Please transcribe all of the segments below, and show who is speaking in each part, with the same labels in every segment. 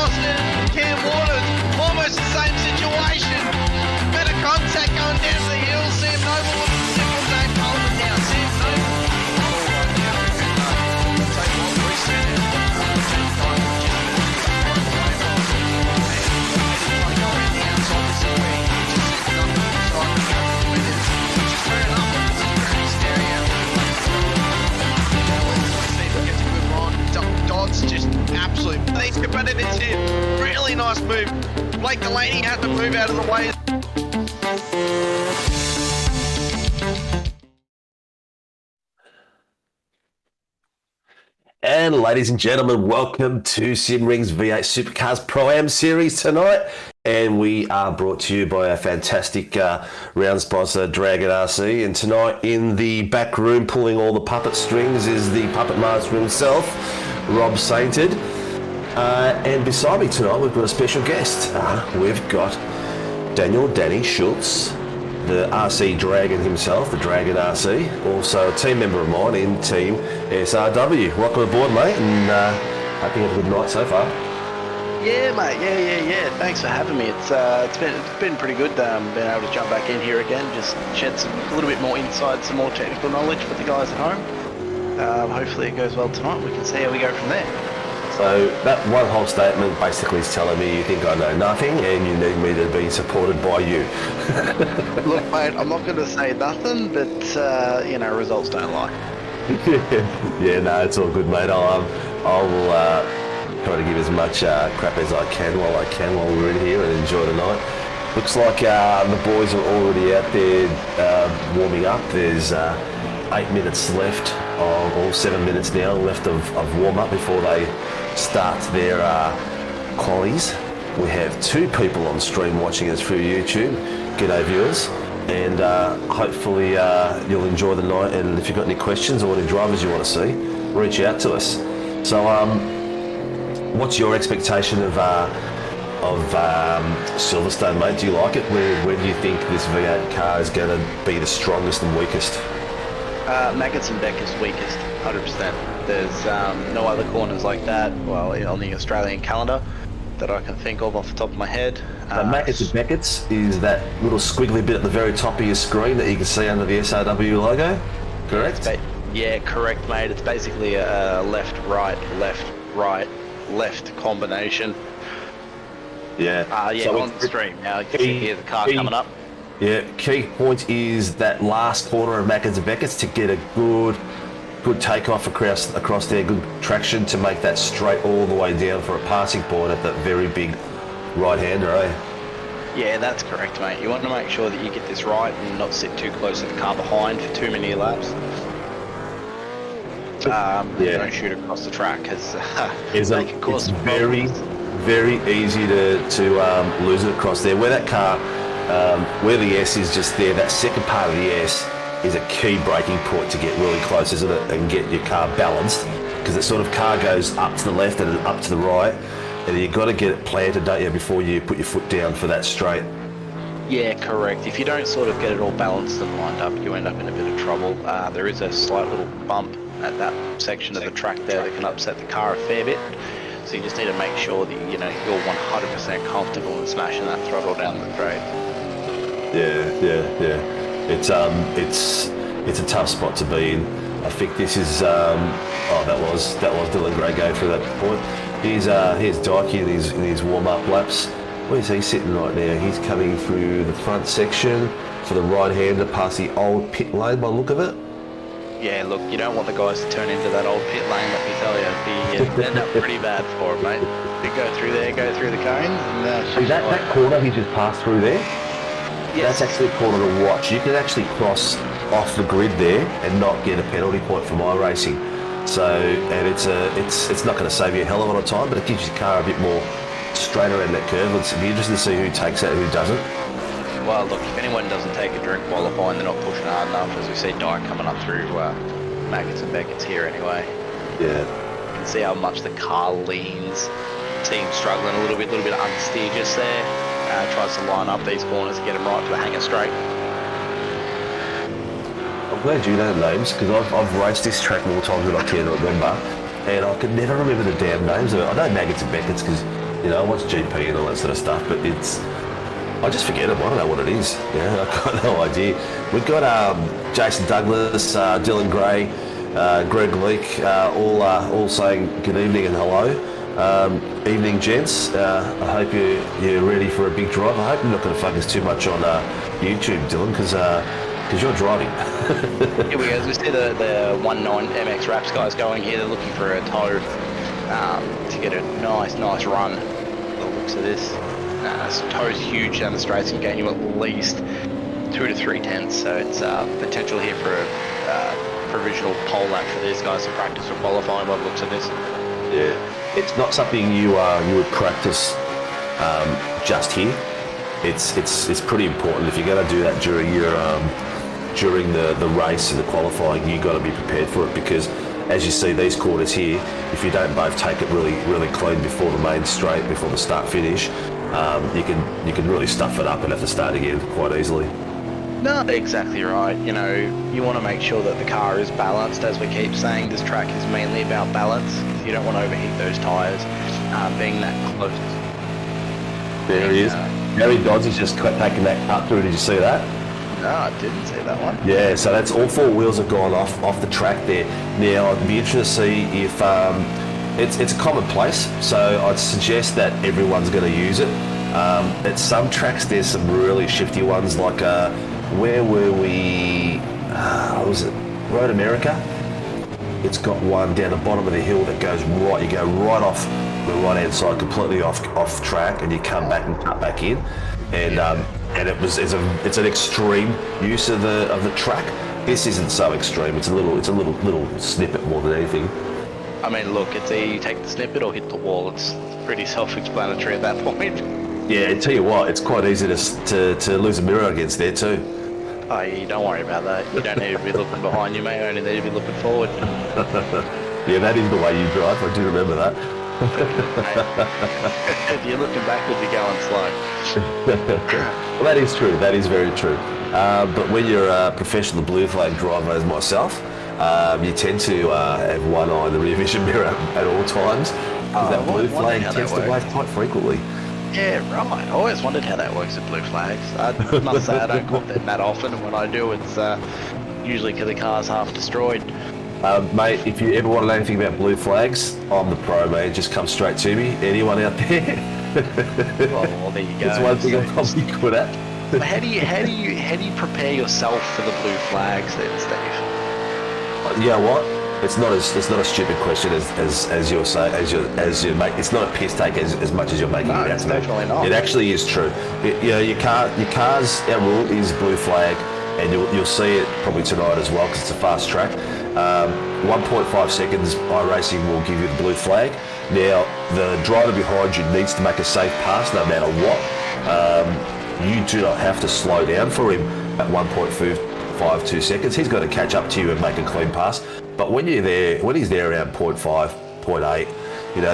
Speaker 1: Austin, Cam Waters, almost the same situation. Better contact going down the hill. Sam Noble with the simple name holding now. Sam Noble. Dodds just absolute beast, but it is a really nice move. Blake Delaney had to move out of the way.
Speaker 2: And ladies and gentlemen, welcome to SimRigs V8 Supercars Pro series tonight. And we are brought to you by our fantastic round sponsor, Dragon RC. And tonight in the back room, pulling all the puppet strings, is the puppet master himself, Rob Sainted. And beside me tonight, we've got a special guest. We've got Danny Shultz, the RC Dragon himself, the Dragon RC, also a team member of mine in Team SRW. Welcome aboard, mate, and hope you have a good night so far.
Speaker 3: Yeah, mate. Yeah. Thanks for having me. It's been pretty good. Being able to jump back in here again, just shed a little bit more insight, some more technical knowledge for the guys at home. Hopefully it goes well tonight. We can see how we go from there.
Speaker 2: So that one whole statement basically is telling me you think I know nothing and you need me to be supported by you.
Speaker 3: Look, mate, I'm not going to say nothing, but results don't lie.
Speaker 2: Yeah, no, it's all good, mate. I'll try to give as much crap as I can while we're in here and enjoy the night. Looks like the boys are already out there warming up. There's 8 minutes left, or 7 minutes now left of warm-up before they start their qualies. We have 2 people on stream watching us through YouTube. G'day viewers, and hopefully you'll enjoy the night, and if you've got any questions or any drivers you want to see, reach out to us. So what's your expectation of Silverstone, mate? Do you like it? Where do you think this V8 car is going to be the strongest and weakest?
Speaker 3: Maggots and Beckett's weakest, 100%. There's no other corners like that, well, on the Australian calendar, that I can think of off the top of my head.
Speaker 2: Maggots and Beckett's is that little squiggly bit at the very top of your screen that you can see under the SRW logo, correct?
Speaker 3: Yeah, correct, mate. It's basically a left, right, left combination.
Speaker 2: Yeah.
Speaker 3: So on the stream now, you can see here the car coming up.
Speaker 2: Yeah, key point is that last corner of Maggots and Beckett's to get a good takeoff across there, good traction to make that straight all the way down for a passing point at that very big right-hander, eh?
Speaker 3: Yeah, that's correct, mate. You want to make sure that you get this right and not sit too close to the car behind for too many laps. Don't shoot across the track, because
Speaker 2: it's very, very easy to lose it across there. Where that car, where the S is just there, that second part of the S is a key braking point to get really close, isn't it, and get your car balanced, because the sort of car goes up to the left and up to the right, and you've got to get it planted, don't you, before you put your foot down for that straight.
Speaker 3: Yeah, correct. If you don't sort of get it all balanced and lined up, you end up in a bit of trouble. There is a slight little bump at that section of the track there that can upset the car a fair bit. So you just need to make sure that you're 100% comfortable in smashing that throttle down the straight.
Speaker 2: Yeah. It's a tough spot to be in. I think this is that was Dylan Gray going through that point. Here's Dykey in his warm-up laps. Where's he sitting right now? He's coming through the front section for the right-hander past the old pit lane by the look of it.
Speaker 3: Yeah, look, you don't want the guys to turn into that old pit lane, let me tell you. They end up pretty bad for it, mate. You go through there, go through the cones, and
Speaker 2: see that corner he just passed through there?
Speaker 3: Yes.
Speaker 2: That's actually a corner to watch. You can actually cross off the grid there and not get a penalty point for my racing. So, and it's not going to save you a hell of a lot of time, but it gives your car a bit more straight around that curve. It'll be interesting to see who takes that and who doesn't.
Speaker 3: Well, look, if anyone doesn't take it during qualifying, they're not pushing hard enough. As we see Dyke coming up through Maggots and Beckett's here anyway.
Speaker 2: Yeah.
Speaker 3: You can see how much the car leans. Team struggling a little bit understeer just there. Tries to line up these corners to get them right for the hanger straight.
Speaker 2: I'm glad you know the names, because I've raced this track more times than I care to remember, and I could never remember the damn names of it. I know Maggots and Beckett's because You know, I watch GP and all that sort of stuff, but I just forget them. I don't know what it is. Yeah, I've got no idea. We've got Jason Douglas, Dylan Gray, Greg Leake, all saying good evening and hello. Evening, gents. I hope you're ready for a big drive. I hope you're not going to focus too much on YouTube, Dylan, because you're driving.
Speaker 3: Here we go. As we see the 1.9 MX Wraps guys going here. They're looking for a toe to get a nice run. The looks of this. This toe's huge down the straights and gain you at least 2 to 3 tenths. So it's potential here for a provisional pole lap for these guys to practice for qualifying by the looks of this.
Speaker 2: Yeah. It's not something you would practice just here. It's pretty important if you're going to do that during your during the race and the qualifying. You got to be prepared for it, because as you see these corners here, if you don't both take it really clean before the main straight, before the start finish, you can really stuff it up and have to start again quite easily.
Speaker 3: No, exactly right. You know, you want to make sure that the car is balanced. As we keep saying, this track is mainly about balance. You don't want to overheat those tyres, being that close.
Speaker 2: There he is. Gary Dodds is just taking that cut through. Did you see that?
Speaker 3: No, I didn't see that one.
Speaker 2: Yeah, so that's all 4 wheels have gone off the track there. Now, I'd be interested to see if it's a common place, so I'd suggest that everyone's going to use it. At some tracks, there's some really shifty ones, like where were we? Was it Road America? It's got one down the bottom of the hill that goes right. You go right off the right-hand side, completely off track, and you come back and cut back in. And it's an extreme use of the track. This isn't so extreme. It's a little snippet more than anything.
Speaker 3: I mean, look, it's either you take the snippet or hit the wall. It's pretty self-explanatory at that point.
Speaker 2: Yeah, I tell you what, it's quite easy to lose a mirror against there too.
Speaker 3: Oh, you don't worry about that. You don't need to be looking behind you, mate. You only need to be looking forward.
Speaker 2: Yeah, that is the way you drive. I do remember that.
Speaker 3: If you're looking backwards, you're going slow.
Speaker 2: Well, that is true. That is very true. But when you're a professional blue flag driver as myself, you tend to have one eye in the rear vision mirror at all times. That blue flag tends to wave quite frequently.
Speaker 3: Yeah, right. I always wondered how that works with blue flags. I must say I don't cop them that often, and when I do, it's usually because the car's half destroyed.
Speaker 2: Mate, if you ever want to know anything about blue flags, I'm the pro, mate. Just come straight to me. Anyone out there?
Speaker 3: Well, there you go.
Speaker 2: It's one thing I'm probably good at.
Speaker 3: How do you prepare yourself for the blue flags then, Steve?
Speaker 2: You know what? It's not a stupid question as you're saying, as you make. It's not a piss take as much as you're making it out.
Speaker 3: It's definitely not.
Speaker 2: It actually is true. Your car's our rule is blue flag, and you'll see it probably tonight as well because it's a fast track. 1.5 seconds iRacing will give you the blue flag. Now the driver behind you needs to make a safe pass no matter what. You do not have to slow down for him at 1.52 seconds. He's got to catch up to you and make a clean pass. But when he's there around 0.5, 0.8,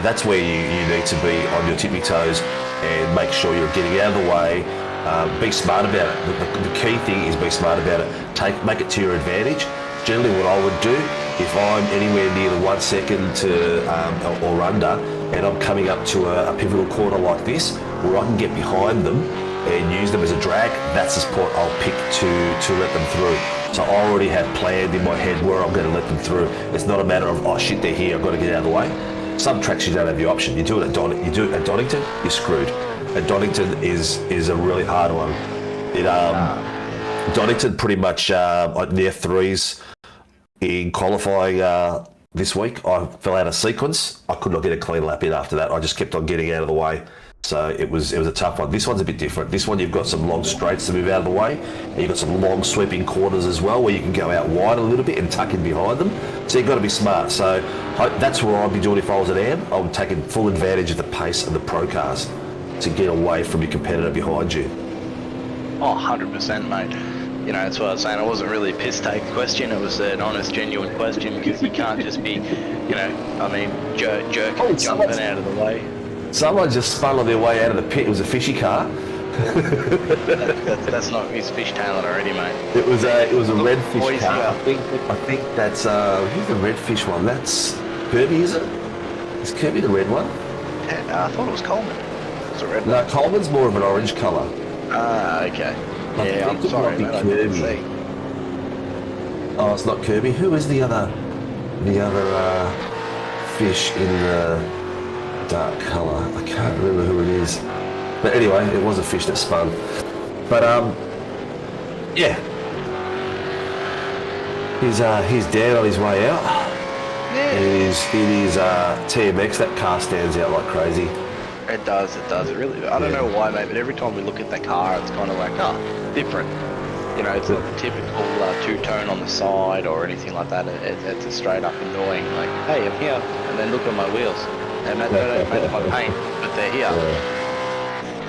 Speaker 2: that's where you need to be on your tippy toes and make sure you're getting out of the way. Be smart about it. The key thing is be smart about it. Make it to your advantage. Generally what I would do, if I'm anywhere near the 1 second to or under, and I'm coming up to a pivotal corner like this, where I can get behind them and use them as a drag, that's the spot I'll pick to let them through. So I already have planned in my head where I'm going to let them through. It's not a matter of, oh shit, they're here, I've got to get out of the way. Some tracks you don't have the option. You do it at Donington, you're screwed. And Donington is a really hard one. Donington pretty much near threes in qualifying this week. I fell out of sequence. I could not get a clean lap in after that. I just kept on getting out of the way. So it was a tough one. This one's a bit different. This one you've got some long straights to move out of the way, and you've got some long sweeping corners as well where you can go out wide a little bit and tuck in behind them. So you've got to be smart. So that's what I'd be doing if I was at AM. I would take full advantage of the pace of the pro cars to get away from your competitor behind you.
Speaker 3: Oh, 100%, mate. That's what I was saying. It wasn't really a piss take question. It was an honest, genuine question, because you can't just be, jerking, jumping out of the way.
Speaker 2: Someone just spun on their way out of the pit. It was a fishy car.
Speaker 3: That's not his fishtailing already, mate.
Speaker 2: It was a red fish car. I think that's who's the red fish one? That's Kirby, is it? Is Kirby the red one?
Speaker 3: I thought it was Coleman. Was it red?
Speaker 2: No, Coleman's more of an orange colour.
Speaker 3: Ah, okay.
Speaker 2: I
Speaker 3: Yeah, I'm
Speaker 2: think it
Speaker 3: sorry,
Speaker 2: might be
Speaker 3: mate, I didn't
Speaker 2: Kirby.
Speaker 3: see.
Speaker 2: Oh, it's not Kirby. Who is the other fish in the dark colour? I can't remember who it is. But anyway, it was a fish that spun. But yeah, he's down on his way out.
Speaker 3: Yeah.
Speaker 2: It is TMX. That car stands out like crazy.
Speaker 3: It does. It really. I don't know why, mate, but every time we look at the car, it's kind of like, different. You know, it's not the typical two-tone on the side or anything like that. It's a straight up annoying, like, hey, I'm here, and then look at my wheels. And they don't make my paint, but they're here.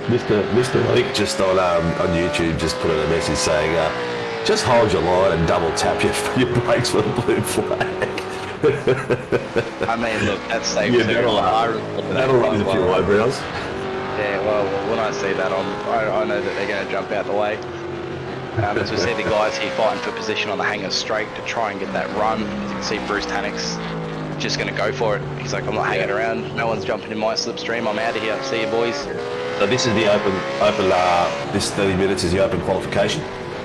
Speaker 2: Mr. Malik just on YouTube just put in a message saying, just hold your line and double tap your brakes for the blue flag.
Speaker 3: I mean, look, that's safe
Speaker 2: Yeah,
Speaker 3: too.
Speaker 2: that'll raise a few eyebrows.
Speaker 3: Yeah, well, when I see that, I know that they're going to jump out the way. As we see the guys here fighting for position on the hanger straight to try and get that run. As you can see, Bruce Tannick's just going to go for it. He's like, I'm not hanging around. No one's jumping in my slipstream. I'm out of here. See you, boys.
Speaker 2: So this is the open. This 30 minutes is the open qualification.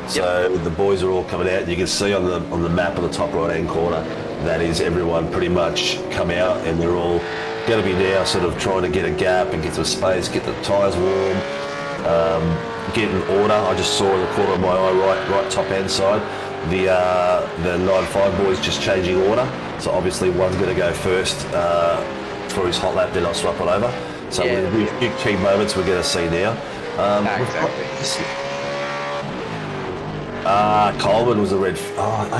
Speaker 2: So the boys are all coming out. You can see on the map on the top right-hand corner, that is everyone pretty much come out, and they're all going to be now sort of trying to get a gap and get some space, get the tyres warm, get in order. I just saw in the corner of my eye, right top hand side, the 9.5 boys just changing order. So obviously one's going to go first for his hot lap, then I'll swap it over. So a few key moments we're going to see now.
Speaker 3: Exactly.
Speaker 2: Coleman was a red.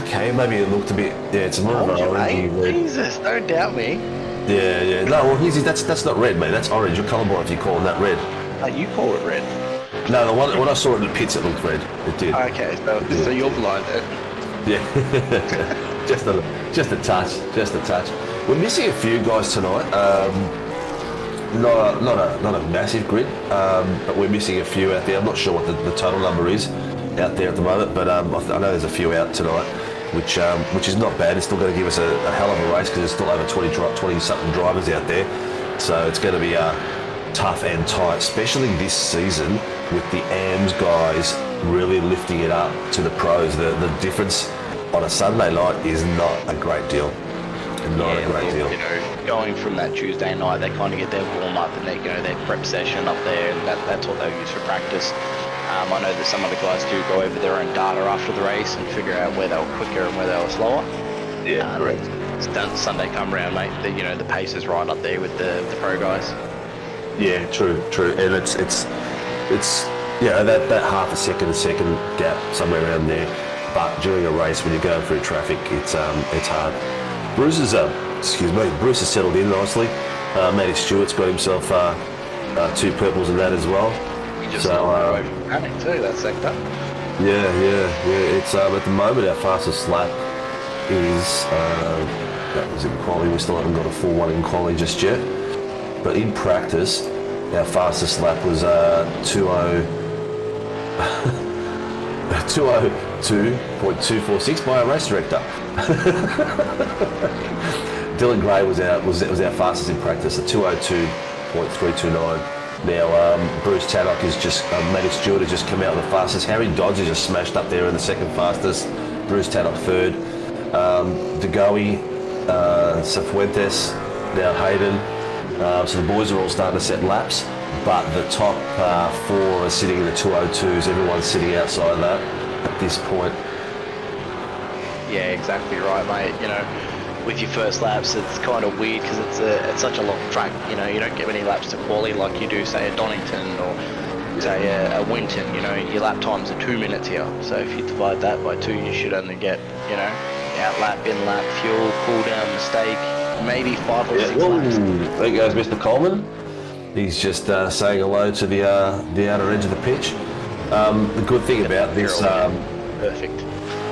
Speaker 2: Okay, maybe it looked a bit. Yeah, it's more of an orangey red.
Speaker 3: Jesus, don't doubt me.
Speaker 2: Yeah. No, well, that's not red, mate. That's orange. You're colourblind if you call that red.
Speaker 3: You call it red.
Speaker 2: No, the one when I saw it in the pits, it looked red. It did.
Speaker 3: Okay, so you're blind then.
Speaker 2: Yeah, just a touch. We're missing a few guys tonight. Not a massive grid, but we're missing a few out there. I'm not sure what the total number is out there at the moment, but I know there's a few out tonight, which is not bad. It's still going to give us a hell of a race because there's still over 20 something drivers out there, so it's going to be tough and tight, especially this season with the AMS guys really lifting it up to the pros. The difference on a Sunday night is not a great deal. Not a great deal.
Speaker 3: You know, going from that Tuesday night, they kind of get their warm up and their prep session up there, and that's what they'll use for practice. I know that some of the guys do go over their own data after the race and figure out where they were quicker and where they were slower.
Speaker 2: Yeah, correct.
Speaker 3: It's done Sunday come round, mate. The pace is right up there with the pro guys.
Speaker 2: Yeah, true, and it's that half a second gap somewhere around there. But during a race, when you're going through traffic, it's hard. Bruce has settled in nicely. Matty Stewart's got himself 2 purples in that as well.
Speaker 3: He just away from panic too, that sector.
Speaker 2: Yeah. It's at the moment our fastest lap is that was in quali. We still haven't got a full one in quali just yet. But in practice, our fastest lap was 202.246 by our race director. Dylan Gray was our fastest in practice at 202.329. Now Bruce Taddock is just Matty Stewart has just come out with the fastest. Harry Dodds has just smashed up there in the second fastest. Bruce Taddock third. DeGoey, Cifuentes, now Hayden. So the boys are all starting to set laps, but the top 4 are sitting in the 202s. Everyone's sitting outside that at this point.
Speaker 3: Yeah, exactly right, mate. You know, with your first laps, it's kind of weird because it's such a long track. You know, you don't get many laps to quali like you do, say, at Donington or say a Winton. You know, your lap times are 2 minutes here. So if you divide that by 2, you should only get, you know, out lap, in lap, fuel, cool down, mistake, maybe 5 or 6 laps.
Speaker 2: There goes Mr. Coleman. He's just saying hello to the outer edge of the pitch. The good thing about this,
Speaker 3: perfect.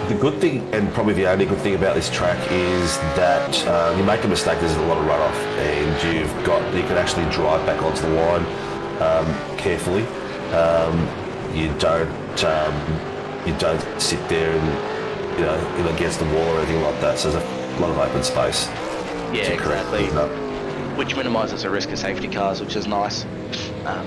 Speaker 2: the good thing, and probably the only good thing about this track, is that you make a mistake, there's a lot of runoff, and you can actually drive back onto the line carefully. You don't sit there and against the wall or anything like that. So there's a lot of open space.
Speaker 3: Yeah, exactly. which minimises the risk of safety cars, which is nice.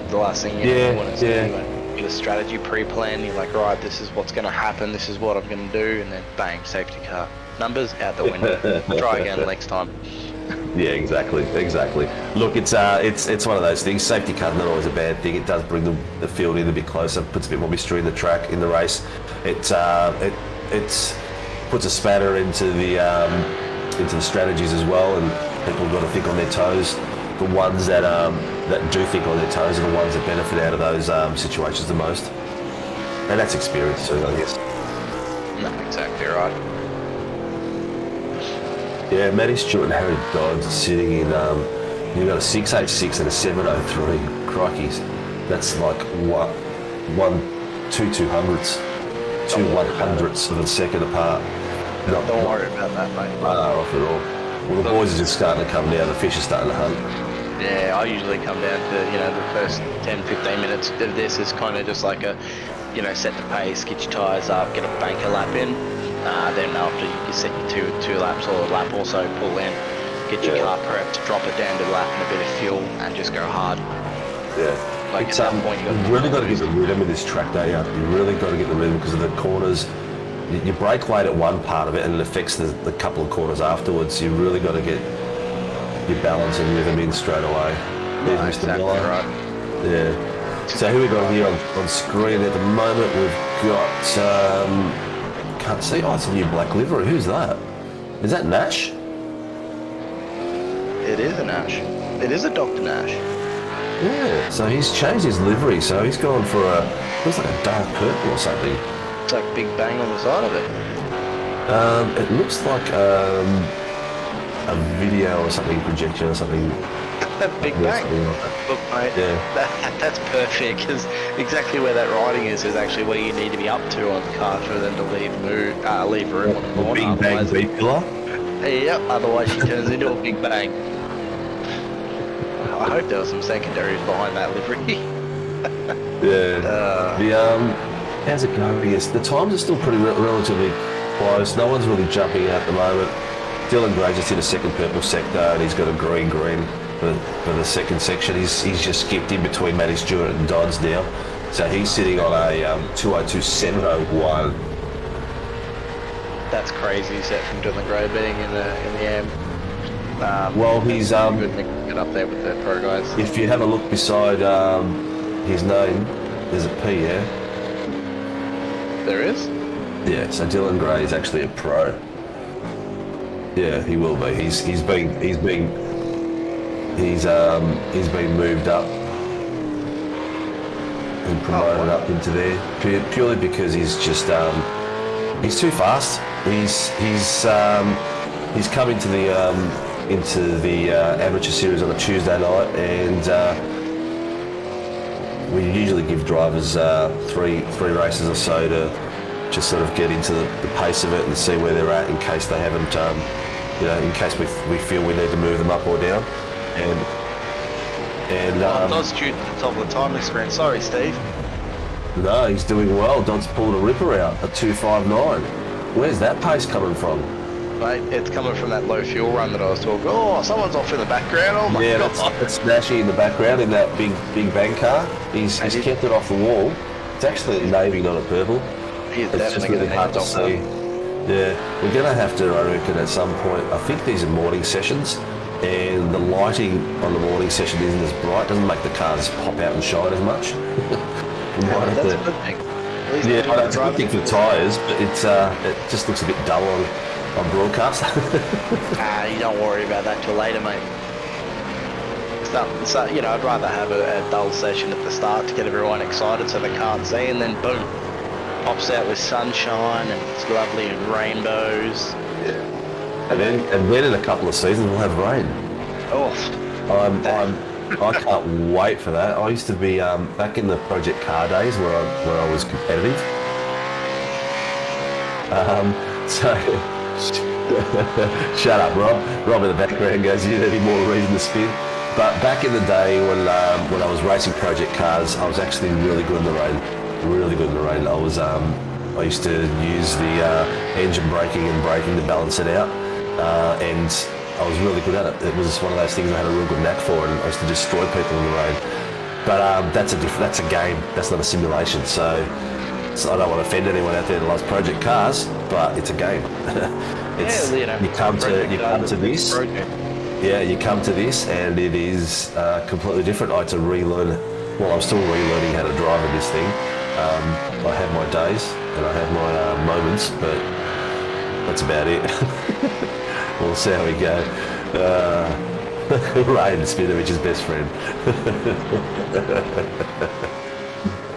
Speaker 3: The last thing you want to do, get a strategy pre-plan. You're like, right, this is what's going to happen. This is what I'm going to do, and then bang, safety car. Numbers out the window. Try again next time.
Speaker 2: Yeah, exactly. Look, it's one of those things. Safety car's not always a bad thing. It does bring the field in a bit closer, puts a bit more mystery in the track, in the race. It puts a spanner into the strategies as well, and people have got to think on their toes. The ones that do think on their toes are the ones that benefit out of those situations the most, and that's experience too, I guess.
Speaker 3: No, exactly right.
Speaker 2: Yeah, Matty Stewart and Harry Dodds are sitting in, you've got a 686 and a 703. Crikeys. That's like two 200ths of a second apart.
Speaker 3: Don't worry about that, mate.
Speaker 2: No, off at all. Well, the boys are just starting to come down. The fish are starting to hunt.
Speaker 3: Yeah, I usually come down to, the first 10-15 minutes of this is kind of just like a, set the pace, get your tyres up, get a banker lap in. Then after you set your two laps or a lap or so, pull in, get your car prepped, drop it down to lap and a bit of fuel, and just go hard.
Speaker 2: Yeah.
Speaker 3: Like at that point,
Speaker 2: you've really got to get the rhythm in this track, don't you? You really got to get the rhythm because of the corners. You brake late at one part of it and it affects the couple of corners afterwards. You really got to get your balance and rhythm in straight away. There's Mr.
Speaker 3: Exactly
Speaker 2: Miller.
Speaker 3: right.
Speaker 2: Yeah. So who we got here on screen at the moment? We've got, can't see, it's a new black livery. Who's that? Is that Nash?
Speaker 3: It is a Nash. It is a Dr. Nash.
Speaker 2: Yeah, so he's changed his livery, so he's gone for looks like a dark purple or something.
Speaker 3: It's like Big Bang on the side of it.
Speaker 2: It looks like a video or something, projection or something.
Speaker 3: Big Bang. Look, mate, that's perfect, because exactly where that riding is actually where you need to be up to on the car for them to leave room on the corner.
Speaker 2: Big Bang B-pillar?
Speaker 3: Yep, otherwise she turns into a Big Bang. I hope there was some secondaries behind that livery.
Speaker 2: How's it going? Yes, the times are still pretty relatively close. No one's really jumping out at the moment. Dylan Gray just hit a second purple sector and he's got a green for the second section. He's just skipped in between Matty Stewart and Dodds now. So he's sitting on a 202.701.
Speaker 3: That's crazy set from Dylan Gray being in the AM.
Speaker 2: Well, he's
Speaker 3: good to get up there with the pro guys.
Speaker 2: If you have a look beside his name, there's a P, yeah?
Speaker 3: There is?
Speaker 2: Yeah, so Dylan Gray is actually a pro. Yeah, he will be. He's been moved up and promoted up into there purely because he's just he's too fast. He's come into the amateur series on a Tuesday night, and we usually give drivers three races or so to just sort of get into the pace of it and see where they're at in case they haven't, in case we feel we need to move them up or down.
Speaker 3: Dodds due to the top of the timing screen. Sorry, Steve.
Speaker 2: No, he's doing well. Dodds pulled a ripper out at 2:59. Where's that pace coming from?
Speaker 3: Mate, it's coming from that low fuel run that I was talking. Oh, someone's off in the background. Oh my God.
Speaker 2: That's Nashy in the background in that big bang car. He's kept it off the wall. It's actually a navy, not a purple.
Speaker 3: He's
Speaker 2: it's
Speaker 3: definitely
Speaker 2: just really hard to see. Yeah, we're going to have to, I reckon, at some point. I think these are morning sessions, and the lighting on the morning session isn't as bright. Doesn't make the cars pop out and shine as much.
Speaker 3: That's a good thing.
Speaker 2: Yeah, it's a good thing for the tyres, but it just looks a bit dull on broadcast.
Speaker 3: You don't worry about that till later, mate. So, I'd rather have a dull session at the start to get everyone excited so they can't see, and then boom, pops out with sunshine and it's lovely and rainbows.
Speaker 2: Yeah. And then in a couple of seasons we'll have rain.
Speaker 3: Oh,
Speaker 2: I can't wait for that. I used to be back in the Project Car days where I was competitive. Shut up, Rob. Rob in the background goes, you need more reason to spin. But back in the day when I was racing project cars, I was actually really good in the rain. Really good in the rain. I used to use the engine braking and braking to balance it out. And I was really good at it. It was one of those things I had a real good knack for, and I used to destroy people in the rain. But that's a game. That's not a simulation. So I don't want to offend anyone out there that loves project cars, but it's a game. You come to this. Yeah, you come to this, and it is completely different. I had to relearn. Well, I'm still relearning how to drive in this thing. I have my days and I have my moments, but that's about it. We'll see how we go. Ryan Spinovich's best friend.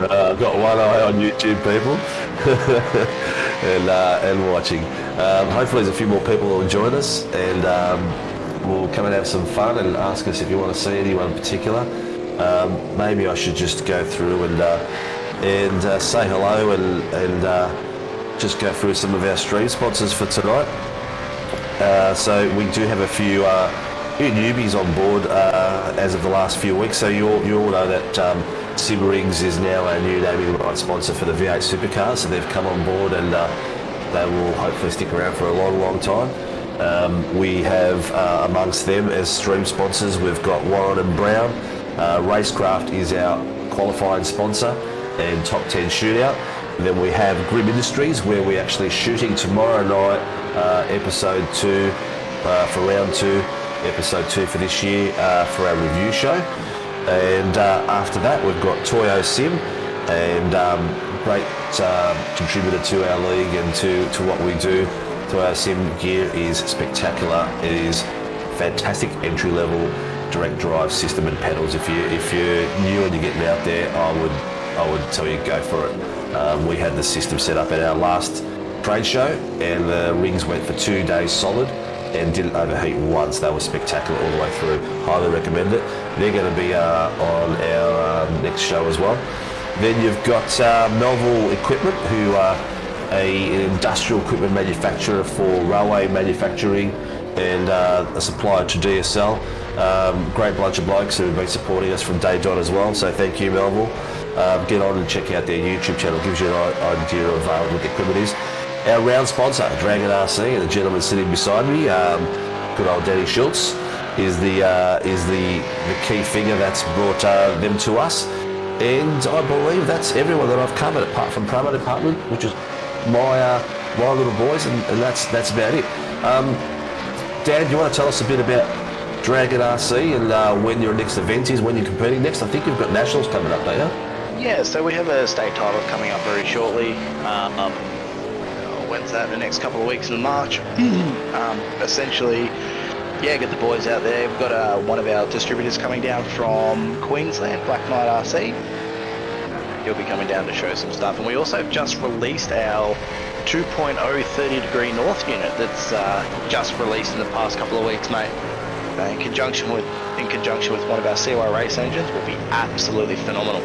Speaker 2: I've got one eye on YouTube, people, and watching. Hopefully there's a few more people who will join us, and we'll come and have some fun and ask us if you want to see anyone in particular. Maybe I should just go through and say hello and just go through some of our stream sponsors for tonight. So we do have a few newbies on board as of the last few weeks. So you all know that SimRigs is now our new naming rights sponsor for the V8 Supercars. So they've come on board, and they will hopefully stick around for a long, long time. We have amongst them as stream sponsors, we've got Warren and Brown. Racecraft is our qualifying sponsor and top 10 shootout. And then we have Grim Industries, where we're actually shooting tomorrow night, episode 2 for round 2, episode 2 for this year for our review show. And after that, we've got Toyo Sim, and great contributor to our league and to what we do. Toyo Sim gear is spectacular. It is fantastic entry level direct drive system and pedals. If you're new and you're getting out there, I would tell you go for it. We had the system set up at our last trade show, and the rings went for 2 days solid and didn't overheat once. They were spectacular all the way through. Highly recommend it. They're going to be on our next show as well. Then you've got Melville Equipment, who are an industrial equipment manufacturer for railway manufacturing and a supplier to DSL. Great bunch of blokes who have been supporting us from day dot as well, so thank you, Melville. Get on and check out their YouTube channel. Gives you an idea of what the equipment is. Our round sponsor, Dragon RC, and the gentleman sitting beside me, good old Danny Shultz, is the key figure that's brought them to us. And I believe that's everyone that I've covered, apart from promo department, which is my little boys, and that's about it. Dan, do you want to tell us a bit about Dragon RC and when your next event is, when you're competing next? I think you've got nationals coming up, don't you?
Speaker 3: Yeah, so we have a state title coming up very shortly. When's that? The next couple of weeks in March. Essentially, yeah, get the boys out there. We've got one of our distributors coming down from Queensland, Black Knight RC. He'll be coming down to show some stuff. And we also just released our 2.0 30-degree north unit that's just released in the past couple of weeks, mate. In conjunction with one of our CY race engines, will be absolutely phenomenal.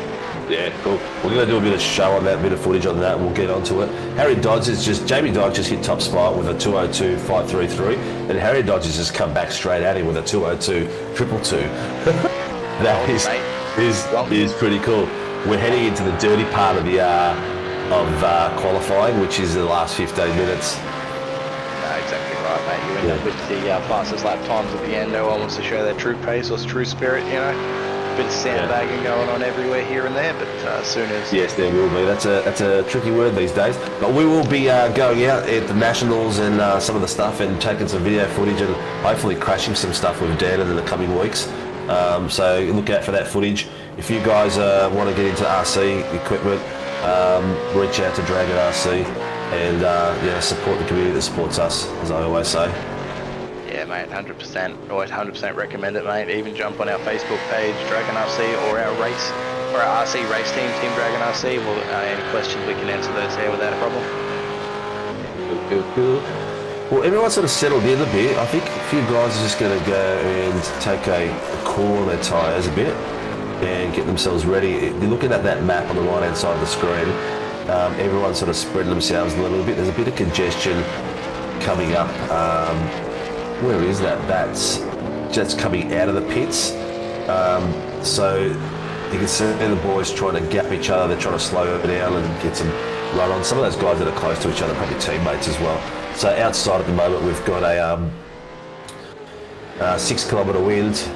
Speaker 2: Yeah, cool. We're going to do a bit of show on that, a bit of footage on that, and we'll get onto it. Jamie Dodge just hit top spot with a 202.533, and Harry Dodge has just come back straight at him with a 202.222. That is pretty cool. We're heading into the dirty part of the qualifying, which is the last 15 minutes.
Speaker 3: No, exactly right, mate. You end up with the fastest lap times at the end. No one wants to show their true pace or true spirit, you know. Bit of sandbagging going on everywhere here and there, but as soon as...
Speaker 2: Yes, there will be. That's a tricky word these days. But we will be going out at the Nationals and some of the stuff and taking some video footage and hopefully crashing some stuff with Dan in the coming weeks. So look out for that footage. If you guys want to get into RC equipment, reach out to Dragon RC and support the community that supports us, as I always say.
Speaker 3: Yeah, mate, 100%. Always 100% recommend it, mate. Even jump on our Facebook page, Dragon RC, or our RC race team, Team Dragon RC. Any questions, we can answer those there without a problem.
Speaker 2: Cool. Well, everyone's sort of settled in a bit. I think a few guys are just going to go and take a cool on their tyres a bit and get themselves ready. You're looking at that map on the right-hand side of the screen. Everyone's sort of spreading themselves a little bit. There's a bit of congestion coming up. Where is that? That's just coming out of the pits. So you can see the boys trying to gap each other. They're trying to slow down and get some run on. Some of those guys that are close to each other are probably teammates as well. So outside at the moment, we've got 6 kilometre wind,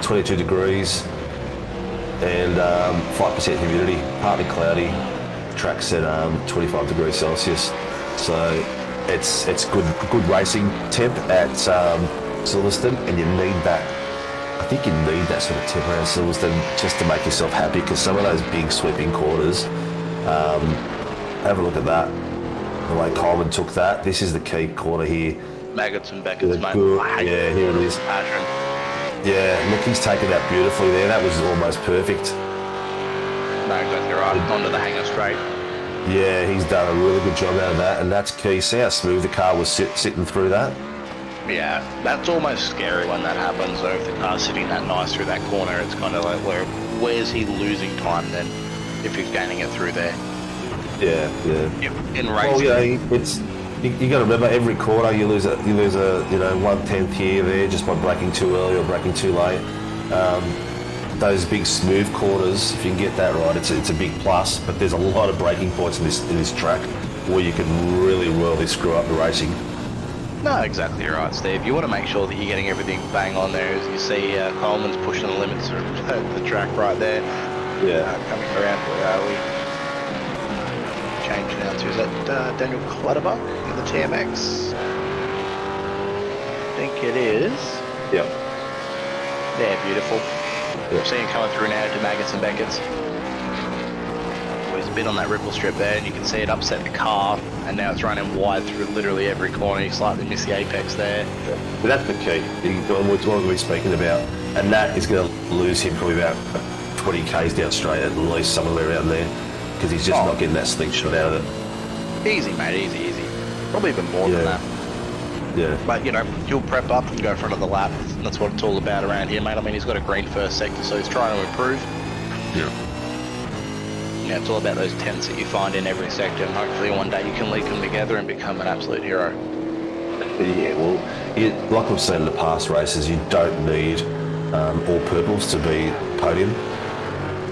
Speaker 2: 22 degrees, and 5% humidity, partly cloudy. Track's at 25 degrees Celsius, so it's good racing temp at Silverstone, and you need that. I think you need that sort of temp around Silverstone just to make yourself happy, because some of those big sweeping corners, have a look at that. The way Coleman took that. This is the key corner here.
Speaker 3: Maggots and Beckett's, mate.
Speaker 2: Yeah, here it is.
Speaker 3: Passion.
Speaker 2: Yeah, look, he's taken that beautifully there. That was almost perfect.
Speaker 3: No, exactly right. Onto the hanger straight.
Speaker 2: Yeah, he's done a really good job out of that, and that's key. See how smooth the car was sitting through that?
Speaker 3: Yeah, that's almost scary when that happens. So if the car's sitting that nice through that corner, it's kind of like, where's he losing time then if he's gaining it through there?
Speaker 2: Yeah.
Speaker 3: In racing.
Speaker 2: Well, it's you got to remember, every quarter you lose a 1/10 here there just by braking too early or braking too late. Those big smooth corners, if you can get that right, it's a big plus. But there's a lot of braking points in this track where you can really screw up the racing.
Speaker 3: No, exactly right, Steve. You want to make sure that you're getting everything bang on there. As you see, Coleman's pushing the limits of the track right there.
Speaker 2: Yeah.
Speaker 3: Coming around, where are we? Changing now to, is that Daniel Clutterbuck in the TMX? I think it is.
Speaker 2: Yep.
Speaker 3: Yeah, beautiful. We're seeing him coming through now to Maggots and Beckett's. He's a bit on that ripple strip there, and you can see it upset the car, and now it's running wide through literally every corner. He slightly missed the apex there.
Speaker 2: But that's the key. What we're speaking about, and that is going to lose him probably about 20 k's down straight, at least somewhere around there, because he's just not getting that slingshot out of it.
Speaker 3: Easy, mate, easy. Probably even more than that.
Speaker 2: Yeah.
Speaker 3: But, he'll prep up and go for another lap. And that's what it's all about around here, mate. I mean, he's got a green first sector, so he's trying to improve.
Speaker 2: Yeah.
Speaker 3: Yeah, it's all about those tenths that you find in every sector, and hopefully one day you can link them together and become an absolute hero.
Speaker 2: Yeah, well, like we've seen in the past races, you don't need all purples to be podium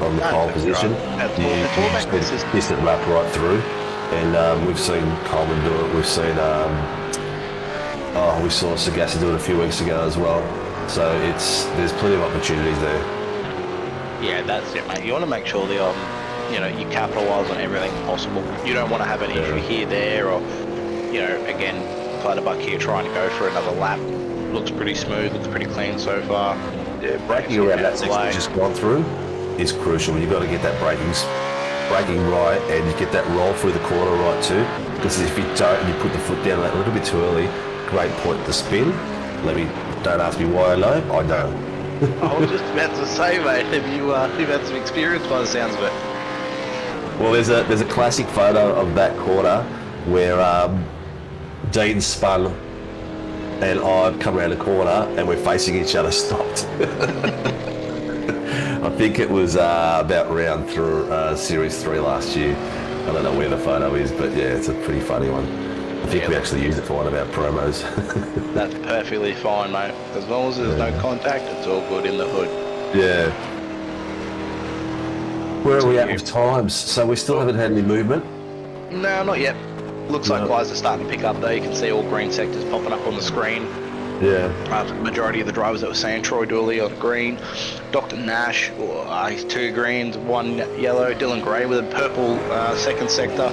Speaker 2: on the pole position.
Speaker 3: Right. It's all about consistency.
Speaker 2: Distant lap right through, and we've seen Coleman do it. We've seen we saw Sagasti do it a few weeks ago as well. So there's plenty of opportunities there.
Speaker 3: Yeah, that's it, mate. You want to make sure that you capitalise on everything possible. You don't want to have an issue here, there, or again, Clutterbuck here trying to go for another lap. Looks pretty smooth, looks pretty clean so far.
Speaker 2: Yeah, braking around that section just gone through is crucial. You've got to get that braking right, and you get that roll through the corner right too. Because if you don't, and you put the foot down a little bit too early, great point to spin. Don't ask me why I know. I know.
Speaker 3: I was just about to say, mate, you've had some experience by the sounds of it.
Speaker 2: Well, there's a classic photo of that corner where Dean spun and I've come around the corner and we're facing each other stopped. I think it was about round through Series 3 last year. I don't know where the photo is, but yeah, it's a pretty funny one. I think we actually used it for one of our promos.
Speaker 3: That's perfectly fine, mate. As long as there's no contact, it's all good in the hood.
Speaker 2: Yeah. Where are we at with times? So we still haven't had any movement?
Speaker 3: No, not yet. Looks like guys are starting to pick up there. You can see all green sectors popping up on the screen.
Speaker 2: Yeah.
Speaker 3: Majority of the drivers that were saying Troy Dooley on green. Dr. Nash, he's 2 greens, 1 yellow. Dylan Gray with a purple second sector.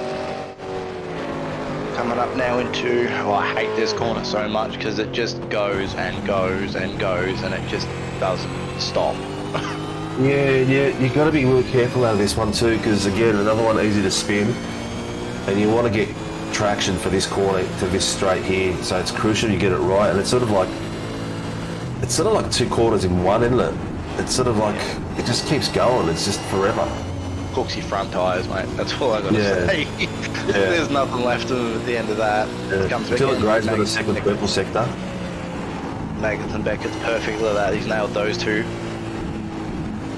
Speaker 3: Coming up now into, I hate this corner so much because it just goes and goes and goes and it just doesn't stop.
Speaker 2: Yeah, you've got to be really careful out of this one too, because again, another one easy to spin, and you want to get traction for this corner to this straight here, so it's crucial you get it right. And it's sort of like 2 corners in one, isn't it? It's sort of like it just keeps going. It's just forever.
Speaker 3: Cooks your front tyres, mate. That's all I got to say. There's nothing left of them at the end of that.
Speaker 2: Dylan Gray's got a second purple sector.
Speaker 3: Maggots and Beckett's perfect. Look at that. He's nailed those 2.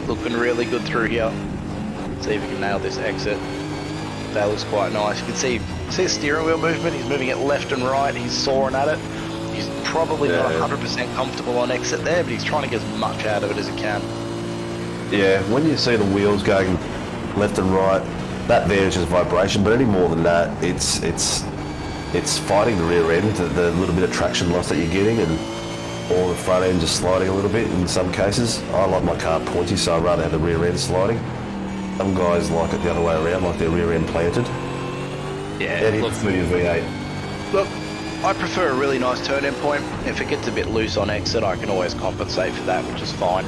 Speaker 3: Looking really good through here. See if he can nail this exit. That looks quite nice. You can see the steering wheel movement. He's moving it left and right. He's soaring at it. He's probably not 100% comfortable on exit there, but he's trying to get as much out of it as he can.
Speaker 2: Yeah, when you see the wheels going left and right, that there is just vibration. But any more than that, it's fighting the rear end, the little bit of traction loss that you're getting, and or the front end just sliding a little bit in some cases. I like my car pointy, so I'd rather have the rear end sliding. Some guys like it the other way around, like their rear end planted.
Speaker 3: Yeah,
Speaker 2: Eddie, for your V8.
Speaker 3: look, I prefer a really nice turn-in point. If it gets a bit loose on exit, I can always compensate for that, which is fine.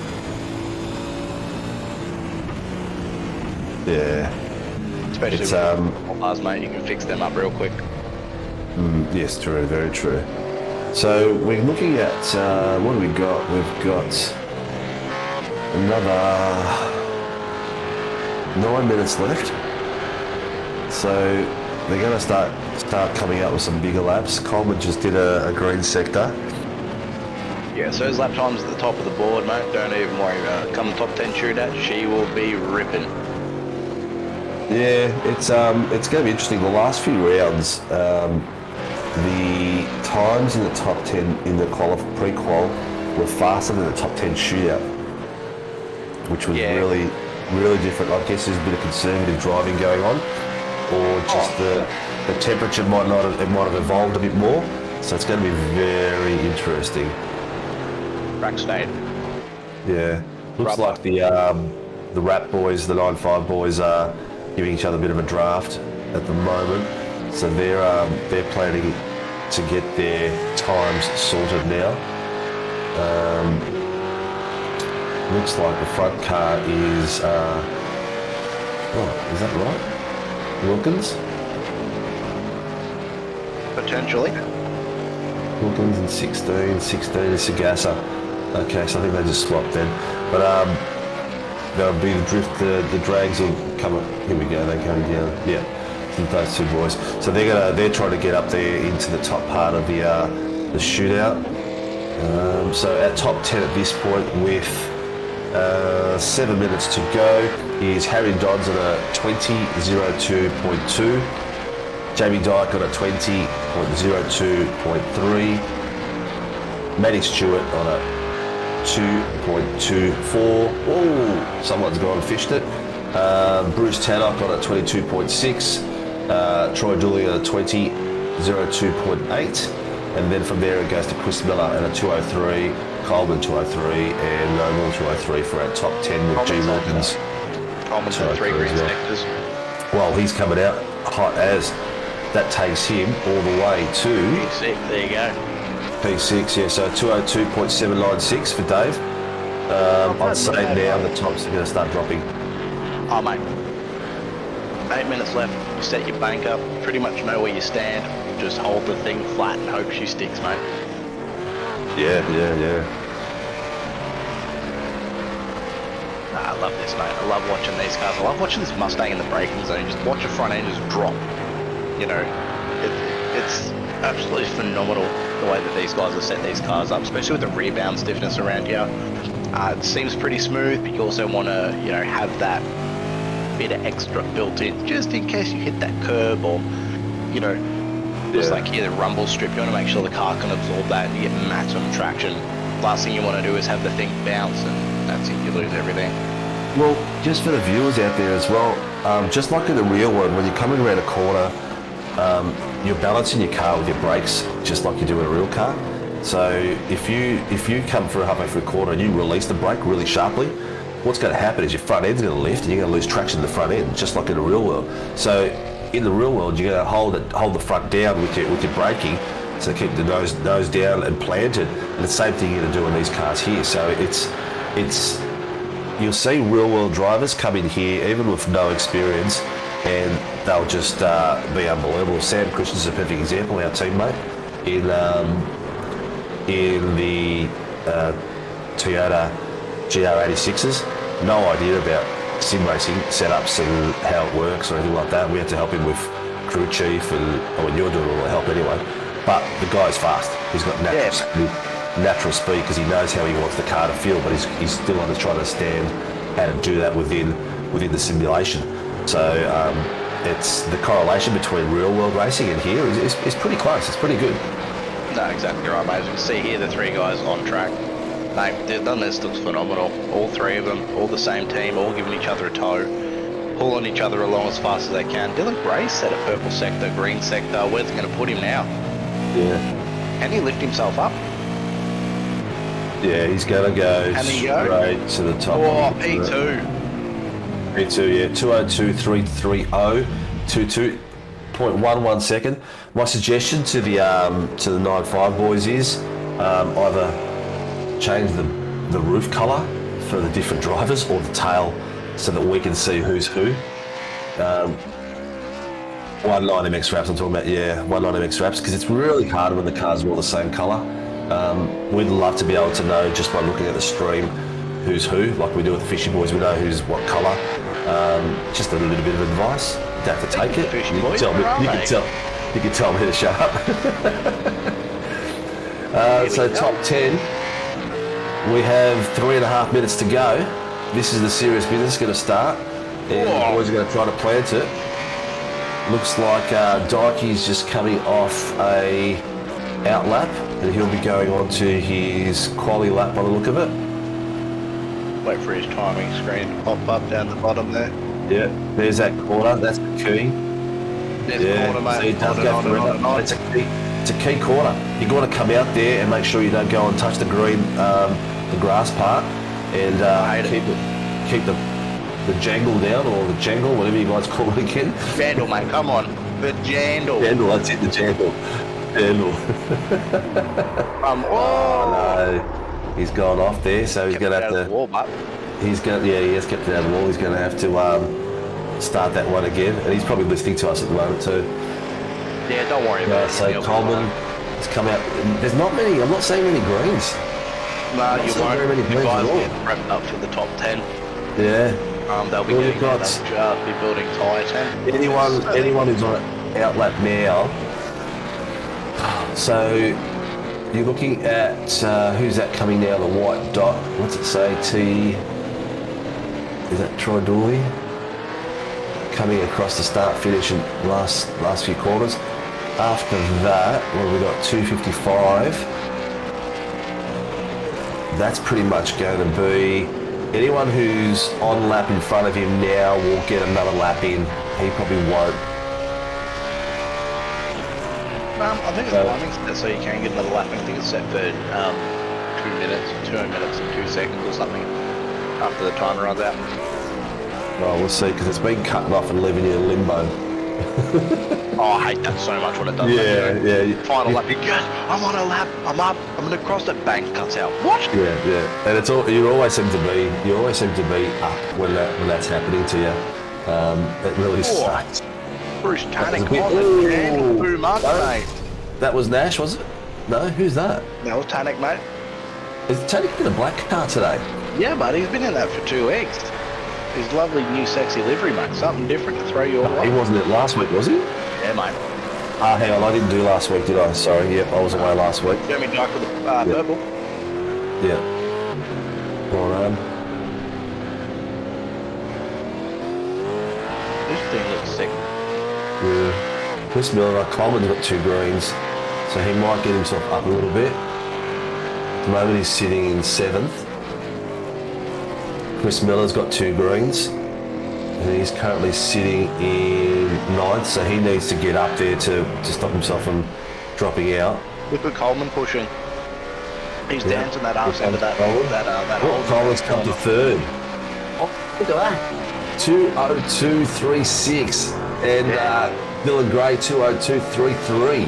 Speaker 2: Yeah.
Speaker 3: Especially
Speaker 2: It's,
Speaker 3: with cars, mate, you can fix them up real quick.
Speaker 2: Yes, true, very true. So we're looking at, what do we got? We've got another 9 minutes left. So they're going to start coming up with some bigger laps. Coleman just did a green sector.
Speaker 3: Yeah, so those lap times at the top of the board, mate, don't even worry about it. Come top 10 shootout, she will be ripping.
Speaker 2: Yeah, it's going to be interesting. The last few rounds, the times in the top 10 in the pre-qual were faster than the top 10 shootout, which was really, really different. I guess there's a bit of conservative driving going on, or just the temperature might have evolved a bit more. So it's going to be very interesting.
Speaker 3: Rack state.
Speaker 2: Yeah, looks like the Rap boys, the 9.5 boys, are giving each other a bit of a draft at the moment. So they're planning to get their times sorted now. Looks like the front car is, is that right? Wilkins?
Speaker 3: Potentially.
Speaker 2: Wilkins and 16 is Sagassa. Okay, so I think they just swapped then. But there'll be the drift, the drags will come up. Here we go, they're going down. Yeah. Those two boys, so they're trying to get up there into the top part of the shootout. So our top 10 at this point, with 7 minutes to go, is Harry Dodds on a 20.02.2, Jamie Dyke on a 20.02.3, Matty Stewart on a 2.24. Oh, someone's gone and fished it. Bruce Tannock on a 22.6. Troy Dooley at a 20.02.8, and then from there it goes to Chris Miller at a 203, Coleman 203, and Noble 203 for our top 10 with G. Wilkins.
Speaker 3: Coleman's at 3 green sectors.
Speaker 2: Well, he's coming out hot as. That takes him all the way to
Speaker 3: P6, there you go.
Speaker 2: P6, yeah, so 202.796 for Dave. I'd say now the tops are going to start dropping.
Speaker 3: Oh, mate. 8 minutes left. You set your bank up. Pretty much know where you stand. Just hold the thing flat and hope she sticks, mate.
Speaker 2: Yeah.
Speaker 3: Nah, I love this, mate. I love watching these cars. I love watching this Mustang in the braking zone. Just watch the front end just drop. You know, it's absolutely phenomenal the way that these guys have set these cars up, especially with the rebound stiffness around here. It seems pretty smooth, but you also want to, you know, have that bit of extra built in, just in case you hit that curb or, you know, just like here, the rumble strip. You want to make sure the car can absorb that and you get maximum traction. Last thing you want to do is have the thing bounce, and that's it, you lose everything.
Speaker 2: Well, just for the viewers out there as well, just like in the real world, when you're coming around a corner, you're balancing your car with your brakes, just like you do in a real car. So if you come through halfway through a corner and you release the brake really sharply, what's going to happen is your front end's going to lift and you're going to lose traction in the front end, just like in the real world. So in the real world, you're going to hold the front down with your braking, so keep the nose down and planted. And the same thing you're going to do in these cars here. So it's you'll see real world drivers come in here even with no experience, and they'll just be unbelievable. Sam Christian's a perfect example, our teammate in the Toyota GR86s. No idea about sim racing setups and how it works or anything like that. We had to help him with crew chief, and you're doing all the help anyway. But the guy's fast. He's got natural speed because he knows how he wants the car to feel, but he's still trying to understand how to do that within the simulation. So it's the correlation between real world racing and here is pretty close. It's pretty good.
Speaker 3: No, exactly right, mate. As you can see here, the three guys on track. Mate, they've done this, looks phenomenal. All three of them, all the same team, all giving each other a tow, pulling each other along as fast as they can. Dylan Gray set a purple sector, green sector. Where's it going to put him now?
Speaker 2: Yeah.
Speaker 3: Can he lift himself up?
Speaker 2: Yeah, he's going to go
Speaker 3: Can he go?
Speaker 2: straight to the top.
Speaker 3: Oh, P2.
Speaker 2: P2, yeah, 2:02.330, 22.11 second. My suggestion to the 9.5 boys is either change the roof colour for the different drivers or the tail so that we can see who's who. 190MX wraps I'm talking about, yeah, 190MX wraps, because it's really hard when the cars are all the same colour. We'd love to be able to know just by looking at the stream who's who, like we do with the Fishy Boys. We know who's what colour. Just a little bit of advice. You don't have to take it. You can tell me to shut up. So top 10, we have 3.5 minutes to go. This is the serious business going to start, and the boys are going to try to plant it. Looks like Dykey's just coming off a outlap, and he'll be going on to his quali lap by the look of it.
Speaker 3: Wait for his timing screen to pop up down the bottom there.
Speaker 2: Yeah, there's that corner. That's the key.
Speaker 3: There's the corner, mate.
Speaker 2: So it does go forever. It's a key corner. You've got to come out there and make sure you don't go and touch the green, the grass part, and keep the jangle down, or the jangle, whatever you guys call it again.
Speaker 3: Jandle, mate, come on. The jandle.
Speaker 2: Jandle, that's it, the jandle. Jandle.
Speaker 3: Oh,
Speaker 2: no. He's gone off there, so he's going to have to... he has kept it out of the wall. He's going to have to start that one again, and he's probably listening to us at the moment too.
Speaker 3: Yeah, don't worry about it.
Speaker 2: So Coleman has come out. There's not many. I'm not seeing many greens.
Speaker 3: No, you won't.
Speaker 2: Very many
Speaker 3: You
Speaker 2: greens
Speaker 3: guys
Speaker 2: at all.
Speaker 3: get prepped up for the top 10.
Speaker 2: Yeah.
Speaker 3: They'll be
Speaker 2: Well,
Speaker 3: doing that. They'll just be building tyre tank.
Speaker 2: Anyone who's on outlap now. So you're looking at who's that coming now? The white dot. What's it say? Is that Troy Dooley? Coming across the start finish in last few quarters. After that, well, we got 2:55. That's pretty much going to be anyone who's on lap in front of him now will get another lap in. He probably won't.
Speaker 3: I think the timing's set so you can get another lap. I think it's set for 2 minutes and 2 seconds or something after the timer runs out.
Speaker 2: Well, we'll see, because it's been cutting off and leaving you in limbo.
Speaker 3: Oh, I hate that so much when it does.
Speaker 2: Yeah.
Speaker 3: Final lap, yes, I'm on a lap, I'm up, I'm going to cross that bank, cuts out. What?
Speaker 2: Yeah. And it's all, you always seem to be up when that's happening to you. It really sucks.
Speaker 3: Bruce Tannick on the handle too much, mate.
Speaker 2: That was Nash, was it? No, who's that?
Speaker 3: That was Tannick, mate.
Speaker 2: Is Tannick in a black car today?
Speaker 3: Yeah, but he's been in that for 2 weeks. His lovely new sexy livery, mate. Something different to throw you all
Speaker 2: He wasn't it last week, was he?
Speaker 3: Yeah, mate.
Speaker 2: Hang on, I didn't do last week, did I? Sorry, yep, I was away last week.
Speaker 3: Jeremy Dyke with the purple.
Speaker 2: Yeah. Well done.
Speaker 3: This thing looks sick.
Speaker 2: Yeah. Chris Miller, Coleman's got 2 greens, so he might get himself up a little bit. At the moment he's sitting in 7th. Chris Miller's got 2 greens, and he's currently sitting in 9th, so he needs to get up there to stop himself from dropping out.
Speaker 3: Look at Coleman pushing. He's dancing that arse end of that
Speaker 2: Coleman's come to 3rd. Oh, look at that. 2:02.36, and Dylan Gray 2:02.33.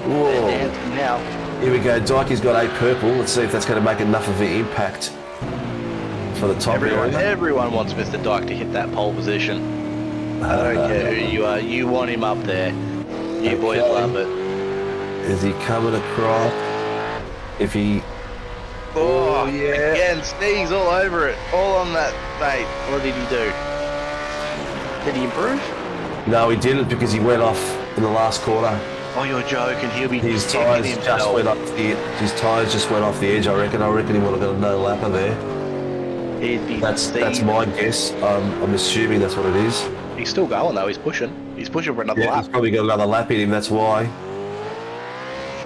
Speaker 2: Whoa.
Speaker 3: They're dancing now.
Speaker 2: Here we go. Dykey's got 8 purple. Let's see if that's going to make enough of an impact for the top area.
Speaker 3: Everyone wants Mr. Dyke to hit that pole position. I don't care who you are. You want him up there. You boys love it.
Speaker 2: Is he coming across? If he...
Speaker 3: Oh, yeah. Again, Steve's all over it. All on that, mate. What did he do? Did he improve?
Speaker 2: No, he didn't, because he went off in the last quarter.
Speaker 3: Oh, you're joking. He'll be
Speaker 2: His tyres just went off the edge, I reckon. I reckon he would have got another lapper there. That's my guess. I'm assuming that's what it is.
Speaker 3: He's still going though. He's pushing for another lap.
Speaker 2: He's probably got another lap in him. That's why.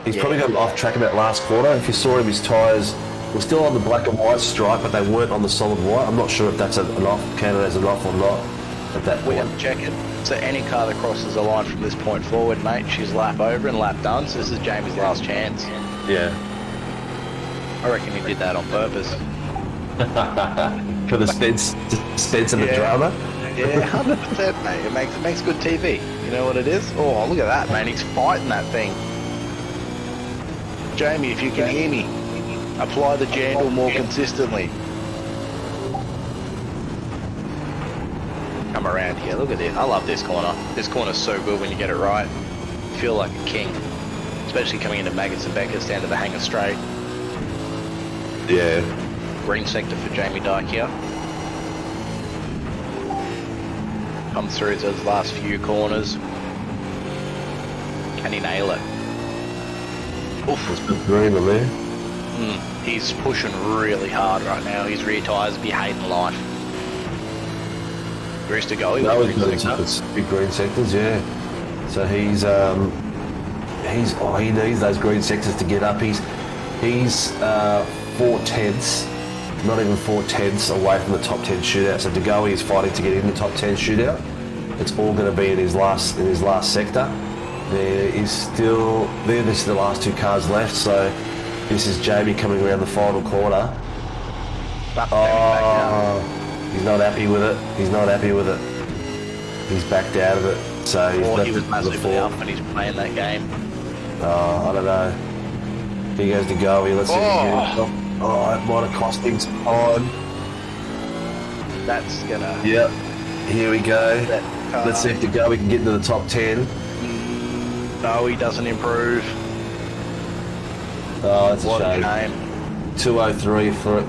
Speaker 2: He's probably got off track about last quarter. If you saw him, his tyres were still on the black and white stripe, but they weren't on the solid white. I'm not sure if that's an off, counted as an off or not at that point.
Speaker 3: We have to check it. So any car that crosses the line from this point forward, mate, she's lap over and lap done. So this is Jamie's last chance.
Speaker 2: Yeah.
Speaker 3: I reckon he did that on purpose.
Speaker 2: For the suspense and the drama.
Speaker 3: Yeah, 100%, mate. It makes good TV. You know what it is? Oh, look at that, man. He's fighting that thing. Jamie, if you can hear me, apply the jandle more consistently. Come around here. Look at this. I love this corner. This corner's so good when you get it right. You feel like a king. Especially coming into Maggots and Beckers down to the hanger straight.
Speaker 2: Yeah.
Speaker 3: Green sector for Jamie Dyke here. Come through those last few corners. Can he nail it? Oof.
Speaker 2: It's been green on there.
Speaker 3: He's pushing really hard right now. His rear tyres be hating life. Where's to go?
Speaker 2: No, he's got his big green sectors, yeah. So he needs those green sectors to get up. He's 4/10, not even 4/10 away from the top 10 shootout. So DeGoey is fighting to get in the top 10 shootout. It's all going to be in his last sector. There's the last two cars left. So this is Jamie coming around the final corner. He's not happy with it. He's backed out of it. So
Speaker 3: he was massively up and he's playing that game.
Speaker 2: I don't know. Here goes DeGoey. Let's see if he can get it. Oh, it might have cost him some time.
Speaker 3: That's gonna...
Speaker 2: Yep. Here we go. Let's see if DeGoey can get into the top 10.
Speaker 3: No, he doesn't improve.
Speaker 2: Oh, that's
Speaker 3: What
Speaker 2: a
Speaker 3: a
Speaker 2: shame.
Speaker 3: game.
Speaker 2: 203 for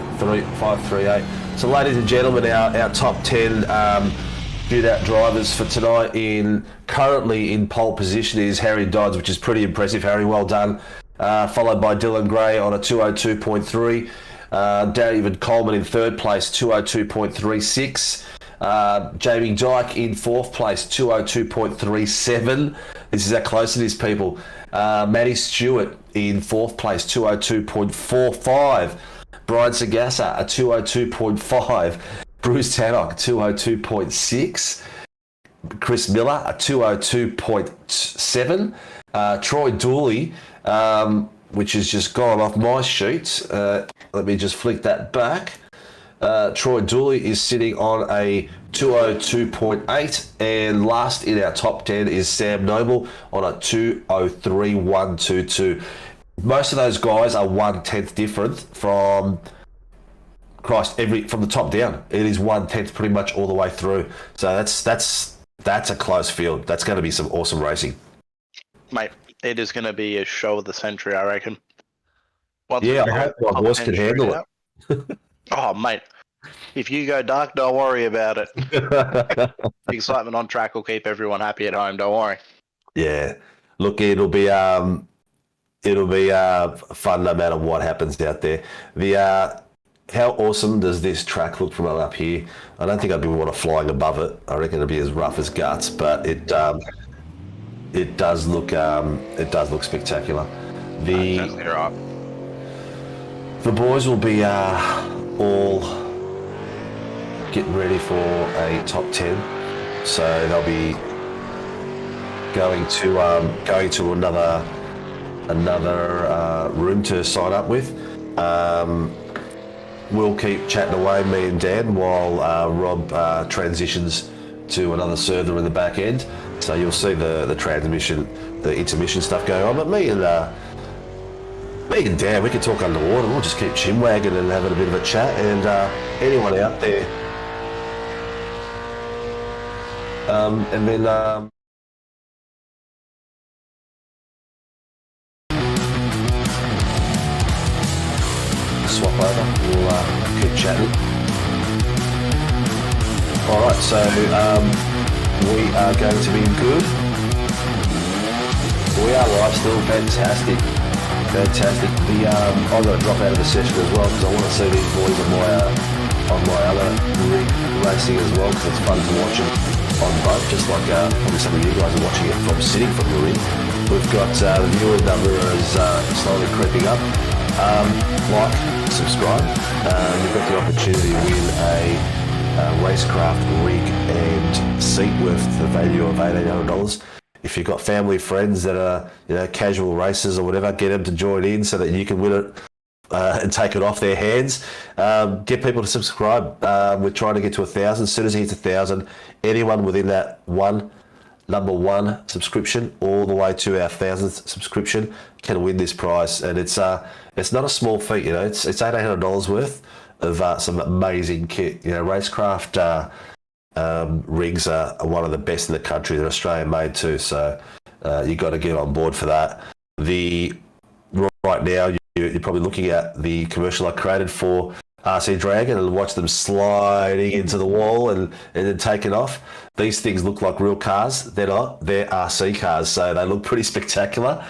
Speaker 2: 538. So, ladies and gentlemen, our top 10 shootout drivers for tonight currently in pole position is Harry Dodds, which is pretty impressive. Harry, well done. Followed by Dylan Gray on a 202.3. David Coleman in third place, 202.36. Jamie Dyke in fourth place, 202.37. This is how close it is, people. Matty Stewart in fourth place, 202.45. Brian Sagassa, a 202.5. Bruce Tannock, 202.6. Chris Miller, a 202.7. Troy Dooley, which has just gone off my sheet. Let me just flick that back. Troy Dooley is sitting on a 202.8, and last in our top 10 is Sam Noble on a 203.122. Most of those guys are 1/10 different from from the top down. It is 1/10 pretty much all the way through. So that's a close field. That's going to be some awesome racing,
Speaker 3: Mate, it is going to be a show of the century, I reckon.
Speaker 2: I hope my voice can handle it.
Speaker 3: Oh, mate. If you go dark, don't worry about it. The excitement on track will keep everyone happy at home, don't worry.
Speaker 2: Yeah. Look, it'll be fun no matter what happens out there. How awesome does this track look from up here? I don't think I'd be want to flying above it. I reckon it'll be as rough as guts, but it does look spectacular.
Speaker 3: That's right.
Speaker 2: The boys will be all getting ready for a top 10, so they'll be going to another room to sign up with. We'll keep chatting away, me and Dan, while Rob transitions to another server in the back end. So you'll see the intermission stuff going on. But me and Dan, we can talk underwater. We'll just keep chinwagging and having a bit of a chat. And anyone out there, and then. Swap over, we'll keep chatting. Alright, so we are going to be good. We are live still, fantastic. I'm going to drop out of the session as well because I want to see these boys on my other rig racing as well, because it's fun to watch them on both, just like probably some of you guys are watching it from sitting from the rig. We've got the viewer number is slowly creeping up. Like, subscribe. You've got the opportunity to win a racecraft rig and seat worth the value of $1,800. If you've got family, friends that are casual racers or whatever, get them to join in so that you can win it and take it off their hands. Get people to subscribe. We're trying to get to 1,000. As soon as it hits 1,000, anyone within that number one subscription all the way to our 1,000th subscription can win this prize. And it's not a small feat, it's $1,800 worth of some amazing kit. Racecraft rigs are one of the best in the country. They're Australian made too, so you got to get on board for that. Right now you're probably looking at the commercial I created for RC Dragon and watch them sliding into the wall and then taking off. These things look like real cars. They're not. They're RC cars, so they look pretty spectacular,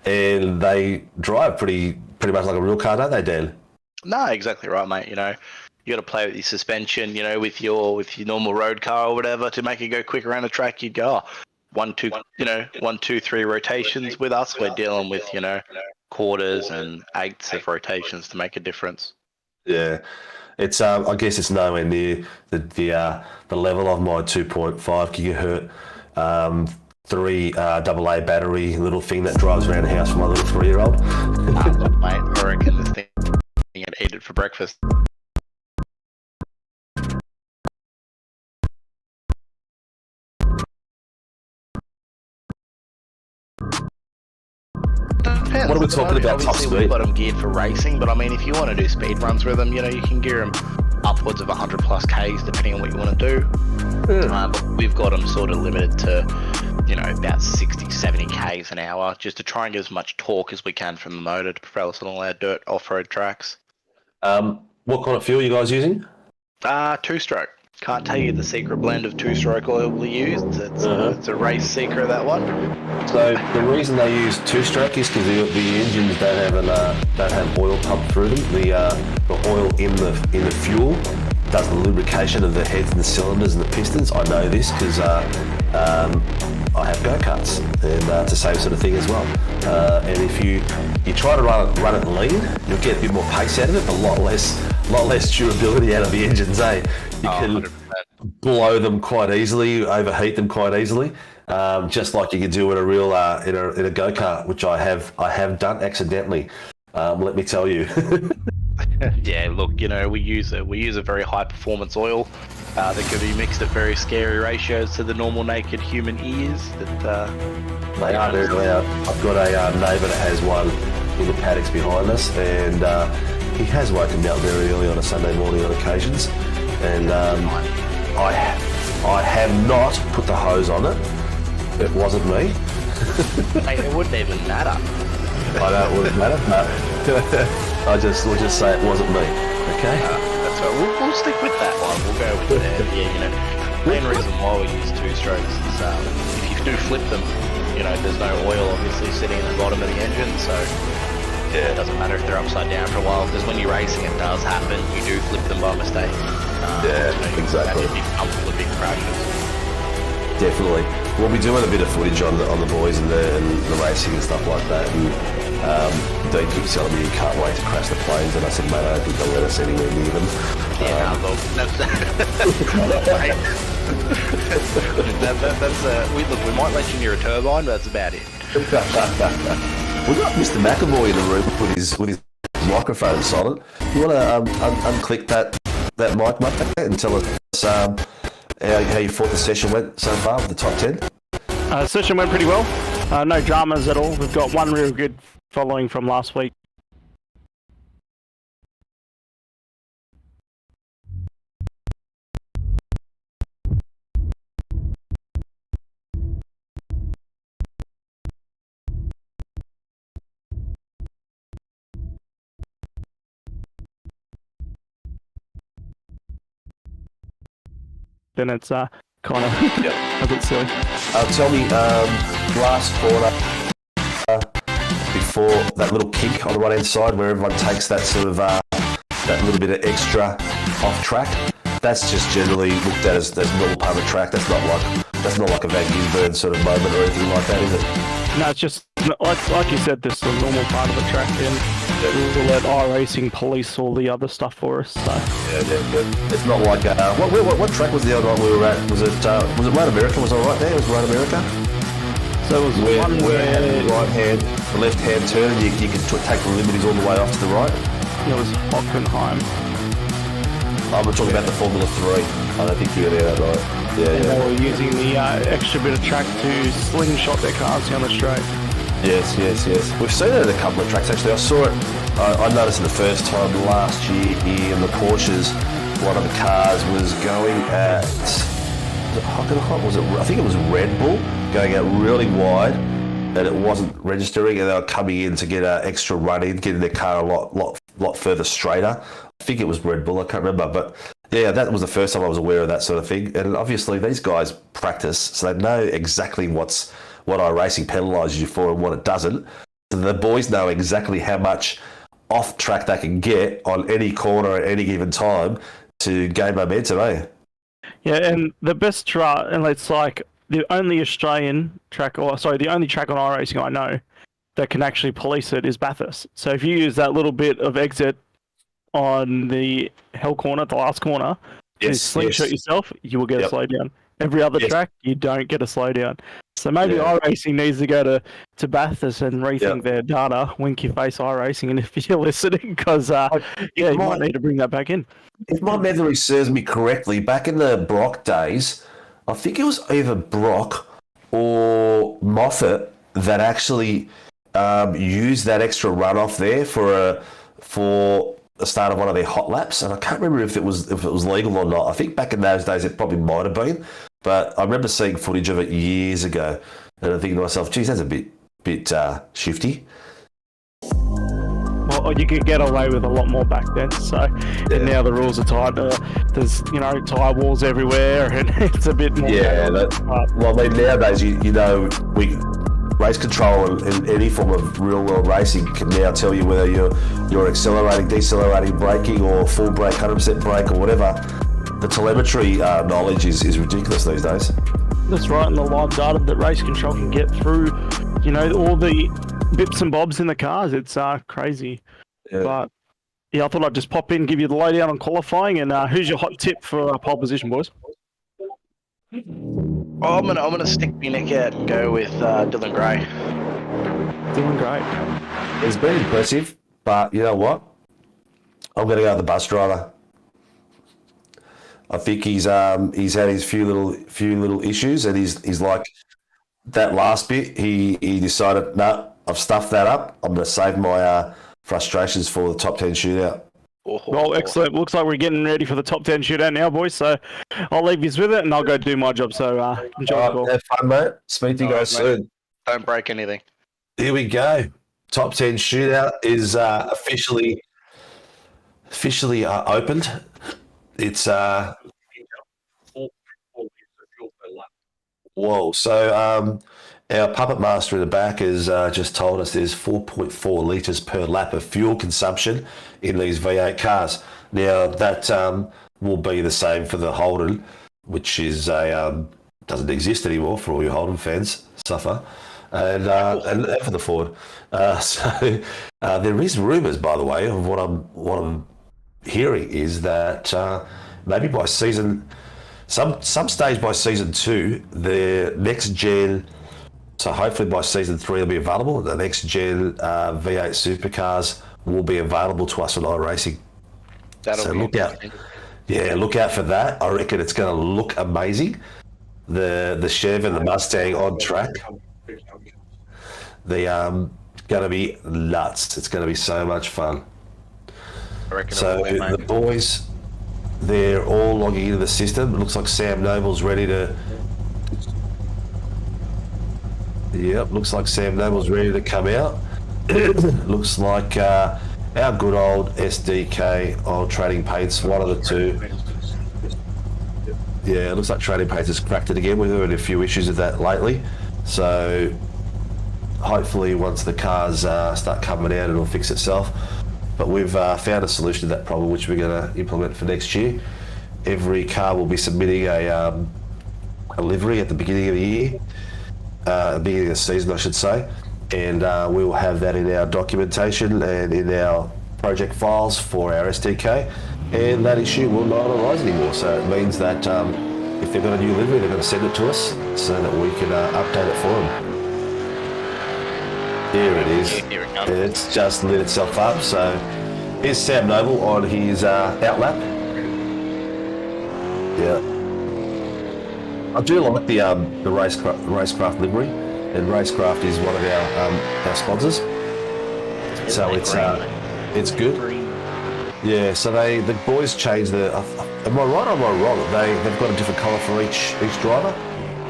Speaker 2: and they drive pretty much like a real car, don't they, Dan?
Speaker 3: No, exactly right, mate. You got to play with your suspension, with your normal road car or whatever to make it go quick around the track. You'd go 1, 2, 3 rotations. With us, we're dealing with quarters and eighths of rotations to make a difference. Yeah,
Speaker 2: it's I guess it's nowhere near the level of my 2.5 gigahertz 3 AA battery little thing that drives around the house for my little 3-year-old.
Speaker 3: Mate, I reckon this thing and eat it for breakfast. What
Speaker 2: are we talking about? Top speed.
Speaker 3: We've got them geared for racing, but I mean, if you want to do speed runs with them, you can gear them upwards of 100 plus Ks depending on what you want to do. But we've got them sort of limited to, about 60, 70 Ks an hour, just to try and get as much torque as we can from the motor to propel us on all our dirt off-road tracks.
Speaker 2: What kind of fuel are you guys using?
Speaker 3: 2-stroke. Can't tell you the secret blend of 2-stroke oil we used. It's a race secret, that one.
Speaker 2: So the reason they use 2-stroke is because the engines don't have oil pumped through them. The oil in the fuel does the lubrication of the heads and the cylinders and the pistons. I know this because I have go-karts, and it's the same sort of thing as well. And if you try to run it lean, you'll get a bit more pace out of it, but a lot less durability out of the engines, eh? You can 100%. Blow them quite easily, overheat them quite easily, just like you can do in a real in a go-kart, which I have done accidentally. Let me tell you.
Speaker 3: Yeah, look, we use a very high performance oil that can be mixed at very scary ratios to the normal naked human ears.
Speaker 2: They are very loud. I've got a neighbour that has one in the paddocks behind us, and he has woken me up very early on a Sunday morning on occasions. And I have not put the hose on it. It wasn't me.
Speaker 3: Mate, it wouldn't even matter.
Speaker 2: I know it wouldn't matter. No. We'll just say it wasn't me. Okay.
Speaker 3: That's right. We'll stick with that one. We'll go with that. Yeah, the main reason why we use 2-strokes is if you do flip them, there's no oil obviously sitting at the bottom of the engine, so. Yeah, it doesn't matter if they're upside down for a while, because when you're racing it does happen, you do flip them by mistake.
Speaker 2: Exactly.
Speaker 3: You have big big crashes.
Speaker 2: Definitely. We'll be doing a bit of footage on the boys and the racing and stuff like that. And Dean keeps telling me he can't wait to crash the planes, and I said, mate, I don't think they'll let us anywhere near them.
Speaker 3: Yeah, we might let you near a turbine, but that's about it.
Speaker 2: We've got Mr. McAvoy in the room with his microphone silent. You want to unclick that mic, mate, and tell us how you thought the session went so far with the top 10?
Speaker 4: Session went pretty well. No dramas at all. We've got one real good following from last week. Then it's kind of a bit silly.
Speaker 2: Tell me, last corner, before that little kink on the right hand side where everyone takes that sort of that little bit of extra off track, that's just generally looked at as normal part of the track. That's not like a Van Gisbergen sort of moment or anything like that, is it?
Speaker 4: No, it's just like you said, this is a normal part of the track, and we'll let iRacing police all the other stuff for us. So.
Speaker 2: Yeah. It's not like what track was the other one we were at? Was it Road America? Was I right there? It was Road America.
Speaker 4: So it was
Speaker 2: where the left hand turn, and you can take the liberties all the way off to the right.
Speaker 4: it was Hockenheim.
Speaker 2: I'm talking about the Formula 3. I don't think you got that right. Yeah,
Speaker 4: And
Speaker 2: yeah.
Speaker 4: they were using the extra bit of track to slingshot their cars down the straight.
Speaker 2: Yes. We've seen it at a couple of tracks actually. I saw it. I noticed it the first time last year in the Porsches. One of the cars was going at. Was it Hockenheim? Was it? I think it was Red Bull going out really wide, and it wasn't registering, and they were coming in to get an extra run in, getting their car a lot further straighter. I think it was Red Bull. I can't remember, but yeah, that was the first time I was aware of that sort of thing. And obviously, these guys practice, so they know exactly what iRacing penalises you for and what it doesn't. So the boys know exactly how much off track they can get on any corner at any given time to gain momentum, eh?
Speaker 4: Yeah, and the best track, and it's like the only Australian track, the only track on iRacing I know that can actually police it is Bathurst. So if you use that little bit of exit on the hell corner, the last corner, to slingshot yourself, you will get a slowdown. Every other track, you don't get a slowdown. So maybe iRacing needs to go to Bathurst and rethink their data. Wink your face, iRacing, and if you're listening, because you might need to bring that back in.
Speaker 2: If my memory serves me correctly, back in the Brock days, I think it was either Brock or Moffat that actually used that extra runoff there for the start of one of their hot laps, and I can't remember if it was legal or not. I think back in those days it probably might have been, but I remember seeing footage of it years ago, and I'm thinking to myself, geez, that's a bit shifty.
Speaker 4: Well, you could get away with a lot more back then. So, and now the rules are tighter. There's tyre walls everywhere, and it's a bit more.
Speaker 2: Yeah, well, I mean, nowadays race control and any form of real world racing can now tell you whether you're accelerating, decelerating, braking, or full brake, 100% brake, or whatever. The telemetry knowledge is ridiculous these days.
Speaker 4: That's right, and the live data that race control can get through, all the bips and bobs in the cars. It's crazy.
Speaker 2: Yeah.
Speaker 4: But yeah, I thought I'd just pop in, give you the lowdown on qualifying, and who's your hot tip for pole position, boys?
Speaker 3: I'm gonna stick my neck out and go with Dylan Gray.
Speaker 4: Doing great.
Speaker 2: It's been impressive, but you know what? I'm going to go with the bus driver. I think he's had his few little issues, and he's like that last bit. He decided, no, I've stuffed that up. I'm going to save my frustrations for the top 10 shootout.
Speaker 4: Well, excellent. Looks like we're getting ready for the top 10 shootout now, boys. So I'll leave you with it, and I'll go do my job. So enjoy the call.
Speaker 2: Have fun, mate. Speak to you guys soon.
Speaker 3: Don't break anything.
Speaker 2: Here we go. Top 10 shootout is officially opened. It's whoa. So our puppet master in the back has just told us there's 4.4 litres per lap of fuel consumption in these V8 cars. Now that will be the same for the Holden, which is doesn't exist anymore for all your Holden fans. Suffer. And for the Ford. So there is rumours, by the way, of what I'm hearing is that maybe by some stage by season 2, the next gen. So hopefully by season 3 it'll be available. The next gen V8 supercars will be available to us on iRacing. So look out. Yeah, look out for that. I reckon it's going to look amazing. The Chev and the Mustang on track. They're going to be nuts. It's going to be so much fun.
Speaker 3: I reckon
Speaker 2: So the boys, they're all logging into the system. It looks like Sam Noble's ready to... Yep, looks like Sam Noble's ready to come out. Looks like our good old SDK, old Trading Paints, one of the two. Yeah, it looks like Trading Paints has cracked it again. We've had a few issues with that lately. So hopefully once the cars start coming out, it'll fix itself. But we've found a solution to that problem, which we're going to implement for next year. Every car will be submitting a livery at the beginning of the year. Beginning of the season, I should say, and we will have that in our documentation and in our project files for our SDK, and that issue will not arise anymore. So it means that if they've got a new livery, they're going to send it to us so that we can update it for them. Here it is. It's just lit itself up. So Here's Sam Noble on his outlap. Yeah. I do like the racecraft livery, and racecraft is one of our sponsors. So it's good. Yeah. So the boys changed the. Am I right or am I wrong? They've got a different colour for each driver.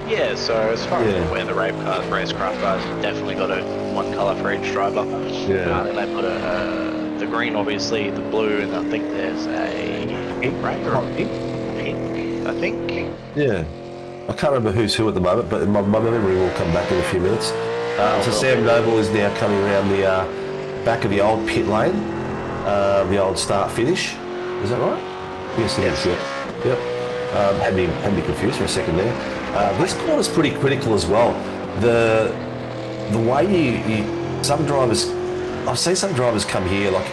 Speaker 3: Yeah, so as far as I'm aware, the racecraft guys definitely got one colour for each driver.
Speaker 2: Yeah.
Speaker 3: And they put the green, obviously, the blue, and I think there's a pink, right? Or pink, I think.
Speaker 2: Yeah. I can't remember who's who at the moment, but my memory will come back in a few minutes. So Sam Noble is now coming around the back of the old pit lane, the old start finish. Is that right? Yes, it is. Yep. Had me confused for a second there. This corner's pretty critical as well. The way some drivers, I've seen some drivers come here, like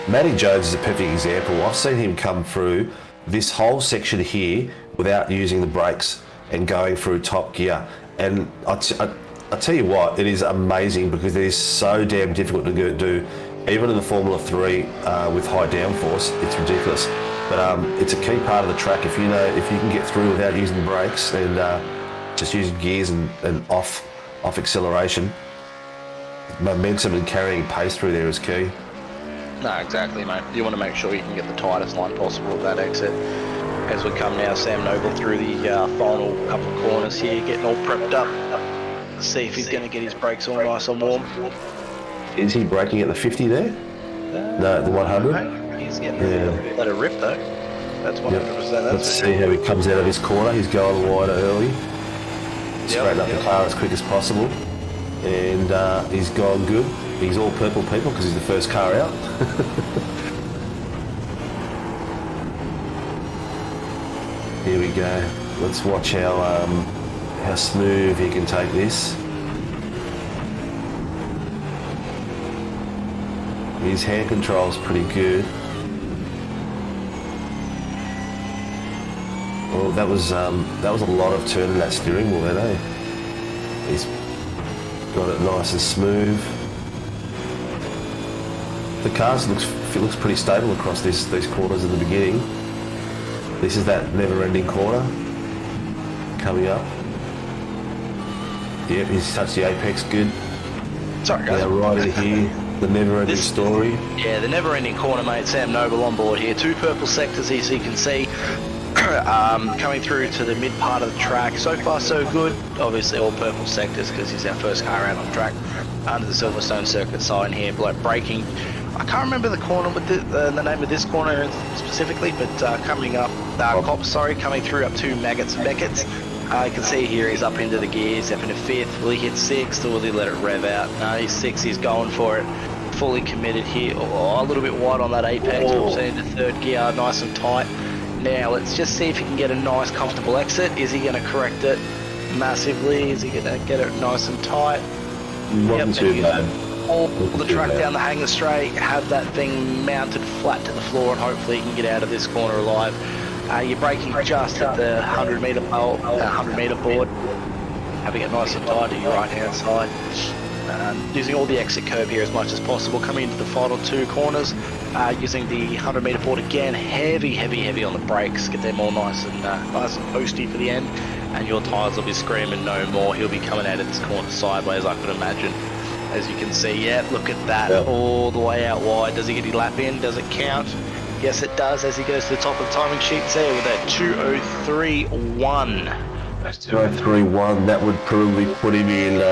Speaker 2: Matty Jones is a perfect example. I've seen him come through this whole section here without using the brakes and going through top gear. And I tell you what, it is amazing because it is so damn difficult to do, even in the Formula 3 with high downforce. It's ridiculous. But it's a key part of the track. If you can get through without using the brakes and just using gears and off acceleration, momentum and carrying pace through there is key.
Speaker 3: No, exactly, mate. You want to make sure you can get the tightest line possible at that exit. As we come now, Sam Noble through the final couple of corners here, getting all prepped up. See if he's going to get his brakes all nice and warm.
Speaker 2: Is he braking at the 50 there? No, at the 100?
Speaker 3: He's getting let it rip though. That's 100%.
Speaker 2: Let's see how he comes out of his corner. He's going wider early. Straighten up the car as quick as possible. And he's gone good. He's all purple people because he's the first car out. Here we go. Let's watch how smooth he can take this. His hand control's pretty good. Well, that was a lot of turning that steering wheel then, eh? He's got it nice and smooth. The car looks pretty stable across these corners in the beginning. This is that never-ending corner coming up. Yep, he's touched the apex good.
Speaker 3: Sorry, guys.
Speaker 2: Now right in here, the never-ending story.
Speaker 3: Yeah, the never-ending corner, mate. Sam Noble on board here. 2 purple sectors here, so you can see. Coming through to the mid part of the track. So far so good. Obviously all purple sectors because he's our first car out on track. Under the Silverstone circuit sign here, braking. I can't remember the corner with the name of this corner specifically, but coming up, coming through up to Maggots and Beckett's. You can see here he's up into the gears, up into 5th. Will he hit 6th or will he let it rev out? No, he's 6th, he's going for it. Fully committed here. A little bit wide on that apex. We'll see into 3rd gear, nice and tight. Now let's just see if he can get a nice comfortable exit. Is he going to correct it massively? Is he going to get it nice and tight?
Speaker 2: Wasn't too bad.
Speaker 3: All the track down the hanger straight, have that thing mounted flat to the floor, and hopefully you can get out of this corner alive. You're braking just at the 100 metre board, having it nice and tight to your right hand side. Using all the exit curb here as much as possible, coming into the final 2 corners, using the 100 metre board again, heavy on the brakes, get them all nice and posty for the end, and your tyres will be screaming no more. He'll be coming out of this corner sideways, I could imagine. As you can see, yeah, look at that, all the way out wide. Does he get his lap in? Does it count? Yes, it does, as he goes to the top of the timing sheet there with that 2:03.1.
Speaker 2: That's 2:03.1, that would probably put him in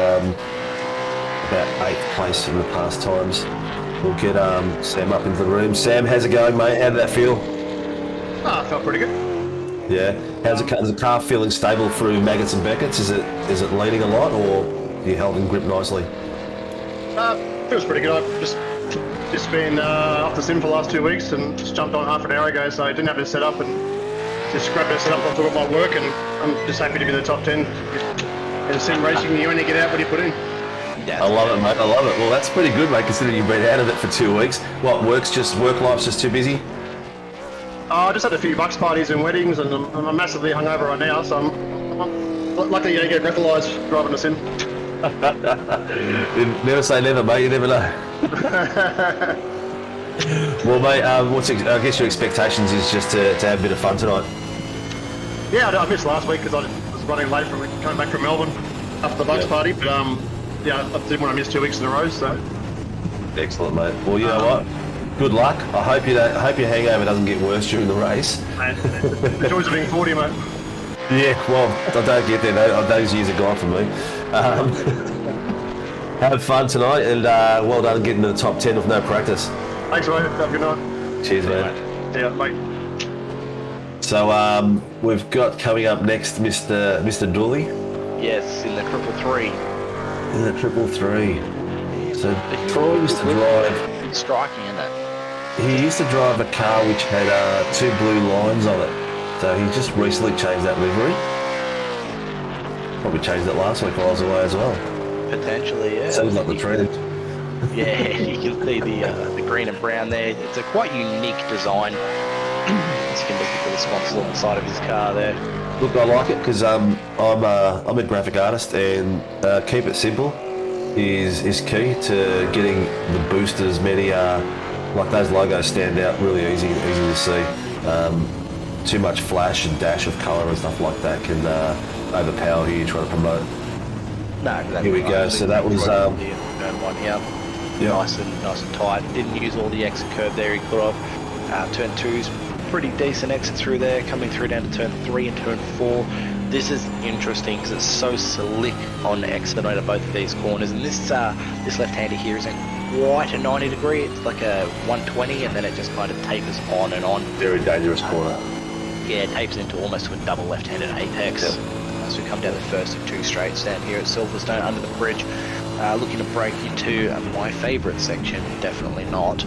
Speaker 2: about 8th place in the past times. We'll get Sam up into the room. Sam, how's it going, mate? How did that feel?
Speaker 5: I felt pretty good.
Speaker 2: Yeah. Is the car feeling stable through Maggots and Beckett's? Is it leaning a lot, or you held in grip nicely?
Speaker 5: Feels pretty good. I've just been off the sim for the last 2 weeks and just jumped on half an hour ago, so I didn't have it set up and just grabbed it set up on top of my work, and I'm just happy to be in the top 10. In sim racing, you only get out what you put in.
Speaker 2: I love it, mate. I love it. Well, that's pretty good, mate, considering you've been out of it for 2 weeks. What, work life's just too busy?
Speaker 5: I just had a few bucks parties and weddings, and I'm massively hungover right now, so I'm luckily you don't get breathalyzed driving a sim.
Speaker 2: Never say never, mate. You never know. Well, mate, I guess your expectations is just to have a bit of fun tonight.
Speaker 5: Yeah, I missed last week because I was running late from coming back from Melbourne after the Bucks party. But yeah, I didn't want to miss 2 weeks in a row. So
Speaker 2: Excellent, mate. Well, you know what? Good luck. I hope your hangover doesn't get worse during the race.
Speaker 5: the joys of being 40, mate.
Speaker 2: Yeah, well, I don't get there. Those years are gone for me. Have fun tonight, and well done getting to the top 10 with no practice.
Speaker 5: Thanks, mate. Have a good night.
Speaker 2: Cheers, man.
Speaker 5: Yeah, mate.
Speaker 2: So we've got coming up next, Mr. Dooley
Speaker 3: Yes, in the 333.
Speaker 2: in the 333. So Troy used to drive.
Speaker 3: Striking, isn't it?
Speaker 2: He used to drive a car which had 2 blue lines on it. So he just recently changed that livery. Probably changed it last week while I was away as well.
Speaker 3: Potentially, yeah.
Speaker 2: Sounds like the trend.
Speaker 3: Yeah, you can see the green and brown there. It's a quite unique design. As you can look at the sponsors on the side of his car there.
Speaker 2: Look, I like it because I'm a graphic artist, and keep it simple is key to getting the boosters. Many like those logos stand out really easy to see. Too much flash and dash of colour and stuff like that can overpower who you're trying to promote.
Speaker 3: No, exactly.
Speaker 2: Here we go. So that was
Speaker 3: one here.
Speaker 2: yeah.
Speaker 3: Nice and tight. Didn't use all the exit curve there he could have. Turn 2's pretty decent exit through there, coming through down to turn 3 and turn 4. This is interesting because it's so slick on exit out of both of these corners, and this left-hander here isn't quite a 90 degree. It's like a 120, and then it just kind of tapers on and on.
Speaker 2: Very dangerous corner.
Speaker 3: Yeah, it tapers into almost to a double left-handed apex.
Speaker 2: Yep.
Speaker 3: As we come down the first of 2 straights down here at Silverstone under the bridge, looking to break into my favourite section. Definitely not.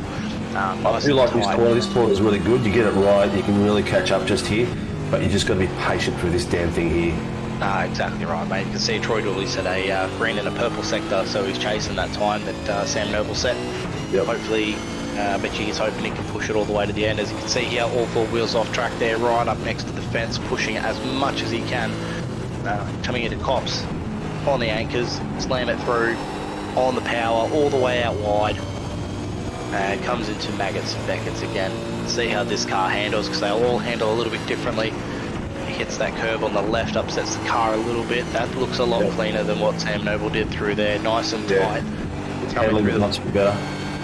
Speaker 2: I do like this corner. This corner is really good. You get it right, you can really catch up just here, but you just got to be patient through this damn thing here.
Speaker 3: Exactly right, mate. You can see Troy Dooley set a green and a purple sector, so he's chasing that time that Sam Noble set.
Speaker 2: Yep.
Speaker 3: Hopefully, I bet you he's hoping he can push it all the way to the end. As you can see here, all 4 wheels off track there, right up next to the fence, pushing it as much as he can. Coming into cops on the anchors, slam it through on the power, all the way out wide. Comes into Maggots and Beckett's again. See how this car handles, because they all handle a little bit differently. He hits that curve on the left, upsets the car a little bit. That looks a lot cleaner than what Sam Noble did through there. Nice and tight.
Speaker 2: It's handling it much better.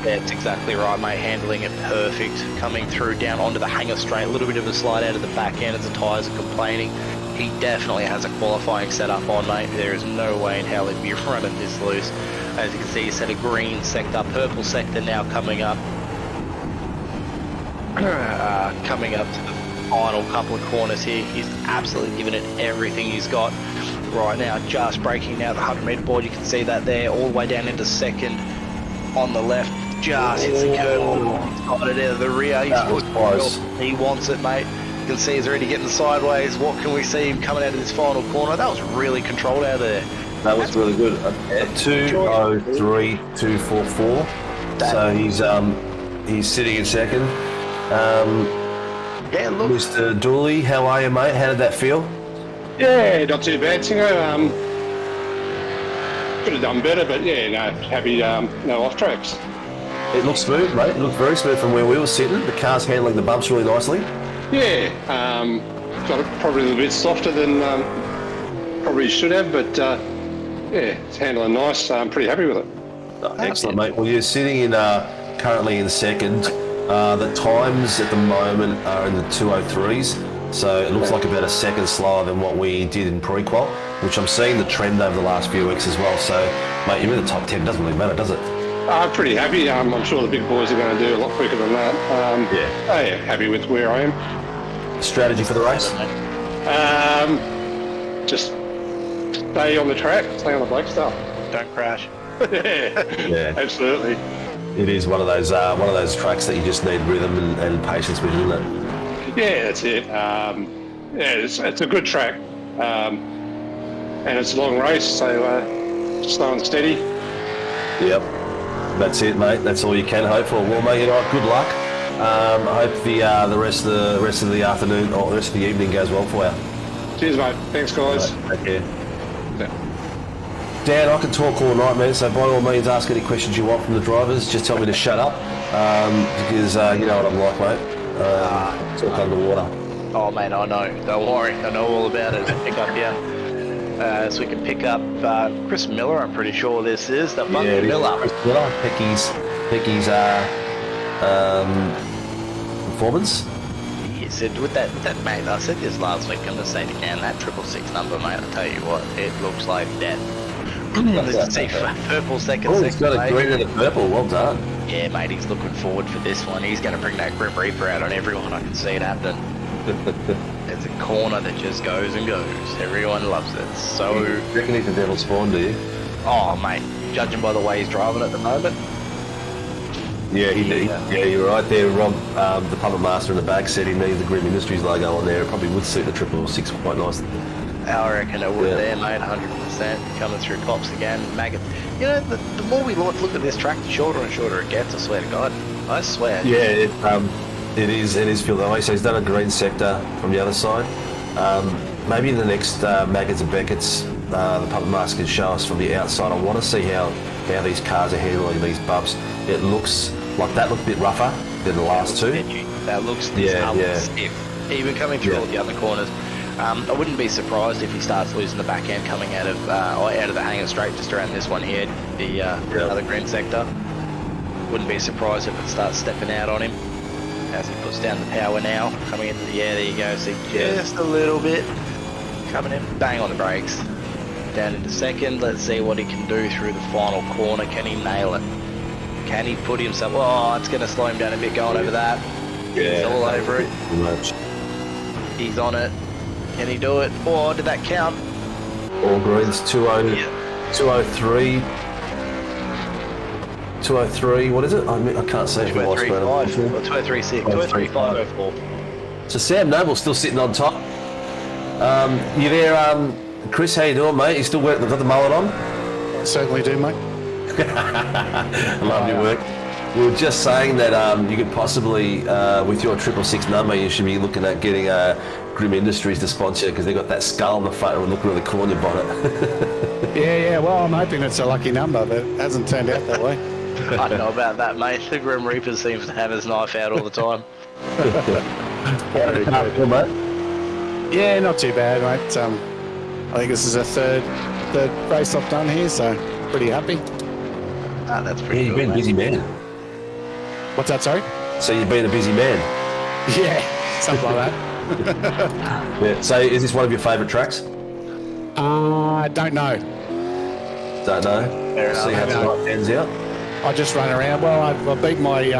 Speaker 3: That's exactly right, mate. Handling it perfect. Coming through down onto the hanger straight. A little bit of a slide out of the back end as the tyres are complaining. He definitely has a qualifying setup on, mate. There is no way in hell he'd be running this loose. As you can see, he set a green sector, purple sector now coming up. Coming up to the final couple of corners here. He's absolutely given it everything he's got right now. Just breaking now the 100-metre board. You can see that there, all the way down into second on the left. Just hits the curve. He's got it out of the rear. He's
Speaker 2: close.
Speaker 3: He wants it, mate. You can see he's already getting sideways. What can we see him coming out of this final corner? That was really controlled out of there.
Speaker 2: That was really good. 2:03.244. So he's sitting in second.
Speaker 3: Yeah, look.
Speaker 2: Mr. Dooley, how are you, mate? How did that feel?
Speaker 6: Yeah, not too bad, Singo. Could have done better, but yeah, no, happy, no off tracks.
Speaker 2: It looked smooth, mate. It looked very smooth from where we were sitting. The car's handling the bumps really nicely.
Speaker 6: Yeah, got it probably a little bit softer than probably should have, but yeah, it's handling nice. I'm pretty happy with it.
Speaker 2: Excellent, mate. Well, you're sitting in currently in second. The times at the moment are in the 2:03s, so it looks like about a second slower than what we did in pre-qual, which I'm seeing the trend over the last few weeks as well. So, mate, you're in the top 10. Doesn't really matter, does it?
Speaker 6: I'm pretty happy. I'm sure the big boys are going to do a lot quicker than that. Yeah, happy with where I am.
Speaker 2: Strategy for the race?
Speaker 6: Just stay on the track, stay on the bike stuff.
Speaker 3: Don't crash.
Speaker 6: Yeah, absolutely.
Speaker 2: It is one of those tracks that you just need rhythm and patience with, isn't it?
Speaker 6: Yeah, that's it. Yeah, it's a good track, and it's a long race, so slow and steady.
Speaker 2: Yep, that's it, mate. That's all you can hope for. Well, mate, you know what? Good luck. I hope the rest of the afternoon or the rest of the evening goes well for you.
Speaker 6: Cheers, mate. Thanks, guys.
Speaker 2: Right, take care.
Speaker 6: Yeah.
Speaker 2: Dan, I can talk all night, man, so by all means ask any questions you want from the drivers. Just tell me to shut up, because you know what I'm like, mate. Talk underwater.
Speaker 3: Oh, mate, I know. Don't worry. I know all about it. Pick up here. So we can pick up Chris Miller, I'm pretty sure this is. The Monkey
Speaker 2: it is
Speaker 3: Miller.
Speaker 2: Chris Miller. Pecky's performance.
Speaker 3: He said, with that, mate, I said this last week, I'm going to say it again, that 666 number, mate, I'll tell you what, it looks like death. Let's see, purple second.
Speaker 2: Oh, he's got a green and a purple, well done.
Speaker 3: Yeah, mate, he's looking forward for this one. He's going to bring that Grim Reaper out on everyone. I can see it happening. It's a corner that just goes and goes. Everyone loves it. So,
Speaker 2: You reckon he's the devil spawn, do you?
Speaker 3: oh, mate, judging by the way he's driving at the moment,
Speaker 2: Yeah, yeah, you're right there, Rob. The puppet master in the back said he needs the Grim Industries logo on there. It probably would suit the 666 quite nicely.
Speaker 3: I reckon it would there, mate, 100%. Coming through cops again, maggot. You know, the more we look at this track, the shorter and shorter it gets, I swear to God. I swear.
Speaker 2: Yeah, it is feel that way. So he's done a green sector from the other side. Maybe in the next Maggots and Beckett's, the puppet master can show us from the outside. I want to see how these cars are handling these bumps. It looks like that looked a bit rougher than the last two.
Speaker 3: That looks stiff. Even coming through all the other corners. I wouldn't be surprised if he starts losing the back end coming out of the hanging straight just around this one here, the other green sector. Wouldn't be surprised if it starts stepping out on him as he puts down the power now. Coming into the air, there you go. See, just a little bit. Coming in, bang on the brakes. Down into second. Let's see what he can do through the final corner. Can he nail it? Can he put himself? Oh, it's going to slow him down a bit going over that. He's all over it.
Speaker 2: Much.
Speaker 3: He's on it. Can he do it? Or did that count?
Speaker 2: All greens, 203. 203, what is it? I can't see it from my screen.
Speaker 3: 2036, 203504.
Speaker 2: So Sam Noble's still sitting on top. You there, Chris? How you doing, mate? You still got the mullet on?
Speaker 7: Certainly do, mate.
Speaker 2: I love your work. We were just saying that you could possibly, with your 666 number, you should be looking at getting Grim Industries to sponsor because they've got that skull in the front and looking really cool on your bonnet.
Speaker 7: Yeah. Well, I'm hoping it's a lucky number, but it hasn't turned out that way.
Speaker 3: I don't know about that, mate. The Grim Reaper seems to have his knife out all the time.
Speaker 2: Cool, mate.
Speaker 7: Yeah, not too bad, mate. I think this is a third race I've done here, so pretty happy.
Speaker 3: That's
Speaker 2: Yeah,
Speaker 3: pretty
Speaker 2: you've
Speaker 3: good,
Speaker 2: been a
Speaker 3: mate.
Speaker 2: busy man.
Speaker 7: What's that, sorry?
Speaker 2: So you've been a busy man.
Speaker 7: Yeah, something like that.
Speaker 2: Yeah. So is this one of your favourite tracks?
Speaker 7: I don't know.
Speaker 2: Don't know.
Speaker 3: Fair
Speaker 2: See how
Speaker 3: enough.
Speaker 2: tonight pans out.
Speaker 7: I just run around. Well, I beat my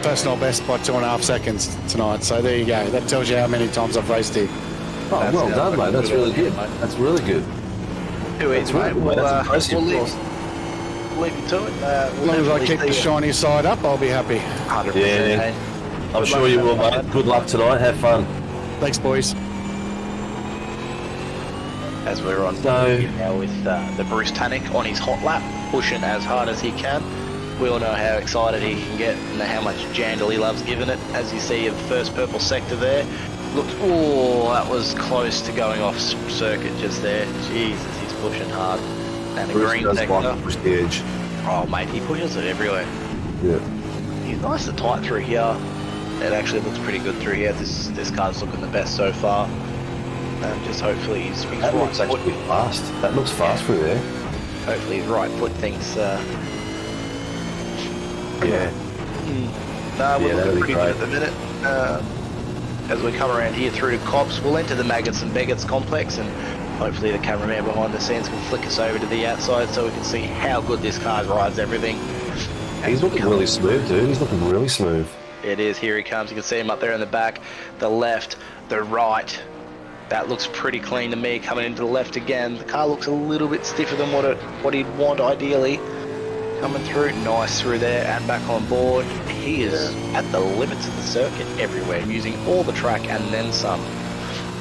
Speaker 7: personal best by 2.5 seconds tonight, so there you go. That tells you how many times I've raced here.
Speaker 2: Oh, well done, mate. That's really good.
Speaker 3: mate.
Speaker 2: That's really good.
Speaker 3: Too easy, mate.
Speaker 2: Really good. That's impressive.
Speaker 3: We'll leave you to it.
Speaker 7: As long as I keep the shiny side up, I'll be happy.
Speaker 3: 100%.
Speaker 2: Yeah.
Speaker 3: Hey.
Speaker 2: I'm sure you will, mate. Good luck tonight. Have fun.
Speaker 7: Thanks, boys.
Speaker 3: As we're on
Speaker 2: So-
Speaker 3: now with the Bruce Tannick on his hot lap, pushing as hard as he can. We all know how excited he can get and how much jandle he loves giving it. As you see the first purple sector there. Looked, oh, that was close to going off circuit just there. Jesus, he's pushing hard. And the
Speaker 2: Bruce
Speaker 3: green
Speaker 2: does
Speaker 3: sector.
Speaker 2: like to push the edge.
Speaker 3: Oh, mate, he pushes it everywhere.
Speaker 2: Yeah.
Speaker 3: He's nice and tight through here. It actually looks pretty good through here. This car's looking the best so far. Just hopefully he's
Speaker 2: That
Speaker 3: right
Speaker 2: looks
Speaker 3: foot.
Speaker 2: actually fast. That looks fast through there.
Speaker 3: Hopefully his right foot thinks.
Speaker 2: Yeah.
Speaker 3: No, we're
Speaker 2: Yeah, that'd
Speaker 3: looking
Speaker 2: be
Speaker 3: pretty
Speaker 2: great.
Speaker 3: good at the minute. As we come around here through to Cops, we'll enter the Maggots and Beggots complex, and hopefully the cameraman behind the scenes can flick us over to the outside so we can see how good this car rides everything.
Speaker 2: He's
Speaker 3: As we
Speaker 2: looking
Speaker 3: come-
Speaker 2: really smooth, dude. He's looking really smooth.
Speaker 3: It is. Here he comes. You can see him up there in the back, the left, the right. That looks pretty clean to me. Coming into the left again. The car looks a little bit stiffer than what he'd want ideally. Coming through, nice through there and back on board. He is at the limits of the circuit everywhere, using all the track and then some.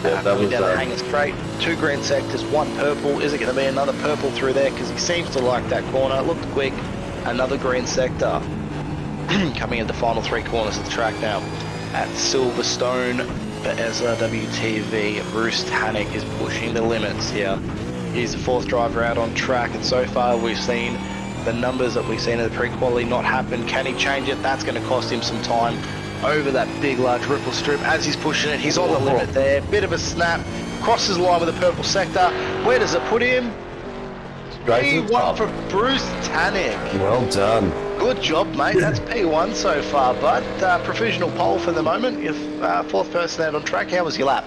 Speaker 2: Yeah, that
Speaker 3: Coming
Speaker 2: was,
Speaker 3: down the hanging straight, 2 green sectors, 1 purple. Is it going to be another purple through there? Because he seems to like that corner. It looked quick. Another green sector. Coming into the final 3 corners of the track now. At Silverstone for SRWTV, Bruce Tannick is pushing the limits here. He's the 4th driver out on track, and so far we've seen the numbers that we've seen in the pre-quali not happen. Can he change it? That's going to cost him some time over that big, large ripple strip. As he's pushing it, he's on the limit there. Bit of a snap, crosses the line with the purple sector. Where does it put him? P1 for Bruce Tanek.
Speaker 2: Well done.
Speaker 3: Good job, mate. That's P1 so far, bud. Provisional pole for the moment. You're 4th person out on track. How was your lap?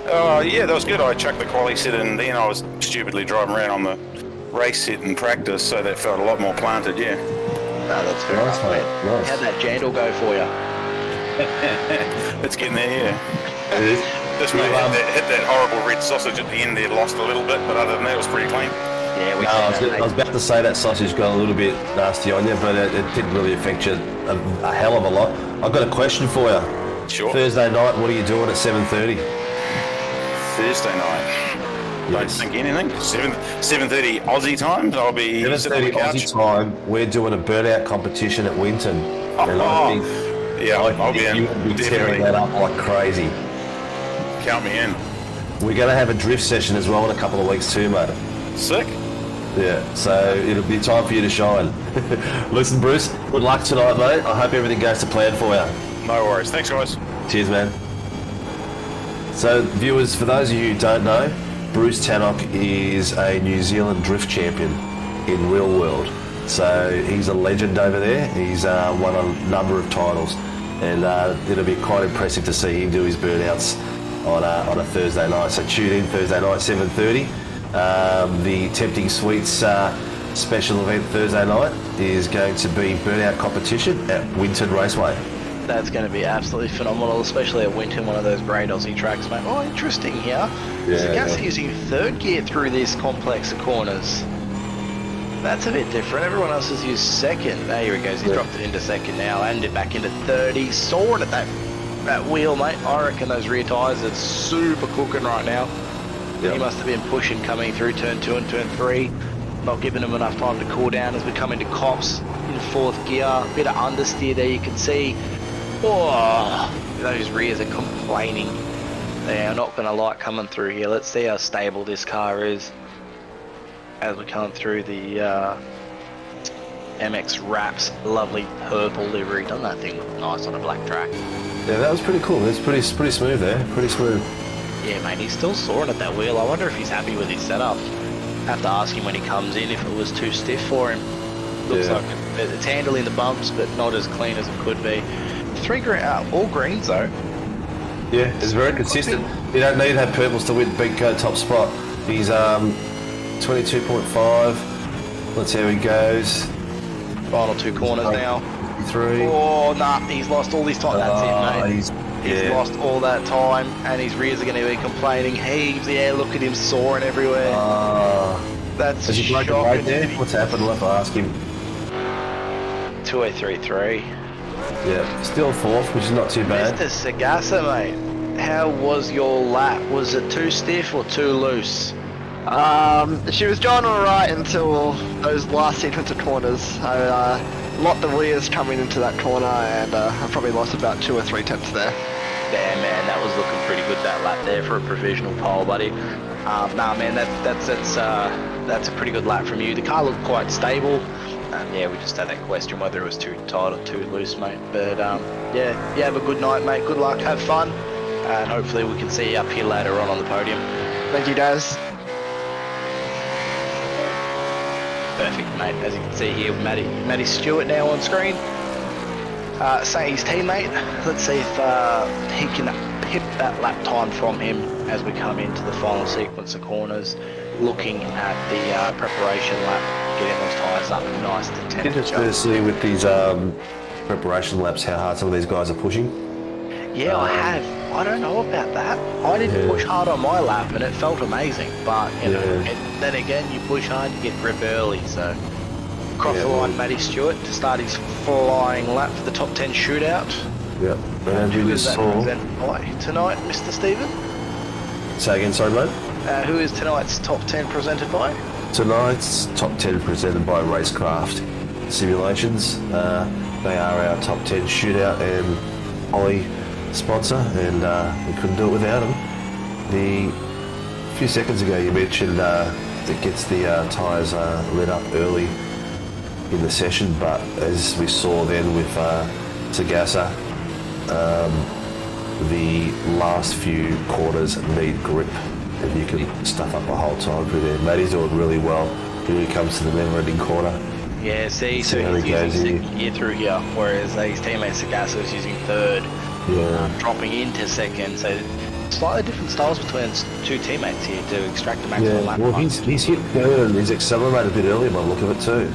Speaker 8: Yeah, that was good. I chucked the quali sit and then I was stupidly driving around on the race sit in practice, so that felt a lot more planted, yeah.
Speaker 3: No, that's fair enough, mate.
Speaker 2: Nice.
Speaker 3: How'd that jandle go for you?
Speaker 8: It's getting there, yeah.
Speaker 2: It is.
Speaker 8: Just hit that horrible red sausage at the end there, lost a little bit, but other than that, it was pretty clean.
Speaker 3: Yeah, we
Speaker 2: I was about to say that sausage got a little bit nasty on you, but it didn't really affect you a hell of a lot. I've got a question for you.
Speaker 8: Sure.
Speaker 2: Thursday night, what are you doing at 7:30?
Speaker 8: Thursday night. Don't think anything. 7:30 Aussie time. I'll be sitting on
Speaker 2: 7:30
Speaker 8: the couch.
Speaker 2: Aussie time. We're doing a burnout competition at Winton. And I think
Speaker 8: I'll be in.
Speaker 2: you'll be tearing that up like crazy.
Speaker 8: Count me in.
Speaker 2: We're going to have a drift session as well in a couple of weeks too, mate.
Speaker 8: Sick.
Speaker 2: Yeah, so it'll be time for you to shine. Listen, Bruce, good luck tonight, mate. I hope everything goes to plan for you.
Speaker 8: No worries. Thanks, guys.
Speaker 2: Cheers, man. So, viewers, for those of you who don't know, Bruce Tannock is a New Zealand drift champion in real world. So he's a legend over there. He's won a number of titles, and it'll be quite impressive to see him do his burnouts on a Thursday night. So tune in Thursday night, 7:30. The Tempting Sweets special event Thursday night is going to be burnout competition at Winton Raceway.
Speaker 3: That's going to be absolutely phenomenal, especially at Winton, one of those great Aussie tracks, mate. Oh, interesting here. Sagasa using 3rd gear through this complex of corners. That's a bit different. Everyone else has used 2nd. There he goes. He's dropped it into 2nd now and it back into 3rd. He's soaring at that wheel, mate. I reckon those rear tyres are super cooking right now. Yep. He must have been pushing coming through turn 2 and turn 3. Not giving him enough time to cool down as we come into Cops in 4th gear. Bit of understeer there, you can see. Oh, those rears are complaining. They are not going to like coming through here. Let's see how stable this car is as we come through the MX Wraps. Lovely purple livery. Done that thing look nice on a black track.
Speaker 2: Yeah, that was pretty cool. It's pretty smooth there. Pretty smooth.
Speaker 3: Yeah, mate, he's still soaring at that wheel. I wonder if he's happy with his setup. Have to ask him when he comes in if it was too stiff for him. Looks like it's handling the bumps, but not as clean as it could be. 3 all greens though.
Speaker 2: Yeah, it's very consistent. You don't need to have purples to win big top spot. He's 22.5. Let's see how he goes.
Speaker 3: Final 2 corners now.
Speaker 2: 3.
Speaker 3: Oh, nah, he's lost all his time. That's it, mate. He's lost all that time, and his rears are going to be complaining. Heaves, yeah, look at him soaring everywhere. That's
Speaker 2: has he broken right there? What's happened? We'll have to ask him.
Speaker 3: 2033.
Speaker 2: Yeah, still 4th, which is not too bad.
Speaker 3: Mr. Sagasa, mate, how was your lap? Was it too stiff or too loose?
Speaker 9: She was going alright until those last sequence of corners. I locked the wheels coming into that corner, and I probably lost about 2 or 3 tenths there.
Speaker 3: Damn, man, that was looking pretty good, that lap there for a provisional pole, buddy. Nah, man, that's a pretty good lap from you. The car looked quite stable. Yeah, we just had that question whether it was too tight or too loose, mate. But yeah, you have a good night, mate. Good luck, have fun, and hopefully we can see you up here later on the podium.
Speaker 9: Thank you, guys.
Speaker 3: Perfect, mate. As you can see here, Matty Stewart now on screen. Saying his teammate. Let's see if he can pip that lap time from him as we come into the final sequence of corners. Looking at the preparation lap, getting those tyres up nice to temperature.
Speaker 2: Interesting to see with these preparation laps how hard some of these guys are pushing.
Speaker 3: Yeah, I have. I don't know about that. I didn't push hard on my lap and it felt amazing. But, you know, then again, you push hard, you get grip early. So, across the line, Matty Stewart to start his flying lap for the top 10 shootout.
Speaker 2: Yep. And
Speaker 3: who is that presented by tonight, Mr. Stephen?
Speaker 2: Say again, sorry, mate?
Speaker 3: Who is tonight's top 10 presented by?
Speaker 2: Tonight's top 10 presented by Racecraft Simulations. They are our top 10 shootout and Ollie sponsor, and we couldn't do it without them. The few seconds ago you mentioned it gets the tyres lit up early in the session, but as we saw then with Sagasa, the last few quarters need grip, and you can stuff up a whole time through there. Matty's doing really well when it comes to the never-ending corner.
Speaker 3: Yeah, so he's
Speaker 2: how he goes
Speaker 3: using second gear through here, whereas his teammate Sagasa is using third, dropping into second. So slightly different styles between two teammates here to extract the maximum lap
Speaker 2: well,
Speaker 3: time.
Speaker 2: he's hit third and he's accelerated a bit earlier by the look of it too.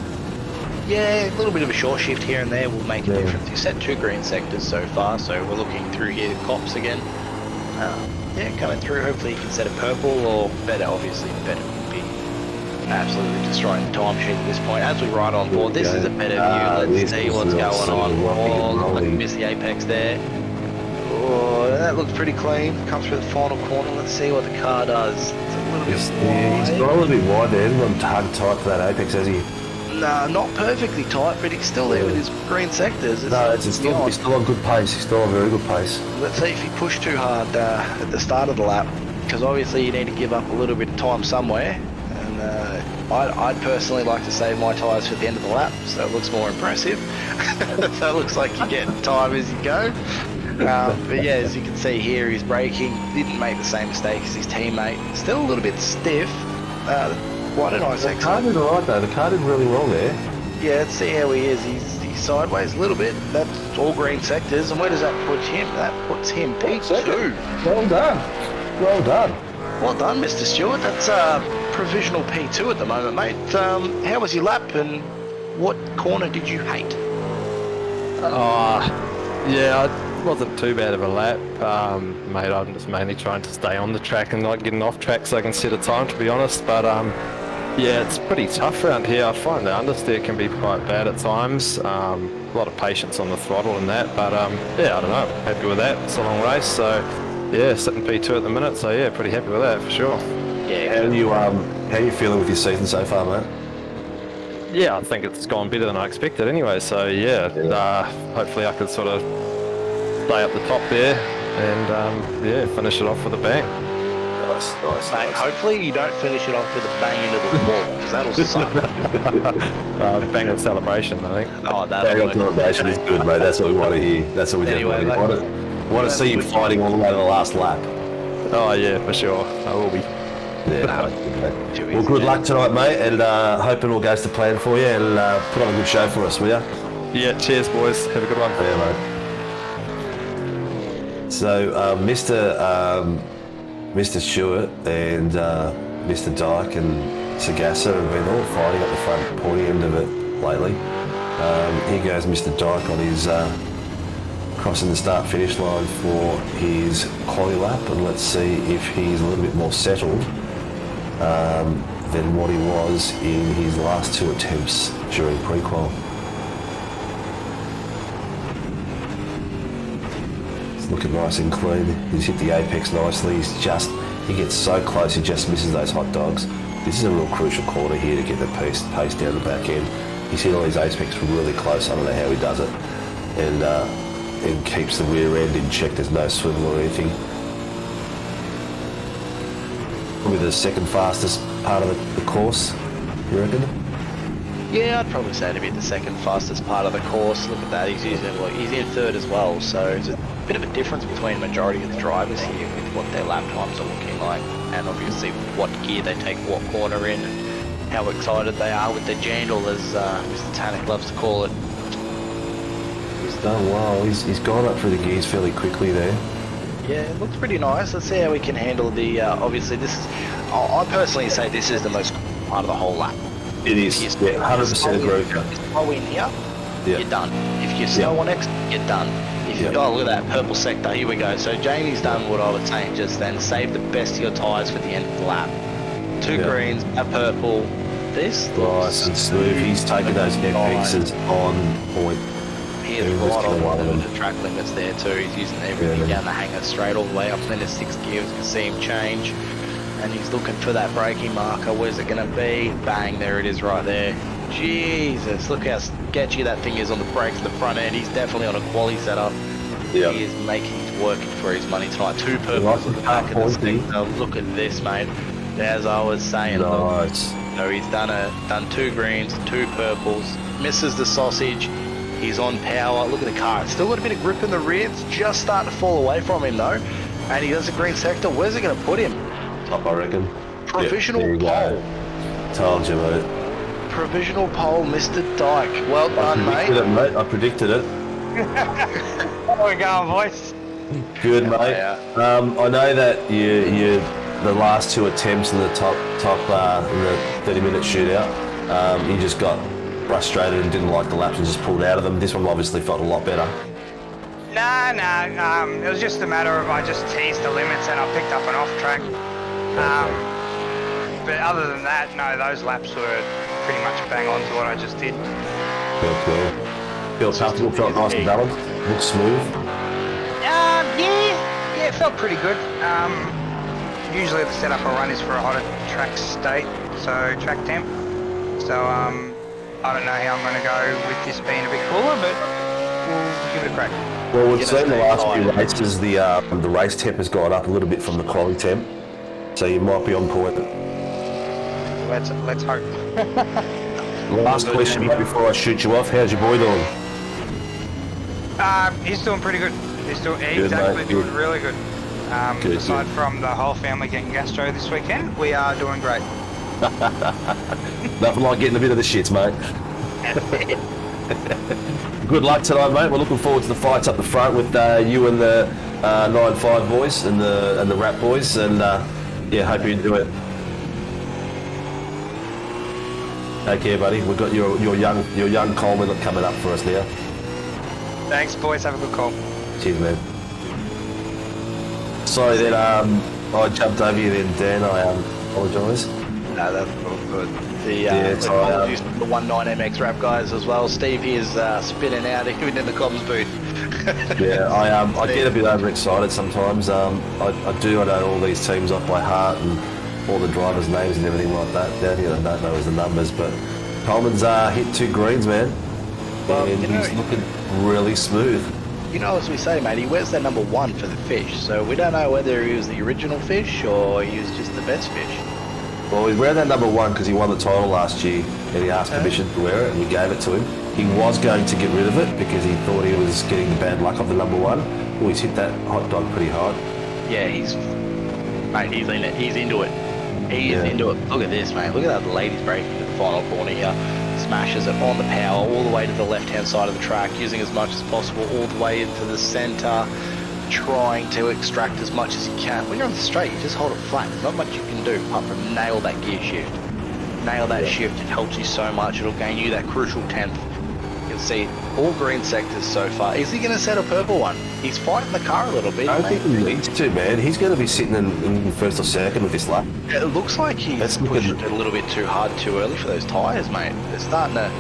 Speaker 3: Yeah, a little bit of a short shift here and there will make a difference. He's set 2 green sectors so far, so we're looking through here, cops again. Yeah, coming through, hopefully he can set a purple, or better, obviously, better would be absolutely destroying the timesheet at this point. As we ride on board, this is a better view. Let's see what's going on. Oh, looks like we missed the apex there. Oh, that looks pretty clean. Comes through the final corner. Let's see what the car does. It's a little bit wide.
Speaker 2: He's got a little bit wide there. Hasn't gone hard tight for that apex, has he?
Speaker 3: Nah, not perfectly tight, but he's still there with his green sectors.
Speaker 2: He's still on good pace. He's still on very good pace.
Speaker 3: Let's see if he pushed too hard at the start of the lap, because obviously you need to give up a little bit of time somewhere. And I'd personally like to save my tyres for the end of the lap, so it looks more impressive. So it looks like you get time as you go. But yeah, as you can see here, he's braking. Didn't make the same mistake as his teammate. Still a little bit stiff. Quite a nice exit.
Speaker 2: The car did alright though. The car did really well there.
Speaker 3: Yeah, let's see how he is. He's sideways a little bit. That's all green sectors. And where does that put him? That puts him P2.
Speaker 2: Well done. Well done.
Speaker 3: Well done, Mr. Stewart. That's provisional P2 at the moment, mate. How was your lap, and what corner did you hate?
Speaker 10: Yeah, it wasn't too bad of a lap, mate. I'm just mainly trying to stay on the track and not getting off track so I can set a time, to be honest. But yeah, it's pretty tough around here. I find the understeer can be quite bad at times. A lot of patience on the throttle and that, but yeah, I don't know. Happy with that. It's a long race, so yeah, sitting P2 at the minute. So yeah, pretty happy with that for sure.
Speaker 3: Yeah.
Speaker 2: How are you feeling with your season so far, mate?
Speaker 10: Yeah, I think it's gone better than I expected anyway. So yeah, hopefully I can sort of stay up the top there and yeah, finish it off with a bang.
Speaker 2: Nice.
Speaker 3: Mate, hopefully you don't finish it off with a bang into the wall, because that'll suck.
Speaker 10: Bang of celebration, I think.
Speaker 3: Oh,
Speaker 2: Bang of celebration is good, mate. That's what we want to hear. That's what we
Speaker 3: Anyway,
Speaker 2: want to see you fighting all the way to the last lap.
Speaker 10: Oh yeah, for sure. I will be.
Speaker 2: Yeah, well, good luck tonight, mate, and hope it all goes to plan for you, and put on a good show for us, will you?
Speaker 10: Yeah, cheers, boys. Have a good one.
Speaker 2: Yeah, mate. So, Mr. Stewart and Mr. Dyke and Sagasa have been all fighting at the front pointy end of it lately. Here goes Mr. Dyke on his crossing the start-finish line for his quali lap, and let's see if he's a little bit more settled than what he was in his last 2 attempts during pre-qual. It's looking nice and clean. He's hit the apex nicely. He gets so close, he just misses those hot dogs. This is a real crucial corner here to get the pace down the back end. He's hit all these apex really close. I don't know how he does it. And keeps the rear end in check. There's no swivel or anything. Probably the second fastest part of the course, you reckon?
Speaker 3: Yeah, I'd probably say to be the second fastest part of the course. Look at that, he's in third as well, so it's a bit of a difference between the majority of the drivers here with what their lap times are looking like, and obviously what gear they take what corner in, and how excited they are with the jandle, as Mr. Tanik loves to call it.
Speaker 2: He's done well. He's gone up through the gears fairly quickly there.
Speaker 3: Yeah, it looks pretty nice. Let's see how we can handle the, obviously this is, I personally say this is the most part of the whole lap.
Speaker 2: It is, yeah, 100% agree.
Speaker 3: If you slow in here,
Speaker 2: Yeah.
Speaker 3: you're done. If you slow on exit, you're done. If you oh, look at that purple sector, here we go. So Jamie's done what I was saying just then, save the best of your tyres for the end of the lap. 2 greens, a purple. This
Speaker 2: nice and smooth. He's taken those apexes on point.
Speaker 3: He is right on the track limits there too. He's using everything down the hanger straight all the way up into 6 gears. You can see him change. And he's looking for that braking marker. Where's it going to be? Bang, there it is right there. Jesus, look how sketchy that thing is on the brakes at the front end. He's definitely on a quali setup. Yep. He is making his working for his money tonight. 2 purples at the back of the seat. Look at this, mate. as I was saying,
Speaker 2: Nice.
Speaker 3: you know, he's done 2 greens, 2 purples, misses the sausage. He's on power. Look at the car. It's still got a bit of grip in the rear. It's just starting to fall away from him though. And he does a green sector. Where's it going to put him?
Speaker 2: Top, I reckon.
Speaker 3: Provisional
Speaker 2: there you
Speaker 3: pole.
Speaker 2: go. Told you, mate.
Speaker 3: Provisional pole, Mr. Dyke. Well done,
Speaker 2: predicted
Speaker 3: mate.
Speaker 2: it, mate. I predicted it.
Speaker 11: How we going, boys?
Speaker 2: Good, mate.
Speaker 3: Yeah.
Speaker 2: I know that you the last 2 attempts in the top in the 30-minute shootout, you just got frustrated and didn't like the laps and just pulled out of them. This one obviously felt a lot better.
Speaker 11: Nah. It was just a matter of I just teased the limits and I picked up an off track. But other than that, no, those laps were pretty much bang on to what I just did.
Speaker 2: Cool. Feels comfortable, felt nice and balanced, looked smooth.
Speaker 11: Yeah, it felt pretty good. Usually the setup I run is for a hotter track state, so track temp. So I don't know how I'm going to go with this being a bit cooler, but we'll give it a crack.
Speaker 2: Well, we've seen the last few races, the race temp has gone up a little bit from the quality temp, so you might be on point.
Speaker 11: Let's hope.
Speaker 2: Last question, mate, before I shoot you off. How's your boy doing?
Speaker 11: He's doing pretty good. He's
Speaker 2: Good,
Speaker 11: actually
Speaker 2: mate,
Speaker 11: doing
Speaker 2: good.
Speaker 11: really good.
Speaker 2: Good,
Speaker 11: Aside
Speaker 2: good.
Speaker 11: from the whole family getting gastro this weekend, we are doing great.
Speaker 2: Nothing like getting a bit of the shits, mate. Good luck tonight, mate. We're looking forward to the fights up the front with you and the 9-5 boys and the Rap boys, and yeah, hope you enjoy it. Take care, buddy. We've got your young Coleman coming up for us now.
Speaker 11: Thanks, boys. Have a good call.
Speaker 2: Cheers, man. Sorry that I jumped over you then, Dan. I apologise.
Speaker 3: No, that's all good.
Speaker 2: Yeah,
Speaker 3: The
Speaker 2: sorry,
Speaker 3: apologies to the 19MX Rap guys as well. Steve here's spinning out even in the comms booth.
Speaker 2: Yeah, I get a bit overexcited sometimes. I know all these teams off by heart and all the drivers' names and everything like that. Down here, I don't know as the numbers, but Coleman's hit 2 greens, man,
Speaker 3: Well,
Speaker 2: and
Speaker 3: you know,
Speaker 2: he's looking really smooth.
Speaker 3: You know, as we say, mate, he wears that number 1 for the fish, so we don't know whether he was the original fish or he was just the best fish.
Speaker 2: Well, he's wearing that number 1 because he won the title last year, and he asked permission to wear it, and we gave it to him. He was going to get rid of it because he thought he was getting the bad luck of the number 1. Well, he's hit that hot dog pretty hard.
Speaker 3: Yeah, he's in it. He's into it. He is
Speaker 2: Yeah.
Speaker 3: into it. Look at this, mate. Look at that ladies breaking to the final corner here. Smashes it on the power all the way to the left-hand side of the track, using as much as possible all the way into the centre, trying to extract as much as you can. When you're on the straight, you just hold it flat. There's not much you can do apart from nail that gear shift. Nail that shift. It helps you so much. It'll gain you that crucial 10th. You can see all green sectors so far. Is he going to set a purple one? He's fighting the car a little bit.
Speaker 2: I don't think he needs to, man. He's going to be sitting in first or second with this lap.
Speaker 3: It looks like he's
Speaker 2: That's
Speaker 3: pushed
Speaker 2: looking-
Speaker 3: it a little bit too hard, too early for those tyres, mate. They're starting to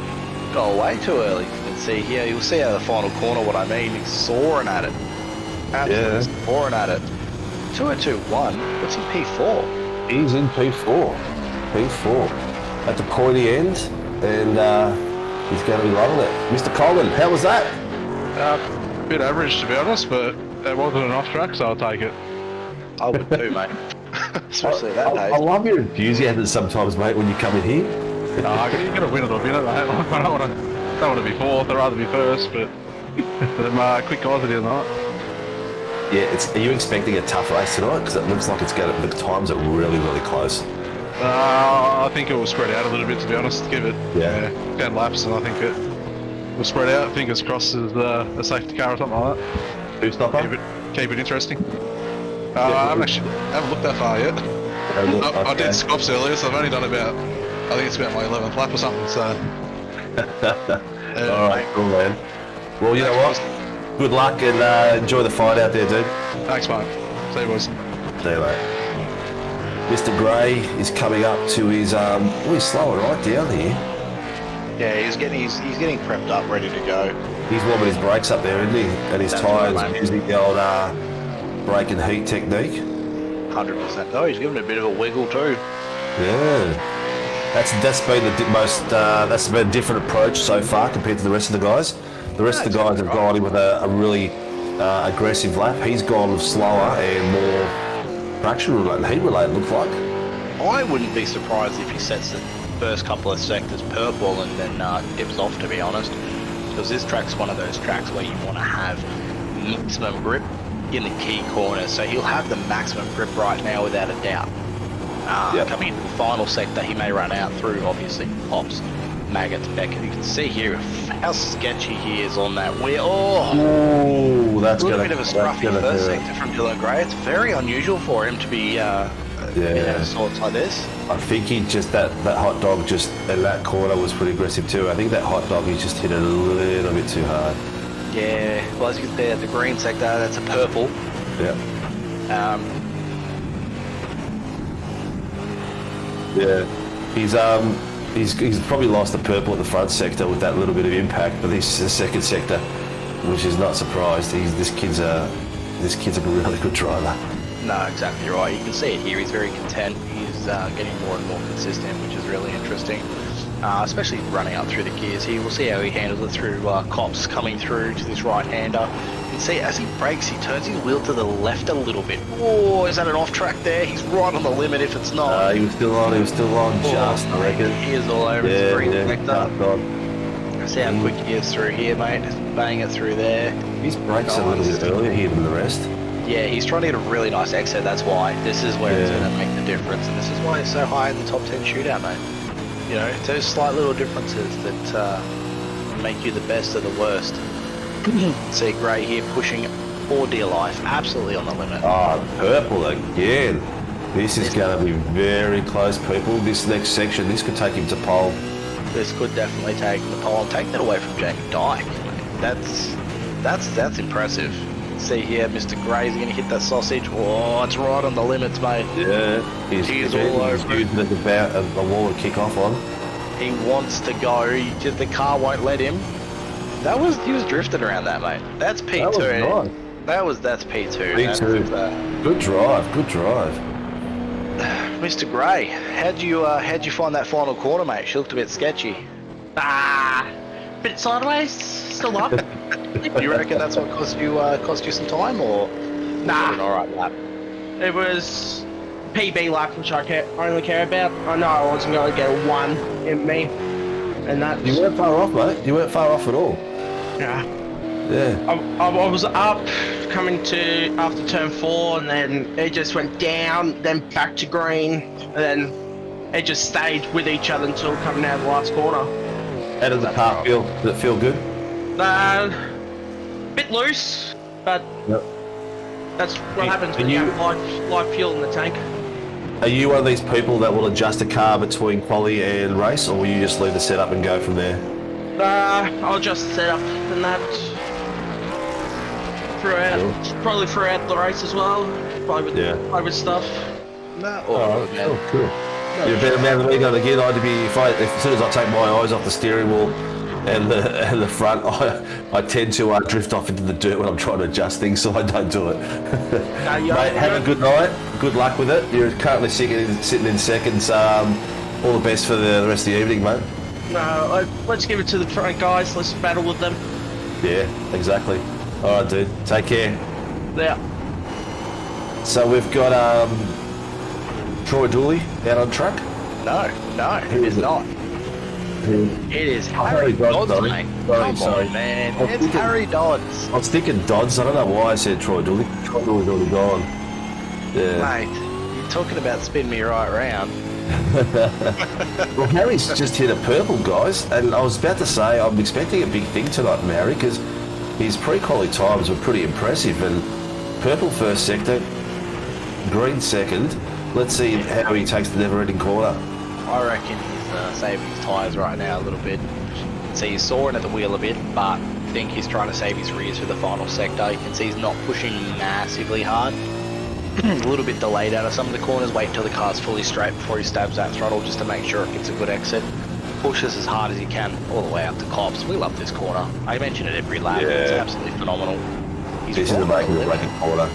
Speaker 3: go away too early. You can see here, you'll see out of the final corner what I mean. He's soaring at it. Absolutely soaring at it. 2021, what's in P4?
Speaker 2: He's in P4. P4. At the pointy end, and he's going to be loving it. Mr. Coleman, how was that?
Speaker 12: Bit average to be honest, but it wasn't an off track, so I'll take it.
Speaker 3: I would too, mate. Especially that
Speaker 2: I
Speaker 3: day.
Speaker 2: love your enthusiasm sometimes, mate, when you come in here.
Speaker 12: You got to win it or win it, mate. Like, I don't want to be fourth. I'd rather be first, but I'm quick guys at the night.
Speaker 2: Yeah, are you expecting a tough race tonight? Because it looks like it's going to, the times are really, really close.
Speaker 12: I think it will spread out a little bit, to be honest. Give it 10 laps, and I think it will spread out. Fingers crossed as a safety car or something like that.
Speaker 2: Who's stopper?
Speaker 12: Keep it interesting. I haven't looked that far yet. I did scops earlier, so I've only done about, I think it's about my 11th lap or something, so...
Speaker 2: Alright, cool, man. Well, you know what? Good luck and enjoy the fight out there, dude.
Speaker 12: Thanks, mate. See you, boys.
Speaker 2: See you later. Mr. Gray is coming up to his, he's slower right down here.
Speaker 3: Yeah, he's getting prepped up, ready to go.
Speaker 2: He's warming his brakes up there, isn't he? And his
Speaker 3: That's
Speaker 2: tyres
Speaker 3: right, mate.
Speaker 2: using the old brake and heat technique.
Speaker 3: 100%. Oh, he's giving it a bit of a wiggle too.
Speaker 2: Yeah. That's been the most, that's been a different approach so far compared to the rest of the guys. The rest of the guys have gone in with a really aggressive lap. He's gone slower and more traction related, heat related, looks like.
Speaker 3: I wouldn't be surprised if he sets the first couple of sectors purple and then dips off, to be honest. Because this track's one of those tracks where you want to have maximum grip in the key corners. So he'll have the maximum grip right now without a doubt. Coming into the final sector, he may run out through, obviously, Pops, Maggots, Beckett. You can see here how sketchy he is on that wheel. Oh,
Speaker 2: that's
Speaker 3: a little bit of a scruffy first sector from Dylan Gray. It's very unusual for him to be in sorts like this.
Speaker 2: I think he just, that hot dog just in that corner was pretty aggressive too. I think that hot dog, he just hit it a little bit too hard.
Speaker 3: Yeah, well, as you can see at the green sector, that's a purple.
Speaker 2: Yeah. He's probably lost the purple at the front sector with that little bit of impact, but this is the second sector, which is not surprised. This kid's a really good driver.
Speaker 3: No, exactly right. You can see it here. He's very content. He's getting more and more consistent, which is really interesting. Especially running up through the gears here. We'll see how he handles it through cops coming through to this right-hander. You can see as he brakes, he turns his wheel to the left a little bit. Oh, is that an off-track there? He's right on the limit if it's not.
Speaker 2: He was still on just, I reckon.
Speaker 3: He is all over his green sector. See how quick he is through here, mate. Just bang it through there.
Speaker 2: His brakes a little bit earlier here than the rest.
Speaker 3: Yeah, he's trying to get a really nice exit, that's why. This is where it's going to make the difference, and this is why he's so high in the top 10 shootout, mate. You know, it's those slight little differences that make you the best of the worst. See Gray here pushing for dear life, absolutely on the limit.
Speaker 2: Oh, purple again. This is going to be very close, people. This next section, this could take him to pole.
Speaker 3: This could definitely take him to pole and take that away from Jamie Dyke. That's impressive. See here, Mr. Gray's going to hit that sausage. Oh, it's right on the limits, mate.
Speaker 2: Yeah, he's all over. He's using a wall to kick off on.
Speaker 3: He wants to go. The car won't let him. He was drifting around that, mate. That's P2. That's P2.
Speaker 2: P2. Good drive.
Speaker 3: Mr. Gray, how'd you find that final corner, mate? She looked a bit sketchy.
Speaker 13: Bit sideways, still up.
Speaker 3: You reckon that's what cost you some time, or
Speaker 13: nah?
Speaker 3: An alright lap.
Speaker 13: It was PB lap, which I only care about. I know I wasn't going to get a 1 in me, and that.
Speaker 2: You weren't far off, mate. You weren't far off at all.
Speaker 13: Yeah.
Speaker 2: Yeah.
Speaker 13: I was up coming to after turn 4, and then it just went down, then back to green, and then it just stayed with each other until coming out of the last corner.
Speaker 2: How does the car feel? Does it feel good?
Speaker 13: Bit loose, but that's what happens when you have live fuel in the tank.
Speaker 2: Are you one of these people that will adjust a car between quali and race, or will you just leave the setup and go from there?
Speaker 13: I'll adjust the setup and that probably throughout the race as well. Play with stuff.
Speaker 2: Cool. You're a better man than me going again. As soon as I take my eyes off the steering wheel and the front, I tend to drift off into the dirt when I'm trying to adjust things, so I don't do it. Mate, have a good night. Good luck with it. You're currently sitting in seconds. All the best for the rest of the evening, mate.
Speaker 13: No, let's give it to the front guys. Let's battle with them.
Speaker 2: Yeah, exactly. All right, dude. Take care.
Speaker 13: Yeah.
Speaker 2: So we've got Troy Dooley out on track?
Speaker 3: No, it is not. It is Harry Dodds, mate. Come on, man. It's Harry Dodds.
Speaker 2: I was thinking Dodds. I don't know why I said Troy Dooley. Troy Dooley's already gone. Yeah.
Speaker 3: Mate, you're talking about spin me right round.
Speaker 2: Well, Harry's just hit a purple, guys, and I was about to say I'm expecting a big thing tonight from Harry because his pre-quali times were pretty impressive, and purple first sector, green second. Let's see how he takes the never-ending corner.
Speaker 3: I reckon he's saving his tyres right now a little bit. So he's soaring at the wheel a bit, but I think he's trying to save his rears for the final sector. You can see he's not pushing massively hard. A little bit delayed out of some of the corners. Wait till the car's fully straight before he stabs that throttle just to make sure it gets a good exit. Pushes as hard as he can all the way up to Cops. We love this corner. I mention it every lap. It's absolutely phenomenal.
Speaker 2: This is a making or breaking corner.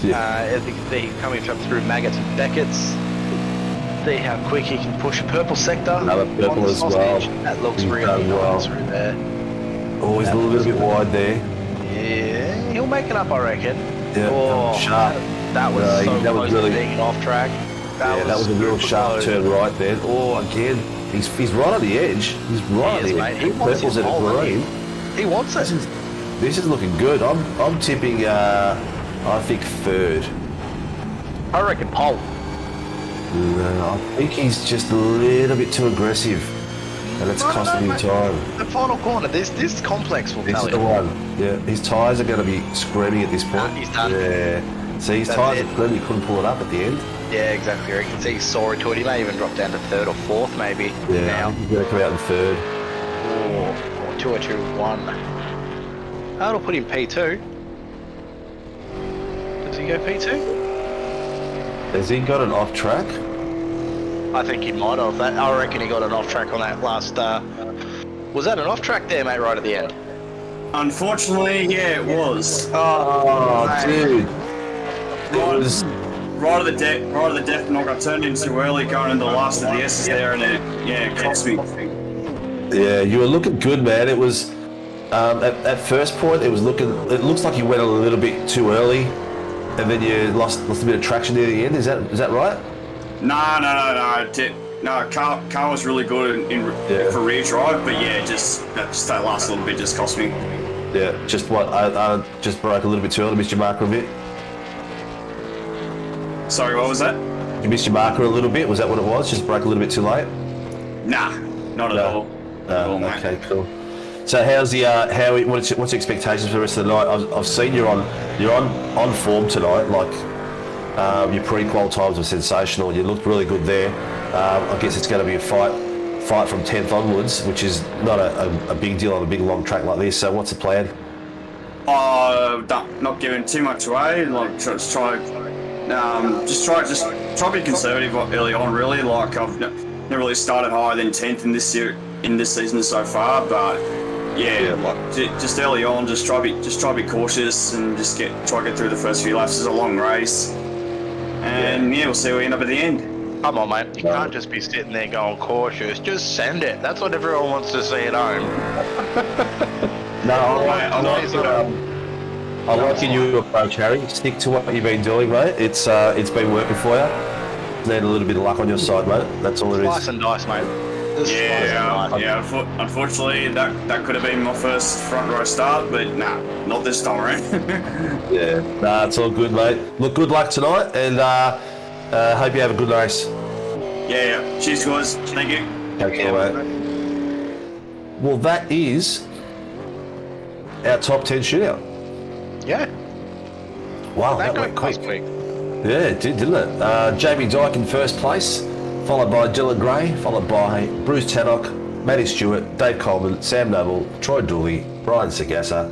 Speaker 3: As you can see, he's coming through Maggots and Beckett's. See how quick he can push purple sector.
Speaker 2: Another purple as well.
Speaker 3: That looks really nice through there.
Speaker 2: Oh, he's a little bit wide there.
Speaker 3: Yeah, he'll make it up, I reckon.
Speaker 2: Yeah, sharp.
Speaker 3: That was so
Speaker 2: that was
Speaker 3: close
Speaker 2: really
Speaker 3: to being an off track.
Speaker 2: that was a real sharp turn right there. Oh, again, he's right on the edge. He's right on the edge.
Speaker 3: He wants
Speaker 2: Purple's
Speaker 3: his
Speaker 2: in a
Speaker 3: pole,
Speaker 2: green.
Speaker 3: He wants it.
Speaker 2: This is looking good. I'm tipping. I think third.
Speaker 3: I reckon pole.
Speaker 2: No, I think he's just a little bit too aggressive, and it's costing him time.
Speaker 3: The final corner. This complex will
Speaker 2: This
Speaker 3: tell
Speaker 2: is the
Speaker 3: you.
Speaker 2: one. Yeah, his tyres are going to be screaming at this point.
Speaker 3: He's done.
Speaker 2: Yeah. See, his
Speaker 3: That's
Speaker 2: tyres
Speaker 3: it.
Speaker 2: are screaming. He couldn't pull it up at the end.
Speaker 3: Yeah, exactly. I can see he saw into it. He may even drop down to third or fourth, maybe.
Speaker 2: Yeah,
Speaker 3: Now.
Speaker 2: I think he's going to come out in third.
Speaker 3: Or 2 or 2 1. That'll put him P2. Does he go P2?
Speaker 2: Has he got an off track?
Speaker 3: I think he might have. I reckon he got an off track on that last. Was that an off track there, mate? Right at the end.
Speaker 14: Unfortunately, yeah, it was.
Speaker 2: Oh, dude.
Speaker 14: Right at the death knock. I turned in too early going into the last of the S's there, and it cost me.
Speaker 2: Yeah, you were looking good, man. It was at first point. It looks like you went a little bit too early, and then you lost a bit of traction near the end. Is that right?
Speaker 14: No. Car was really good for rear drive, but yeah, just that last little bit just cost me.
Speaker 2: Yeah, just what I just broke a little bit too early. Missed your marker a bit.
Speaker 14: Sorry, what was that?
Speaker 2: You missed your marker a little bit. Was that what it was? Just broke a little bit too late.
Speaker 14: Nah, not at all.
Speaker 2: Okay, cool. So how's the what's your expectations for the rest of the night? I've seen you're on form tonight. Like your pre-qual times were sensational. You looked really good there. I guess it's going to be a fight from 10th onwards, which is not a big deal on a big long track like this. So what's the plan?
Speaker 14: Not giving too much away. Like just try to be conservative early on. Really, like I've never really started higher than 10th in this season so far, but. Yeah, like just early on, just try to be cautious and just try to get through the first few laps. It's a long race, and we'll see where we end up at the end.
Speaker 3: Come on, mate. You can't just be sitting there going cautious. Just send it. That's what everyone wants to see at home.
Speaker 2: I like your approach, Harry. Stick to what you've been doing, mate. It's been working for you. Need a little bit of luck on your side, mate. That's all it is.
Speaker 3: Slice and dice, mate.
Speaker 14: Unfortunately, that could have been my first front row start, but not this time around.
Speaker 2: Yeah, it's all good, mate. Look, good luck tonight, and hope you have a good race.
Speaker 14: Yeah. Cheers, guys. Thank you.
Speaker 2: Okay, mate. Well, that is our top 10 shootout.
Speaker 3: Yeah.
Speaker 2: Wow, that went quick. Yeah, it did, didn't it? Jamie Dyke in first place, followed by Dylan Gray, followed by Bruce Tannock, Matty Stewart, Dave Coleman, Sam Noble, Troy Dooley, Brian Sagassa,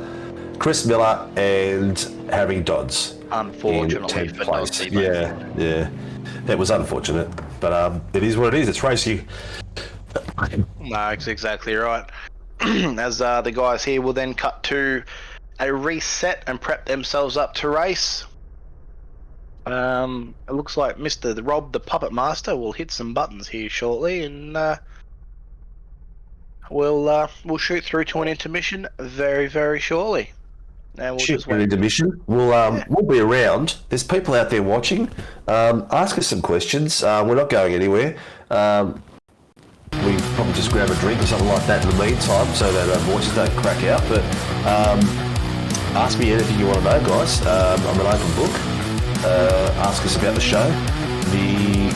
Speaker 2: Chris Miller, and Harry Dodds.
Speaker 3: Unfortunately for Dodds.
Speaker 2: Yeah. It was unfortunate, but it is what it is. It's racing.
Speaker 3: No, it's exactly right. As the guys here will then cut to a reset and prep themselves up to race. It looks like Mr. Rob, the Puppet Master, will hit some buttons here shortly, and we'll shoot through to an intermission very, very shortly. And we'll
Speaker 2: Shoot, an intermission. We'll be around. There's people out there watching. Ask us some questions. We're not going anywhere. We probably just grab a drink or something like that in the meantime, so that our voices don't crack out. But ask me anything you want to know, guys. I'm an open book. Ask us about the show. The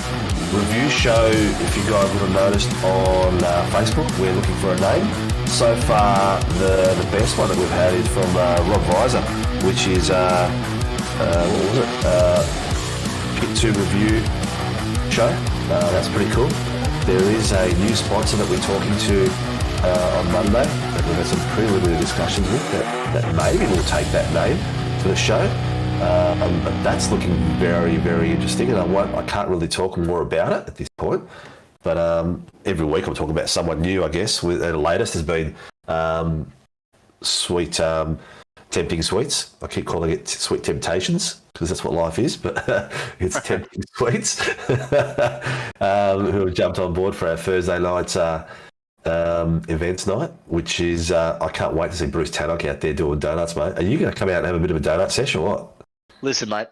Speaker 2: review show, if you guys would have noticed on Facebook, we're looking for a name. So far, the best one that we've had is from Rob Visor, which is what was it? Pit 2 review show. That's pretty cool. There is a new sponsor that we're talking to on Monday that we've had some preliminary discussions with that maybe will take that name for the show. But that's looking very, very interesting, and I can't really talk more about it at this point. But every week I'm talking about someone new, I guess. The latest has been Sweet Tempting Sweets. I keep calling it Sweet Temptations because that's what life is, but it's Tempting Sweets, who have jumped on board for our Thursday night events night, which is, I can't wait to see Bruce Tannock out there doing donuts, mate. Are you going to come out and have a bit of a donut session or what?
Speaker 3: Listen, mate,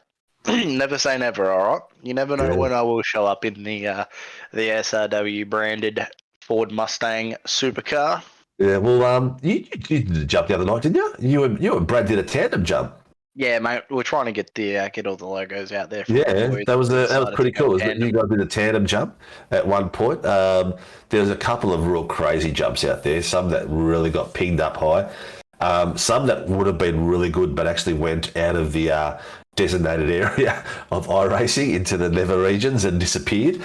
Speaker 3: Never say never, alright? You never know when I will show up in the SRW branded Ford Mustang supercar.
Speaker 2: Yeah, well, you did the jump the other night, didn't you? You and Brad did a tandem jump.
Speaker 3: Yeah, mate, we're trying to get all the logos out there. For
Speaker 2: That was pretty cool. You guys did a tandem jump at one point. There's a couple of real crazy jumps out there. Some that really got pinged up high. Some that would have been really good, but actually went out of the designated area of iRacing into the nether regions and disappeared,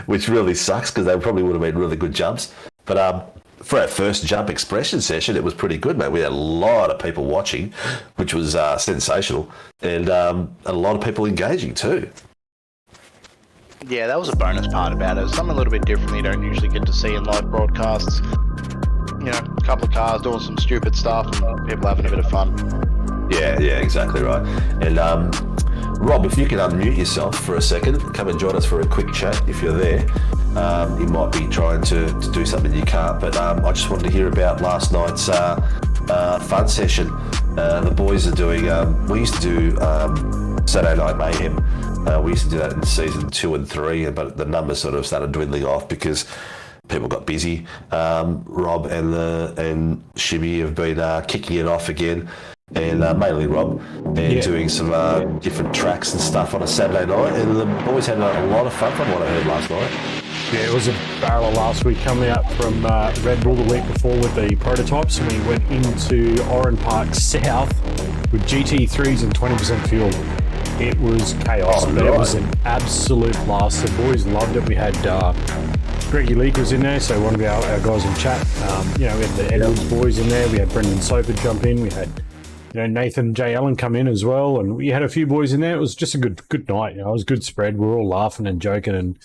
Speaker 2: which really sucks because they probably would have been really good jumps. But for our first jump expression session, it was pretty good, mate. We had a lot of people watching, which was sensational, and a lot of people engaging too.
Speaker 3: Yeah, that was a bonus part about it. It was something a little bit different you don't usually get to see in live broadcasts. You know, a couple of cars doing some stupid stuff and people having a bit of fun.
Speaker 2: Yeah, exactly right. And Rob, if you can unmute yourself for a second, come and join us for a quick chat if you're there. You might be trying to do something you can't, but I just wanted to hear about last night's fun session. The boys are doing, we used to do Saturday Night Mayhem. We used to do that in season 2 and 3, but the numbers sort of started dwindling off because people got busy. Rob and Shimmy have been kicking it off again, and mainly Rob, and doing some different tracks and stuff on a Saturday night, and the boys had a lot of fun from what I heard last night.
Speaker 15: Yeah, it was a barrel last week coming out from Red Bull the week before with the prototypes, and we went into Oran Park South with GT3s and 20% fuel. It was chaos, but it was an absolute blast. The boys loved it. We had Greggy Leake was in there, so one of our guys in chat. We had the Edwards boys in there. We had Brendan Soper jump in. We had Nathan J. Allen come in as well, and we had a few boys in there. It was just a good night. It was a good spread. We were all laughing and joking and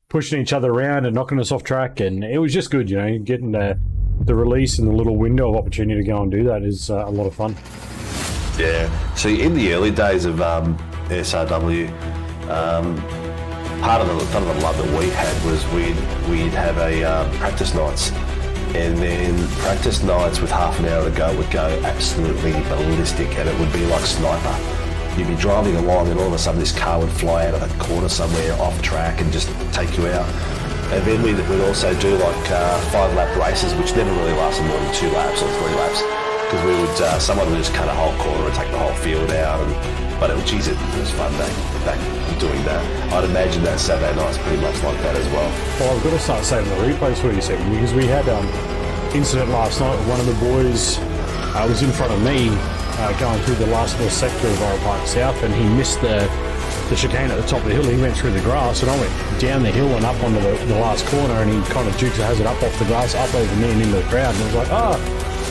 Speaker 15: pushing each other around and knocking us off track, and it was just good. Getting the release and the little window of opportunity to go and do that is a lot of fun.
Speaker 2: Yeah. So in the early days of SRW, part of the love that we had was we'd have a practice nights, and then practice nights with half an hour to go would go absolutely ballistic, and it would be like Sniper. You'd be driving along and all of a sudden this car would fly out of a corner somewhere off track and just take you out. And then we'd also do like 5-lap races, which never really lasted more than 2 laps or 3 laps, because we would someone would just cut a whole corner and take the whole field out. But it was fun back doing that. I'd imagine that Saturday night's pretty much like that as well.
Speaker 15: Well, I've got to start saving the replays for you, Stephen, because we had incident last night. One of the boys was in front of me going through the last little sector of Oran Park South, and he missed the chicane at the top of the hill. He went through the grass, and I went down the hill and up onto the last corner, and he kind of jukes the hazard up off the grass, up over me and into the crowd, and I was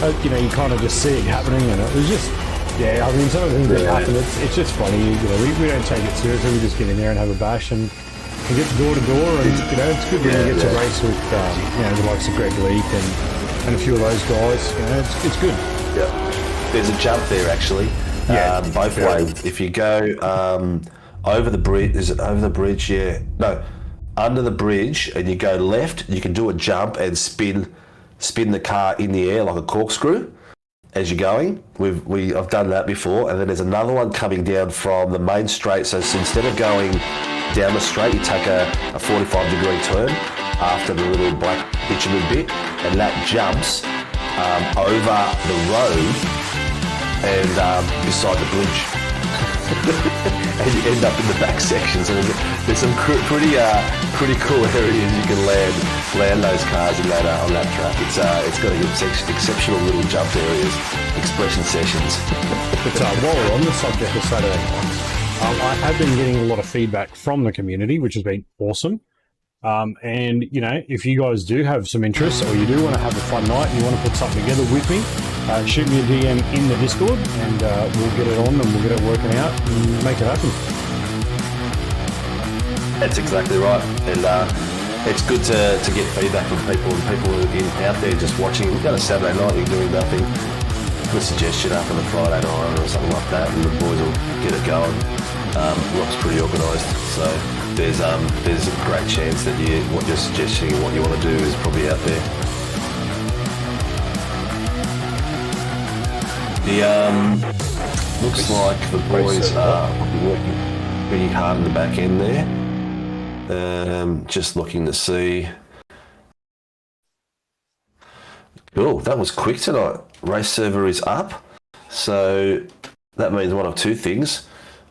Speaker 15: like, you kind of just see it happening, and it was just, some of the things that happen, it's just funny. We don't take it seriously. We just get in there and have a bash and get door to door, and it's good when you get to race with the likes of Greg Leake and a few of those guys. It's good.
Speaker 2: Yeah. There's a jump there actually. Both ways. If you go over the bridge, is it over the bridge? Yeah. No, under the bridge, and you go left, you can do a jump and spin the car in the air like a corkscrew as you're going. I've done that before, and then there's another one coming down from the main straight. So instead of going down the straight, you take a 45-degree turn after the little black bitumen bit, and that jumps over the road and beside the bridge. And you end up in the back sections, and there's some pretty cool areas you can land those cars in that on that track. It's got exceptional little jump areas, expression sessions.
Speaker 15: But while we're on the subject of Saturday nights, I have been getting a lot of feedback from the community, which has been awesome. And if you guys do have some interest, or you do want to have a fun night and you want to put something together with me, shoot me a DM in the Discord, and we'll get it on and we'll get it working out and make it happen.
Speaker 2: That's exactly right, and it's good to get feedback from people out there just watching. We've got a Saturday night, you're doing nothing, put a suggestion up on a Friday night or something like that, and the boys will get it going. Rob's pretty organised, so there's a great chance that what you're suggesting and what you want to do is probably out there. Looks like the boys are working pretty hard in the back end there. Just looking to see. Cool, that was quick tonight. Race server is up. So that means one of two things.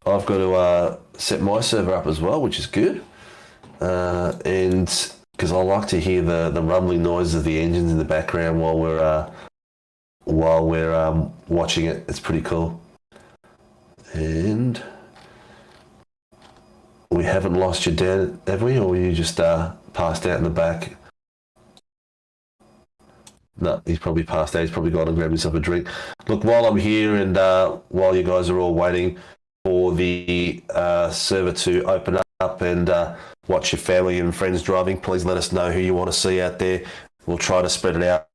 Speaker 2: I've got to set my server up as well, which is good. And because I like to hear the rumbling noises of the engines in the background while we're watching it. It's pretty cool. And we haven't lost your dad, have we? Or you just passed out in the back? No, he's probably passed out. He's probably gone and grabbed himself a drink. Look, while I'm here and while you guys are all waiting for the server to open up and watch your family and friends driving, please let us know who you want to see out there. We'll try to spread it out.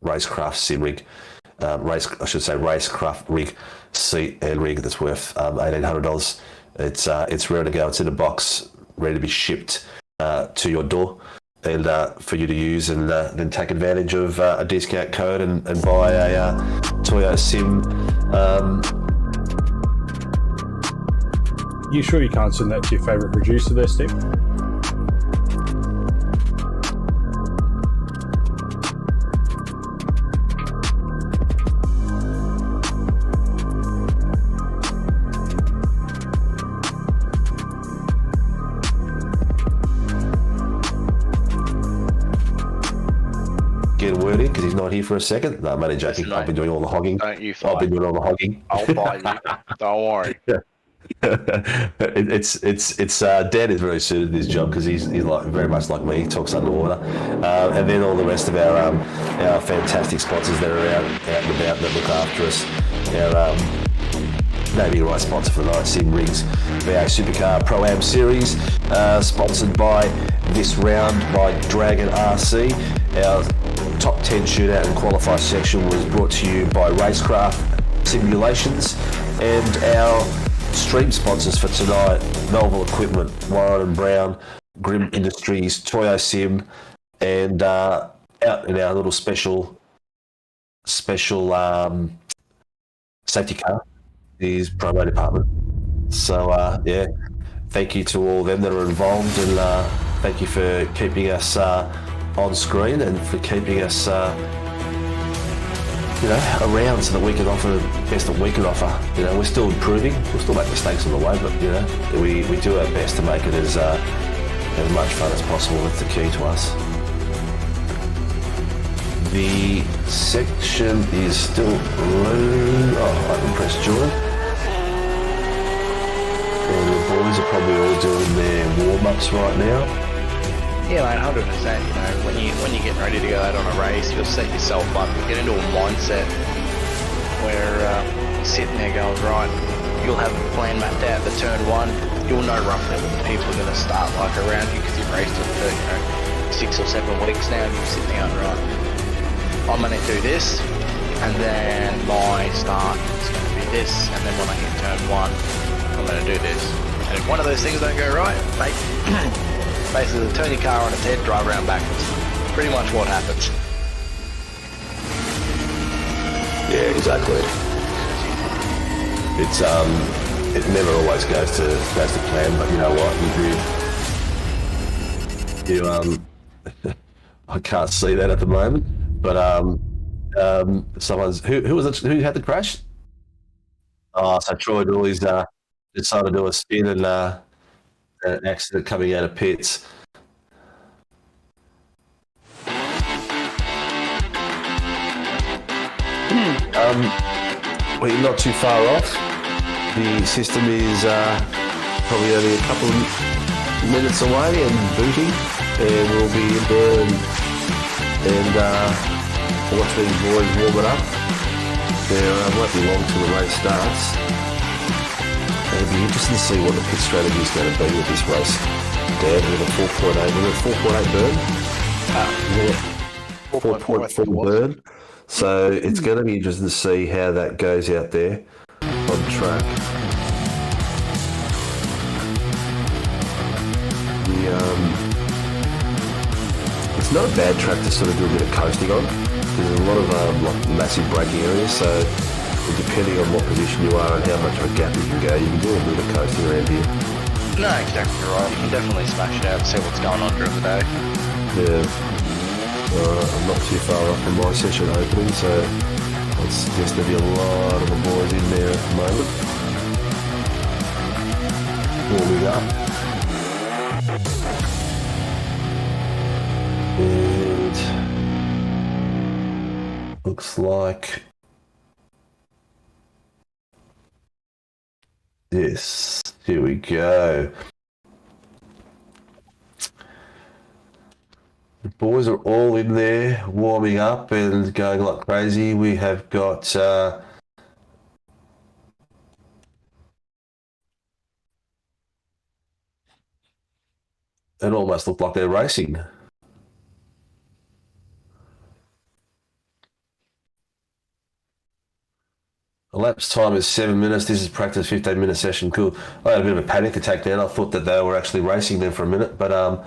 Speaker 2: Racecraft SimRig, Racecraft rig seat and rig that's worth $1,800. It's ready to go. It's in a box, ready to be shipped to your door, and for you to use, and then take advantage of a discount code and buy a Toyo Sim.
Speaker 15: You sure you can't send that to your favourite producer there, Steve?
Speaker 2: Get a word in because he's not here for a second. No, I'm only joking.
Speaker 3: Listen,
Speaker 2: I've been doing all the hogging.
Speaker 3: Don't you
Speaker 2: I've been doing all the hogging.
Speaker 3: I'll buy you. Don't worry.
Speaker 2: Dan is very suited to this job because he's like very much like me. He talks underwater, and then all the rest of our fantastic sponsors that are out and about that look after us. Our naming right sponsor for the night, SimRigs V8 Supercars Pro Series, sponsored by this round by Dragon RC. Our top 10 shootout and qualify section was brought to you by Racecraft Simulations, and our stream sponsors for tonight: Melville Equipment, Warren and Brown, Grim Industries, Toyo Sim, and out in our little special safety car is promo department. So yeah, thank you to all of them that are involved, and thank you for keeping us on screen and for keeping us around so that we can offer the best that we can offer. We're still improving, we'll still make mistakes on the way, but we do our best to make it as much fun as possible. That's the key to us. The section is still loading. I can press join. And the boys are probably all doing their warm-ups right now.
Speaker 3: Yeah, mate, 100%. When you're getting ready to go out on a race, you'll set yourself up, get into a mindset where you're sitting there going, right, you'll have a plan mapped out for turn one. You'll know roughly what the people are going to start like around you because you've raced it for 6 or 7 weeks now, and you're sitting there going, right, I'm going to do this, and then my start is going to be this, and then when I hit turn one, I'm going to do this. And if one of those things don't go right, mate, basically turn your car on its head, drive around backwards. Pretty much what happens.
Speaker 2: Yeah, exactly. It's it never always goes to plan, but you know what, I can't see that at the moment, but someone's who was it, who had the crash? So Troy Dooley's decided to do a spin and an accident coming out of pits. We're not too far off. The system is probably only a couple of minutes away and booting, and we'll be in there and watch these boys warm it up. There won't be long till the race starts. It'll be interesting to see what the pit strategy is going to be with this race. Dan, with a 4.8 burn. So it's going to be interesting to see how that goes out there on track. it's not a bad track to sort of do a bit of coasting on. There's a lot of like massive braking areas, so depending on what position you are and how much of a gap you can go, you can do a bit of coasting around here.
Speaker 3: No, exactly right. You can definitely smash it out and see what's going on during the day.
Speaker 2: Yeah. I'm not too far off from my session opening, so it's just there'll be a lot of the boys in there at the moment. Warming up. And looks like yes, here we go. The boys are all in there warming up and going like crazy. We have got it almost looked like they're racing. Elapsed time is 7 minutes. This is practice 15-minute session. Cool. I had a bit of a panic attack then. I thought that they were actually racing there for a minute, but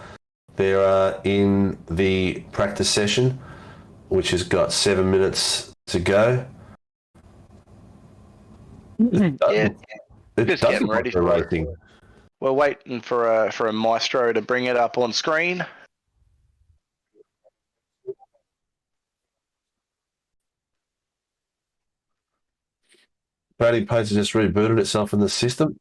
Speaker 2: they're in the practice session, which has got 7 minutes to go.
Speaker 3: Just getting ready for
Speaker 2: racing.
Speaker 3: We're waiting for a maestro to bring it up on screen.
Speaker 2: Brady Page has just rebooted itself in the system.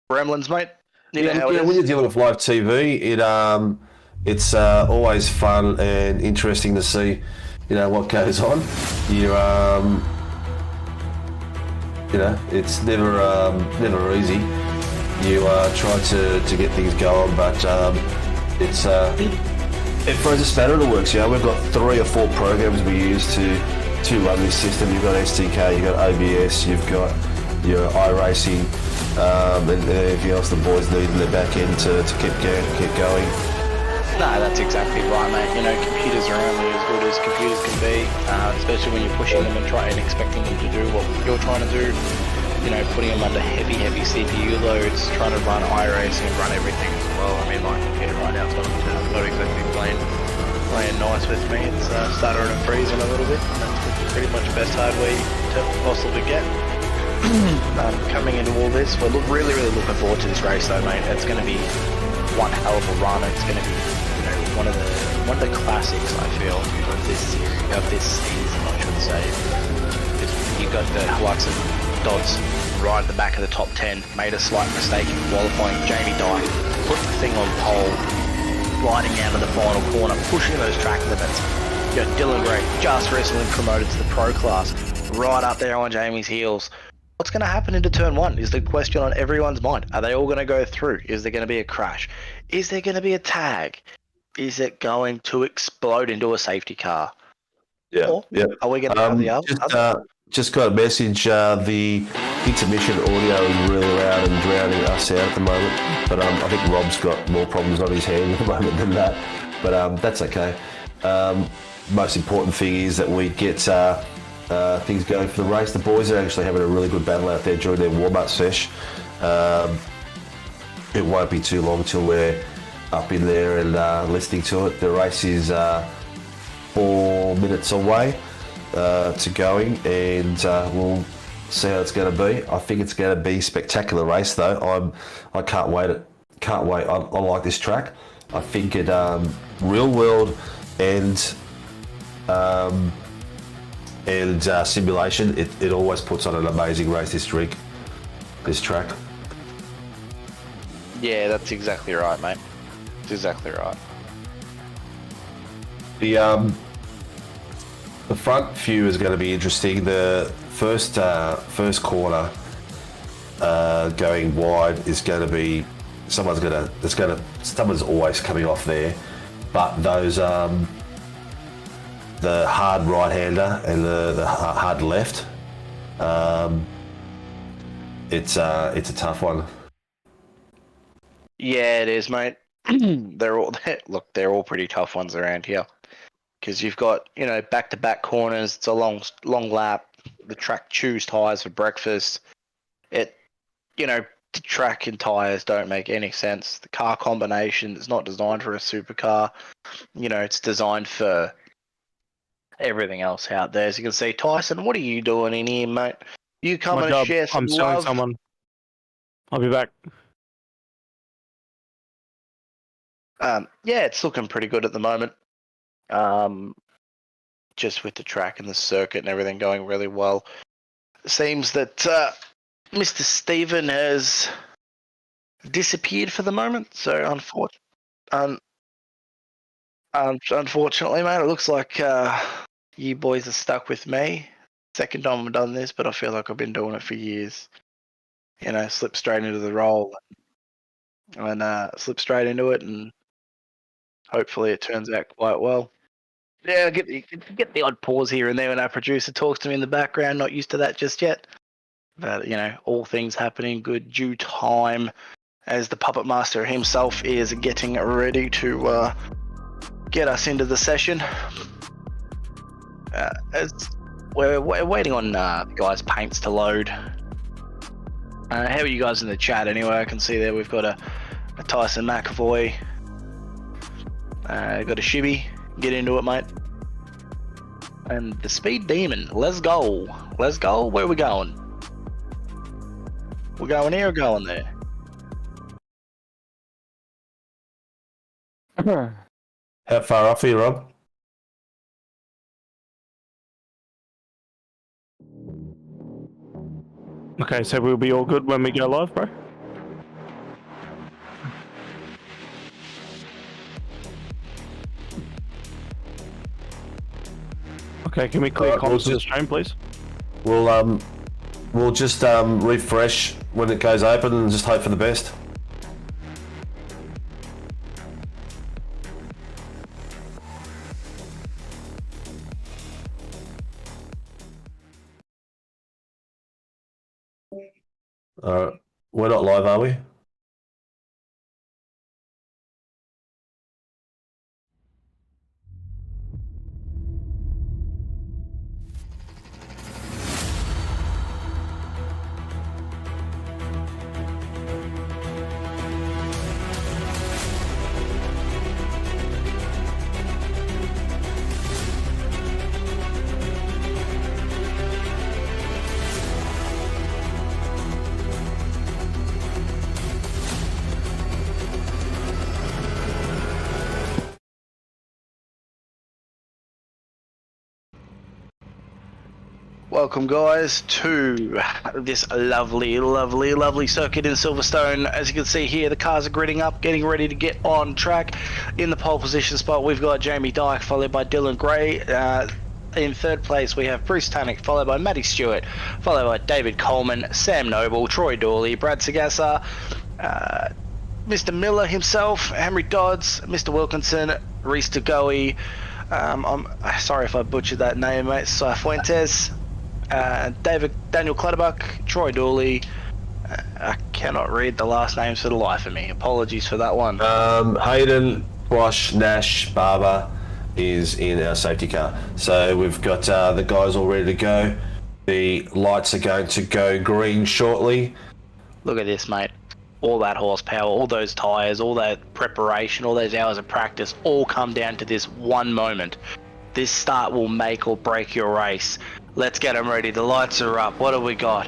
Speaker 3: Gremlins, mate.
Speaker 2: When you're dealing with live TV, it's always fun and interesting to see, what goes on. It's never easy. You try to get things going, but it throws a spanner in the works. We've got 3 or 4 programs we use to run this system. You've got SDK, you've got OBS, you've got your iRacing. And anything else the boys need in the back end to keep going.
Speaker 3: No, that's exactly right, mate. Computers are only as good as computers can be, especially when you're pushing them and expecting them to do what you're trying to do. Putting them under heavy CPU loads, trying to run iRacing and run everything as well. I mean, my computer right now is not exactly playing nice with me. It's stuttering and freezing a little bit. That's pretty much the best hardware you can possibly get. Coming into all this, we're really looking forward to this race though, mate. It's going to be one hell of a run. It's going to be one of the classics, I feel, of this season, I should say. You got the likes of Dodds right at the back of the top 10, made a slight mistake in qualifying. Jamie Dyke put the thing on pole, gliding out of the final corner, pushing those track limits. Dylan Gray just recently promoted to the pro class, right up there on Jamie's heels. What's going to happen into turn 1 is the question on everyone's mind. Are they all going to go through? Is there going to be a crash? Is there going to be a tag? Is it going to explode into a safety car?
Speaker 2: Yeah.
Speaker 3: Are we going to have the other?
Speaker 2: Just got a message. The intermission audio is really loud and drowning us out at the moment. But I think Rob's got more problems on his hand at the moment than that. But that's okay. Most important thing is that we get things going for the race. The boys are actually having a really good battle out there during their warm-up sesh. It won't be too long till we're up in there and listening to it. The race is 4 minutes away to going, and we'll see how it's going to be. I think it's going to be a spectacular race, though. I can't wait. Can't wait. I like this track. I think it real world and simulation. It always puts on an amazing race. This track.
Speaker 3: Yeah, that's exactly right, mate. That's exactly right.
Speaker 2: The front few is going to be interesting. The first corner going wide is going to be someone's always coming off there, but those the hard right-hander and the hard left, it's a tough one.
Speaker 3: Yeah, it is, mate. they're all pretty tough ones around here, because you've got back-to-back corners. It's a long lap. The track chews tires for breakfast. The track and tires don't make any sense. The car combination is not designed for a supercar. It's designed for everything else out there. As you can see, Tyson, what are you doing in here, mate? You come and share some
Speaker 4: I'm selling
Speaker 3: love.
Speaker 4: someone. I'll be back.
Speaker 3: Yeah, it's looking pretty good at the moment. Just with the track and the circuit and everything going really well. It seems that Mr. Stephen has disappeared for the moment. So unfortunately, mate, it looks like you boys are stuck with me. Second time I've done this, but I feel like I've been doing it for years. Slip straight into the role and slip straight into it, and hopefully it turns out quite well. Yeah, get the odd pause here and there when our producer talks to me in the background. Not used to that just yet. But, all things happening good due time, as the puppet master himself is getting ready to get us into the session. As we're waiting on the guys' paints to load. How are you guys in the chat anyway? I can see there we've got a Tyson McAvoy. Got a Shibby. Get into it, mate. And the Speed Demon. Let's go. Let's go. Where are we going? We're going here or going there?
Speaker 2: How far off are you, Rob?
Speaker 4: Okay, so we'll be all good when we go live, bro? Okay, can we clear comms to the stream, please?
Speaker 2: We'll just refresh when it goes open and just hope for the best. We're not live, are we?
Speaker 3: Welcome, guys, to this lovely circuit in Silverstone. As you can see here, the cars are gridding up, getting ready to get on track. In the pole position spot, we've got Jamie Dyke, followed by Dylan Gray. In third place, we have Bruce Tannick, followed by Matty Stewart, followed by David Coleman, Sam Noble, Troy Dawley, Brad Sagassa, Mr. Miller himself, Henry Dodds, Mr. Wilkinson, Reese DeGoey. I'm sorry if I butchered that name, mate. Fuentes. Daniel Clutterbuck, Troy Dawley. I cannot read the last names for the life of me. Apologies for that one.
Speaker 2: Hayden, Quash, Nash, Barber, is in our safety car. So we've got the guys all ready to go. The lights are going to go green shortly.
Speaker 3: Look at this, mate. All that horsepower, all those tyres, all that preparation, all those hours of practice, all come down to this one moment. This start will make or break your race. Let's get them ready. The lights are up. What have we got?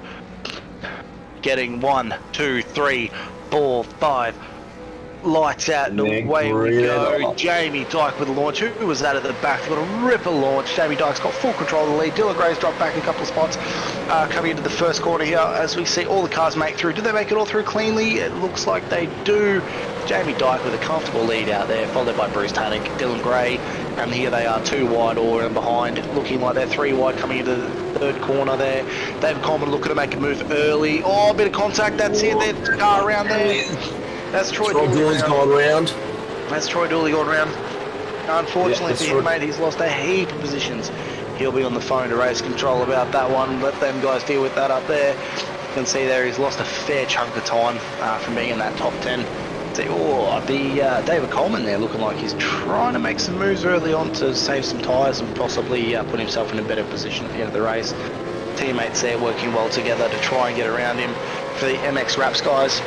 Speaker 3: Getting 1, 2, 3, 4, 5. Lights out and away we go. Jamie Dyke with a launch. Who was that at the back? Got a ripper launch. Jamie Dyke's got full control of the lead. Dylan Gray's dropped back a couple of spots. Coming into the first corner here as we see all the cars make through. Do they make it all through cleanly? It looks like they do. Jamie Dyke with a comfortable lead out there, followed by Bruce Tannick, Dylan Gray, and here they are 2 wide all and behind, looking like they're 3 wide coming into the third corner there. David Coleman looking to make a move early. Oh, a bit of contact. That's it. Their car around there. That's Troy
Speaker 2: Dooley's gone round.
Speaker 3: That's Troy Dooley gone round. Unfortunately for him, mate, he's lost a heap of positions. He'll be on the phone to race control about that one. Let them guys deal with that up there. You can see there he's lost a fair chunk of time from being in that top 10. See, David Coleman there looking like he's trying to make some moves early on to save some tyres and possibly put himself in a better position at the end of the race. Teammates there working well together to try and get around him. For the MX Raps guys,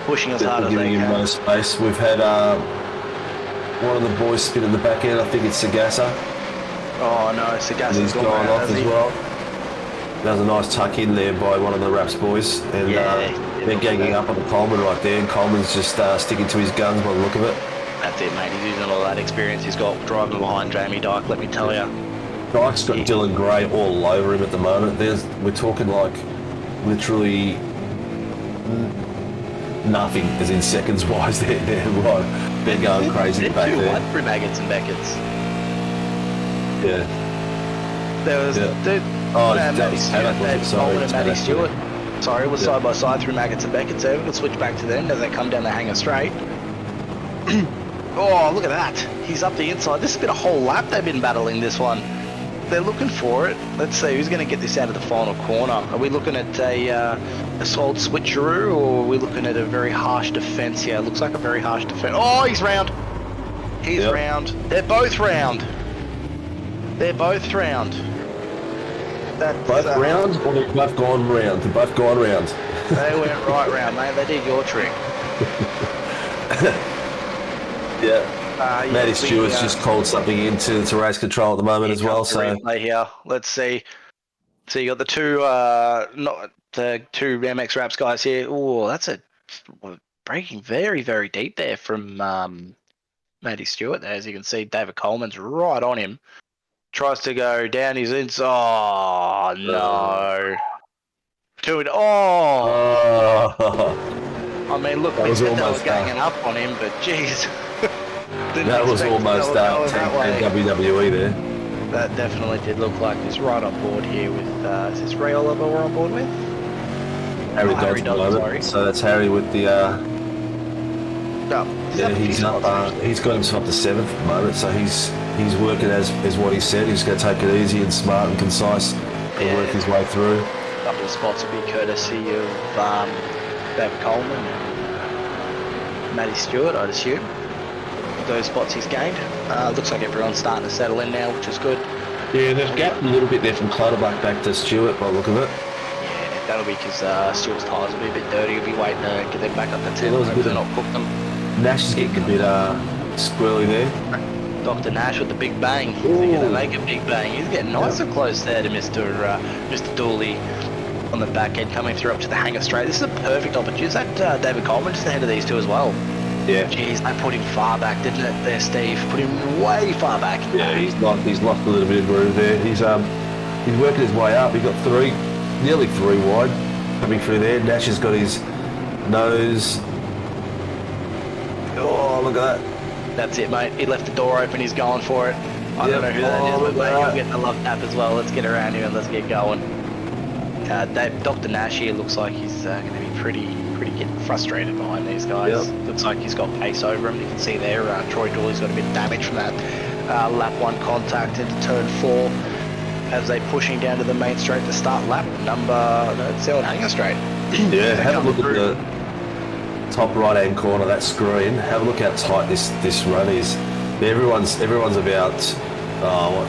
Speaker 3: pushing as hard as they can.
Speaker 2: No space. We've had one of the boys spin in the back end. I think it's Sagasa.
Speaker 3: Oh no, Sagasa's
Speaker 2: gone off as well. There's a nice tuck in there by one of the Raps boys, and they're ganging up on the Coleman right there, and Coleman's just sticking to his guns by the look of it.
Speaker 3: That's it, mate. He's using all that experience he's got driving behind Jamie Dyke, let me tell you.
Speaker 2: Dyke's got Dylan Gray all over him at the moment. We're talking like literally nothing, as in seconds wise. They're going crazy back there.
Speaker 3: They're 2 through Maggots and Beckett's.
Speaker 2: Yeah.
Speaker 3: There was Matty Stewart and Matty Stewart. Sorry, it was side by side through Maggots and Beckett's. So we can switch back to them as they come down the hanger straight. Oh, look at that. He's up the inside. This has been a whole lap they've been battling this one. They're looking for it. Let's see who's going to get this out of the final corner. Are we looking at a solid switcheroo, or are we looking at a very harsh defence here? It looks like a very harsh defence. Oh, he's round. He's round. They're both round. They're both round. That's,
Speaker 2: both round, or they've both gone round? They've both gone round.
Speaker 3: They went right round, mate. They did your trick.
Speaker 2: Matty Stewart's just called something into race control at the moment as well. So
Speaker 3: replay here. Let's see. So you got the two, not the 2 MX Raps guys here. Oh, that's a breaking very, very deep there from Matty Stewart. There, as you can see, David Coleman's right on him. Tries to go down his inside. Oh no! I mean, look, they said they were ganging up on him, but jeez.
Speaker 2: That was almost WWE there.
Speaker 3: That definitely did look like he's right on board here with, is this Ray Oliver we're on board with?
Speaker 2: Harry Dodd, sorry. So that's Harry with the, he's up, he's got himself up to 7th at the moment, so he's working as what he said. He's going to take it easy and smart and concise and work his way through.
Speaker 3: A couple of spots will be courtesy of David Coleman and Matty Stewart, I'd assume. Those spots he's gained. Looks like everyone's starting to settle in now, which is good.
Speaker 2: Yeah, there's a gap a little bit there from Clutterbuck back to Stewart by the look of it.
Speaker 3: Yeah, that'll be because Stewart's tyres will be a bit dirty. He'll be waiting to get them back up to 10. Not cook them.
Speaker 2: Nash is getting a bit squirrely there.
Speaker 3: Dr. Nash with the big bang. He's going to make a big bang. He's getting nice and close there to Mr. Dooley on the back end, coming through up to the hanger straight. This is a perfect opportunity. Is that David Coleman just ahead of these two as well?
Speaker 2: Yeah.
Speaker 3: Jeez, they put him far back, didn't it there, Steve? Put him way far back.
Speaker 2: Yeah, he's lost a little bit of groove there. He's working his way up. He got nearly 3 wide coming through there. Nash has got his nose. Oh, look at that.
Speaker 3: That's it, mate. He left the door open. He's going for it. I don't know who that is, but mate, he'll get the love tap as well. Let's get around here and let's get going. Dr. Nash here looks like he's going to be pretty getting frustrated behind these guys. Looks like he's got pace over him. You can see there, Troy Dooley's got a bit of damage from that lap 1 contact into turn 4 as they're pushing down to the main straight to start lap it's on hanger straight.
Speaker 2: Yeah, have a look at the top right hand corner of that screen. Have a look how tight this run is. Everyone's about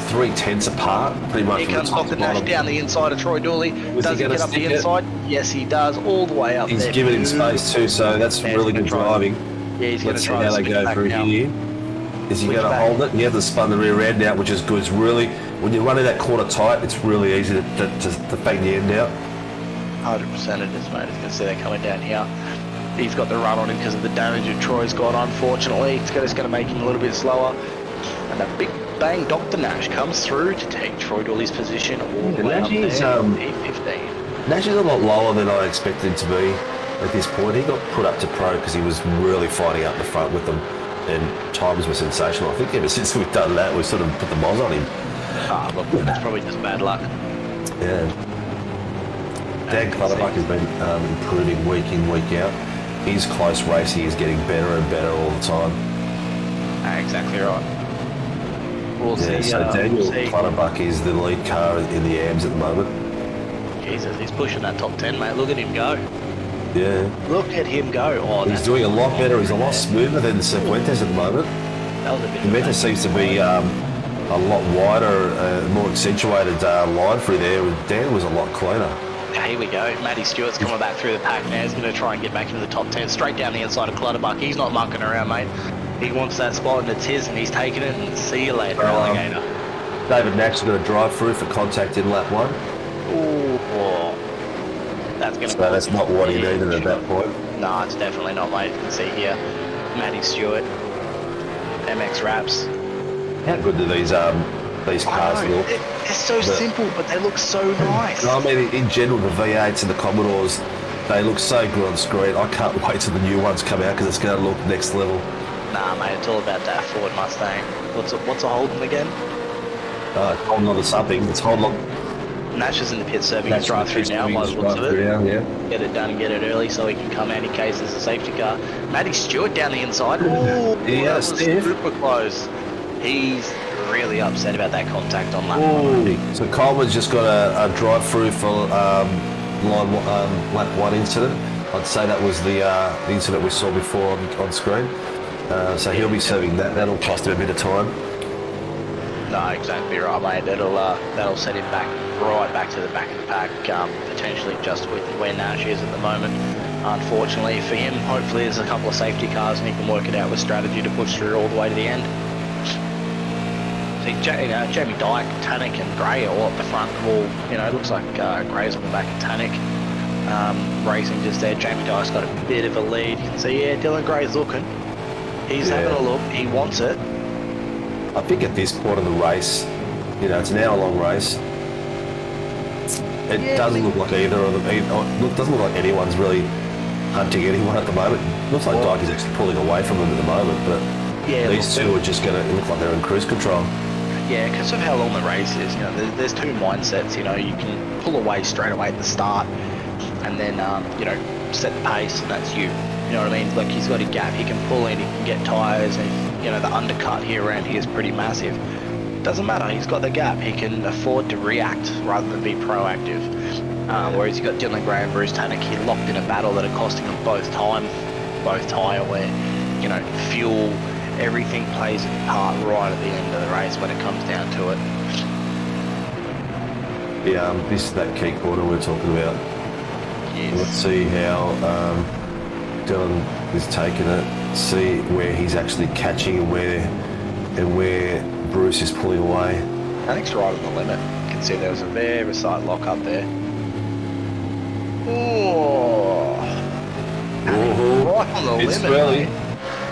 Speaker 2: 3/10 apart, pretty much.
Speaker 3: Here
Speaker 2: from
Speaker 3: comes
Speaker 2: the top
Speaker 3: Dr.
Speaker 2: to
Speaker 3: Nash
Speaker 2: bottom.
Speaker 3: down the inside of Troy Dooley.
Speaker 2: Was
Speaker 3: Does
Speaker 2: he
Speaker 3: he
Speaker 2: gonna
Speaker 3: get up the
Speaker 2: stick it?
Speaker 3: inside? Yes, he does. All the way up
Speaker 2: He's
Speaker 3: there.
Speaker 2: given it space too, so that's
Speaker 3: Yeah,
Speaker 2: really
Speaker 3: he's
Speaker 2: good
Speaker 3: gonna try.
Speaker 2: driving.
Speaker 3: Yeah, he's going
Speaker 2: Let's
Speaker 3: to
Speaker 2: see
Speaker 3: try
Speaker 2: how
Speaker 3: to
Speaker 2: they
Speaker 3: switch
Speaker 2: go
Speaker 3: back
Speaker 2: through
Speaker 3: now.
Speaker 2: here. Is he
Speaker 3: Switch
Speaker 2: going to
Speaker 3: back.
Speaker 2: hold it? He hasn't spun the rear end out, which is good. It's really, when you're running that corner tight, it's really easy to bang the end out.
Speaker 3: 100% it is, mate. You can see they're coming down here. He's got the run on him because of the damage that Troy's got, unfortunately. It's going to make him a little bit slower. And a big bang, Dr. Nash comes through to take Troy Dooley's position all the way up there. P15.
Speaker 2: Nash is a lot lower than I expected him to be at this point. He got put up to pro because he was really fighting up the front with them, and times were sensational. I think ever since we've done that, we've sort of put the moz on him.
Speaker 3: Look, it's probably just bad luck.
Speaker 2: Yeah. Dan Clutterbuck has been improving week in, week out. His close racing is getting better and better all the time.
Speaker 3: Exactly right. We'll
Speaker 2: Yeah,
Speaker 3: see.
Speaker 2: so Daniel
Speaker 3: we'll see.
Speaker 2: Clutterbuck is the lead car in the AMS at the moment.
Speaker 3: Jesus, he's pushing that top 10, mate. Look at him go.
Speaker 2: Yeah.
Speaker 3: Look at him go. Oh,
Speaker 2: He's
Speaker 3: that's
Speaker 2: doing a lot better. He's a lot smoother than Cifuentes at the moment.
Speaker 3: That was a bit.
Speaker 2: Cifuentes seems to be a lot wider, more accentuated line through there. Dan was a lot cleaner.
Speaker 3: Here we go. Matty Stewart's coming back through the pack now. He's going to try and get back into the top 10. Straight down the inside of Clutterbuck. He's not mucking around, mate. He wants that spot and it's his, and he's taking it. And see you later, alligator.
Speaker 2: David Nash is going to drive through for contact in lap 1.
Speaker 3: Ooh, that's going to.
Speaker 2: So that's not what he needed at that point.
Speaker 3: No, it's definitely not, mate. You can see here, Matty Stewart, MX Wraps.
Speaker 2: How good do these cars look?
Speaker 3: They're so simple, but they look so nice.
Speaker 2: I mean, in general, the V8s and the Commodores, they look so good on screen. I can't wait till the new ones come out because it's going to look next level.
Speaker 3: Nah, mate, it's all about that Ford Mustang. What's a Holden again?
Speaker 2: It's holding on to something. It's holding on.
Speaker 3: Nash is in the pit serving his drive-through now, by the looks of it. Get it done and get it early so he can come out in case there's a safety car. Matty Stewart down the inside. Ooh, that was super close. He's really upset about that contact on lap 1.
Speaker 2: So Coleman's just got a drive-through for lap 1 incident. I'd say that was the incident we saw before on screen. So he'll be serving that. That'll cost him a bit of time.
Speaker 3: No, exactly right, mate. That'll set him right back to the back of the pack, potentially just with where Nash is at the moment. Unfortunately for him, hopefully there's a couple of safety cars and he can work it out with strategy to push through all the way to the end. See, Jamie Dyke, Tannick and Gray are all up the front. It looks like Gray's on the back of Tannick. Racing just there. Jamie Dyke's got a bit of a lead. You can see, Dylan Gray's looking. He's having a look. He wants it.
Speaker 2: I think at this point of the race, it's an hour-long race. It doesn't look like either of them. It doesn't look like anyone's really hunting anyone at the moment. It looks like Dyke is actually pulling away from them at the moment, but these two are just going to look like they're in cruise control.
Speaker 3: Yeah, because of how long the race is, there's two mindsets. You can pull away straight away at the start, and then set the pace, and that's you. You know what I mean? Like, he's got a gap, he can pull in, he can get tyres, and the undercut here around here is pretty massive. Doesn't matter, he's got the gap, he can afford to react rather than be proactive. Whereas you got Dylan Gray and Bruce Tannick, he locked in a battle that are costing them both tyre wear, fuel, everything plays a part right at the end of the race when it comes down to it.
Speaker 2: Yeah, this is that key corner we're talking about.
Speaker 3: Yes.
Speaker 2: Let's see how Dylan is taking it, see where he's actually catching and where Bruce is pulling away.
Speaker 3: Tannick's right on the limit. You can see there was a very slight lock up there. Right on the
Speaker 2: It's
Speaker 3: limit.
Speaker 2: early.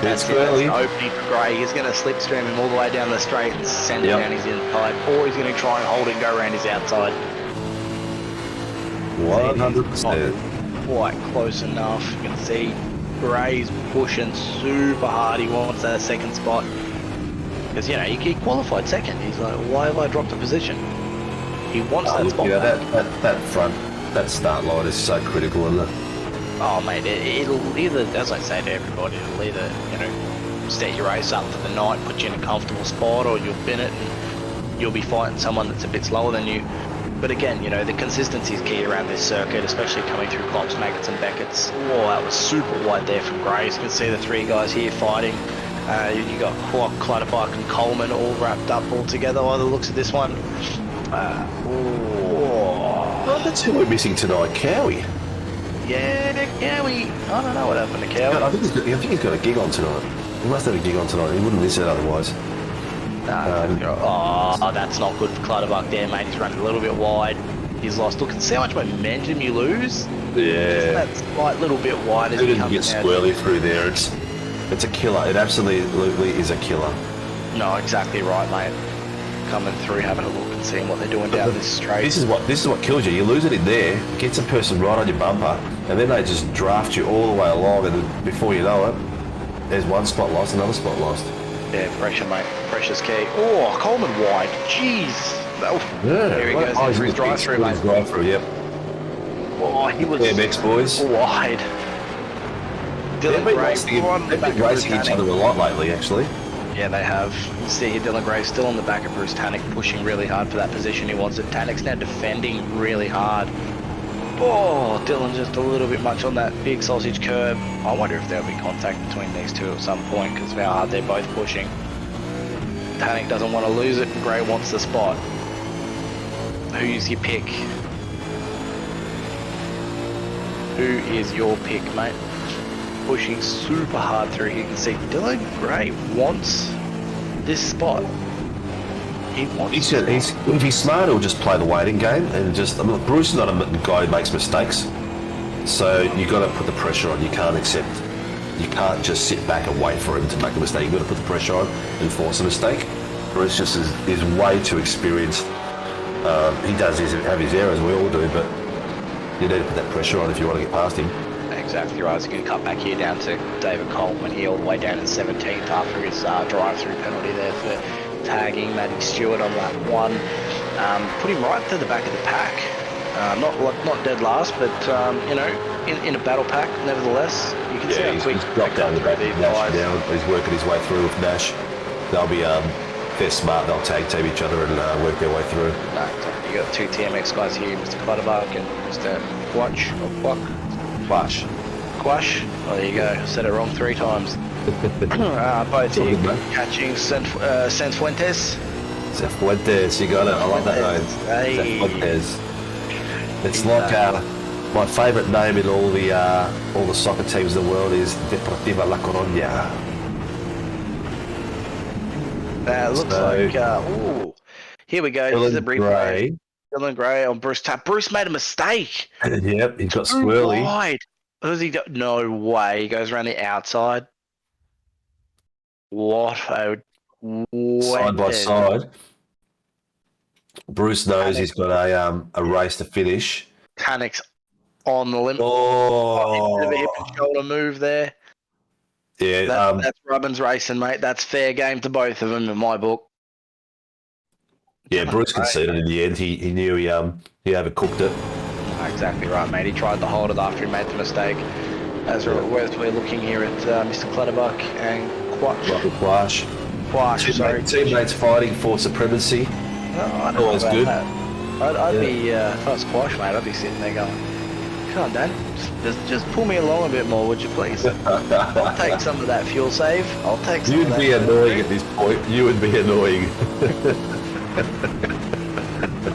Speaker 3: That's
Speaker 2: early.
Speaker 3: Opening for Gray. He's going to slipstream him all the way down the straight and send it down his inside, or he's going to try and hold and go around his outside.
Speaker 2: 100%.
Speaker 3: Quite close enough. You can see Gray's pushing super hard. He wants that second spot. Because, he qualified second. He's like, why have I dropped a position? He wants that spot back.
Speaker 2: That front, that start line is so critical, isn't it?
Speaker 3: Oh, mate, it'll either, as I say to everybody, it'll either, set your race up for the night, put you in a comfortable spot, or you'll bin it and you'll be fighting someone that's a bit slower than you. But again, the consistency is key around this circuit, especially coming through Klops, Maggots and Beckett's. Oh, that was super wide there from Gray. You can see the three guys here fighting. You got Quack, Clutterbuck and Coleman all wrapped up all together by the looks of this one.
Speaker 2: Oh, that's who we're missing tonight, Cowie.
Speaker 3: Yeah, Cowie. I don't know what happened to Cowie.
Speaker 2: I think he's got a gig on tonight. He must have a gig on tonight. He wouldn't miss it otherwise.
Speaker 3: That's not good for Clutterbuck there, mate. He's running a little bit wide. He's lost. Look, see how much momentum you lose?
Speaker 2: Yeah.
Speaker 3: That slight little bit wide as
Speaker 2: he
Speaker 3: he
Speaker 2: didn't
Speaker 3: comes
Speaker 2: get
Speaker 3: out.
Speaker 2: squirrely through there. It's a killer. It absolutely is a killer.
Speaker 3: No, exactly right, mate. Coming through, having a look and seeing what they're doing down this straight.
Speaker 2: This is what kills you. You lose it in there, gets a person right on your bumper, and then they just draft you all the way along, and then before you know it, there's one spot lost, another spot lost.
Speaker 3: Yeah, pressure, mate. Pressure's key. Oh, Coleman wide. Jeez. There he goes into his drive-through, mate.
Speaker 2: Drive-through, yep.
Speaker 3: Oh, he was
Speaker 2: BMX boys.
Speaker 3: wide. Dylan Gray
Speaker 2: They've been racing each other a lot lately, actually.
Speaker 3: Yeah, they have. You see here, Dylan Gray still on the back of Bruce Tannick, pushing really hard for that position he wants it. Tannick's now defending really hard. Oh, Dylan just a little bit much on that big sausage curb. I wonder if there'll be contact between these two at some point because of how hard they're both pushing. Tannick doesn't want to lose it, and Gray wants the spot. Who's your pick? Who is your pick, mate? Pushing super hard through here. You can see Dylan Gray wants this spot. He wants
Speaker 2: if he's smart, he'll just play the waiting game and just. Bruce is not a guy who makes mistakes, so you got to put the pressure on. You can't just sit back and wait for him to make a mistake. You got to put the pressure on and force a mistake. Bruce just is way too experienced. He does have his errors, we all do, but you need to put that pressure on if you want to get past him.
Speaker 3: Exactly right. So you can cut back here down to David Coleman here all the way down in 17th after his drive-through penalty there for tagging Matty Stewart on lap 1. Put him right to the back of the pack. Not dead last, but in a battle pack nevertheless. You can see how quick
Speaker 2: he's dropped down the back of Nash now. He's working his way through with Nash. They'll be they're smart. They'll tag team each other and work their way through.
Speaker 3: No, exactly. You got two TMX guys here, Mr. Clutterbuck and Mr. Quash. Oh, there you go. I said it wrong 3 times. Both here catching Cifuentes.
Speaker 2: Cifuentes, you got it. I love that name.
Speaker 3: Hey.
Speaker 2: Cifuentes. It's like my favourite name in all the soccer teams in the world is Deportiva La Coruña.
Speaker 3: Looks like. Here we go. This is the replay. Dylan Gray on Bruce Tap. Bruce made a mistake.
Speaker 2: Yep, he got squirrely.
Speaker 3: Wide. What does he do? No way. He goes around the outside. What a
Speaker 2: side by side. Bruce knows he's got a race to finish.
Speaker 3: Tannick's on the limit.
Speaker 2: Oh,
Speaker 3: a hip and shoulder move there.
Speaker 2: Yeah,
Speaker 3: that's Rubbins racing, mate. That's fair game to both of them in my book.
Speaker 2: Yeah, Bruce conceded in the end. He knew he overcooked it.
Speaker 3: Exactly right, mate. He tried to hold it after he made the mistake. As we're looking here at Mr. Clutterbuck and Quash.
Speaker 2: Teammates fighting for supremacy. Always good.
Speaker 3: I'd be, if I was Quash, mate, I'd be sitting there going, come on, Dan, just pull me along a bit more, would you please? I'll take some of that fuel save. I'll take some of that.
Speaker 2: You'd be annoying at this point. You would be annoying.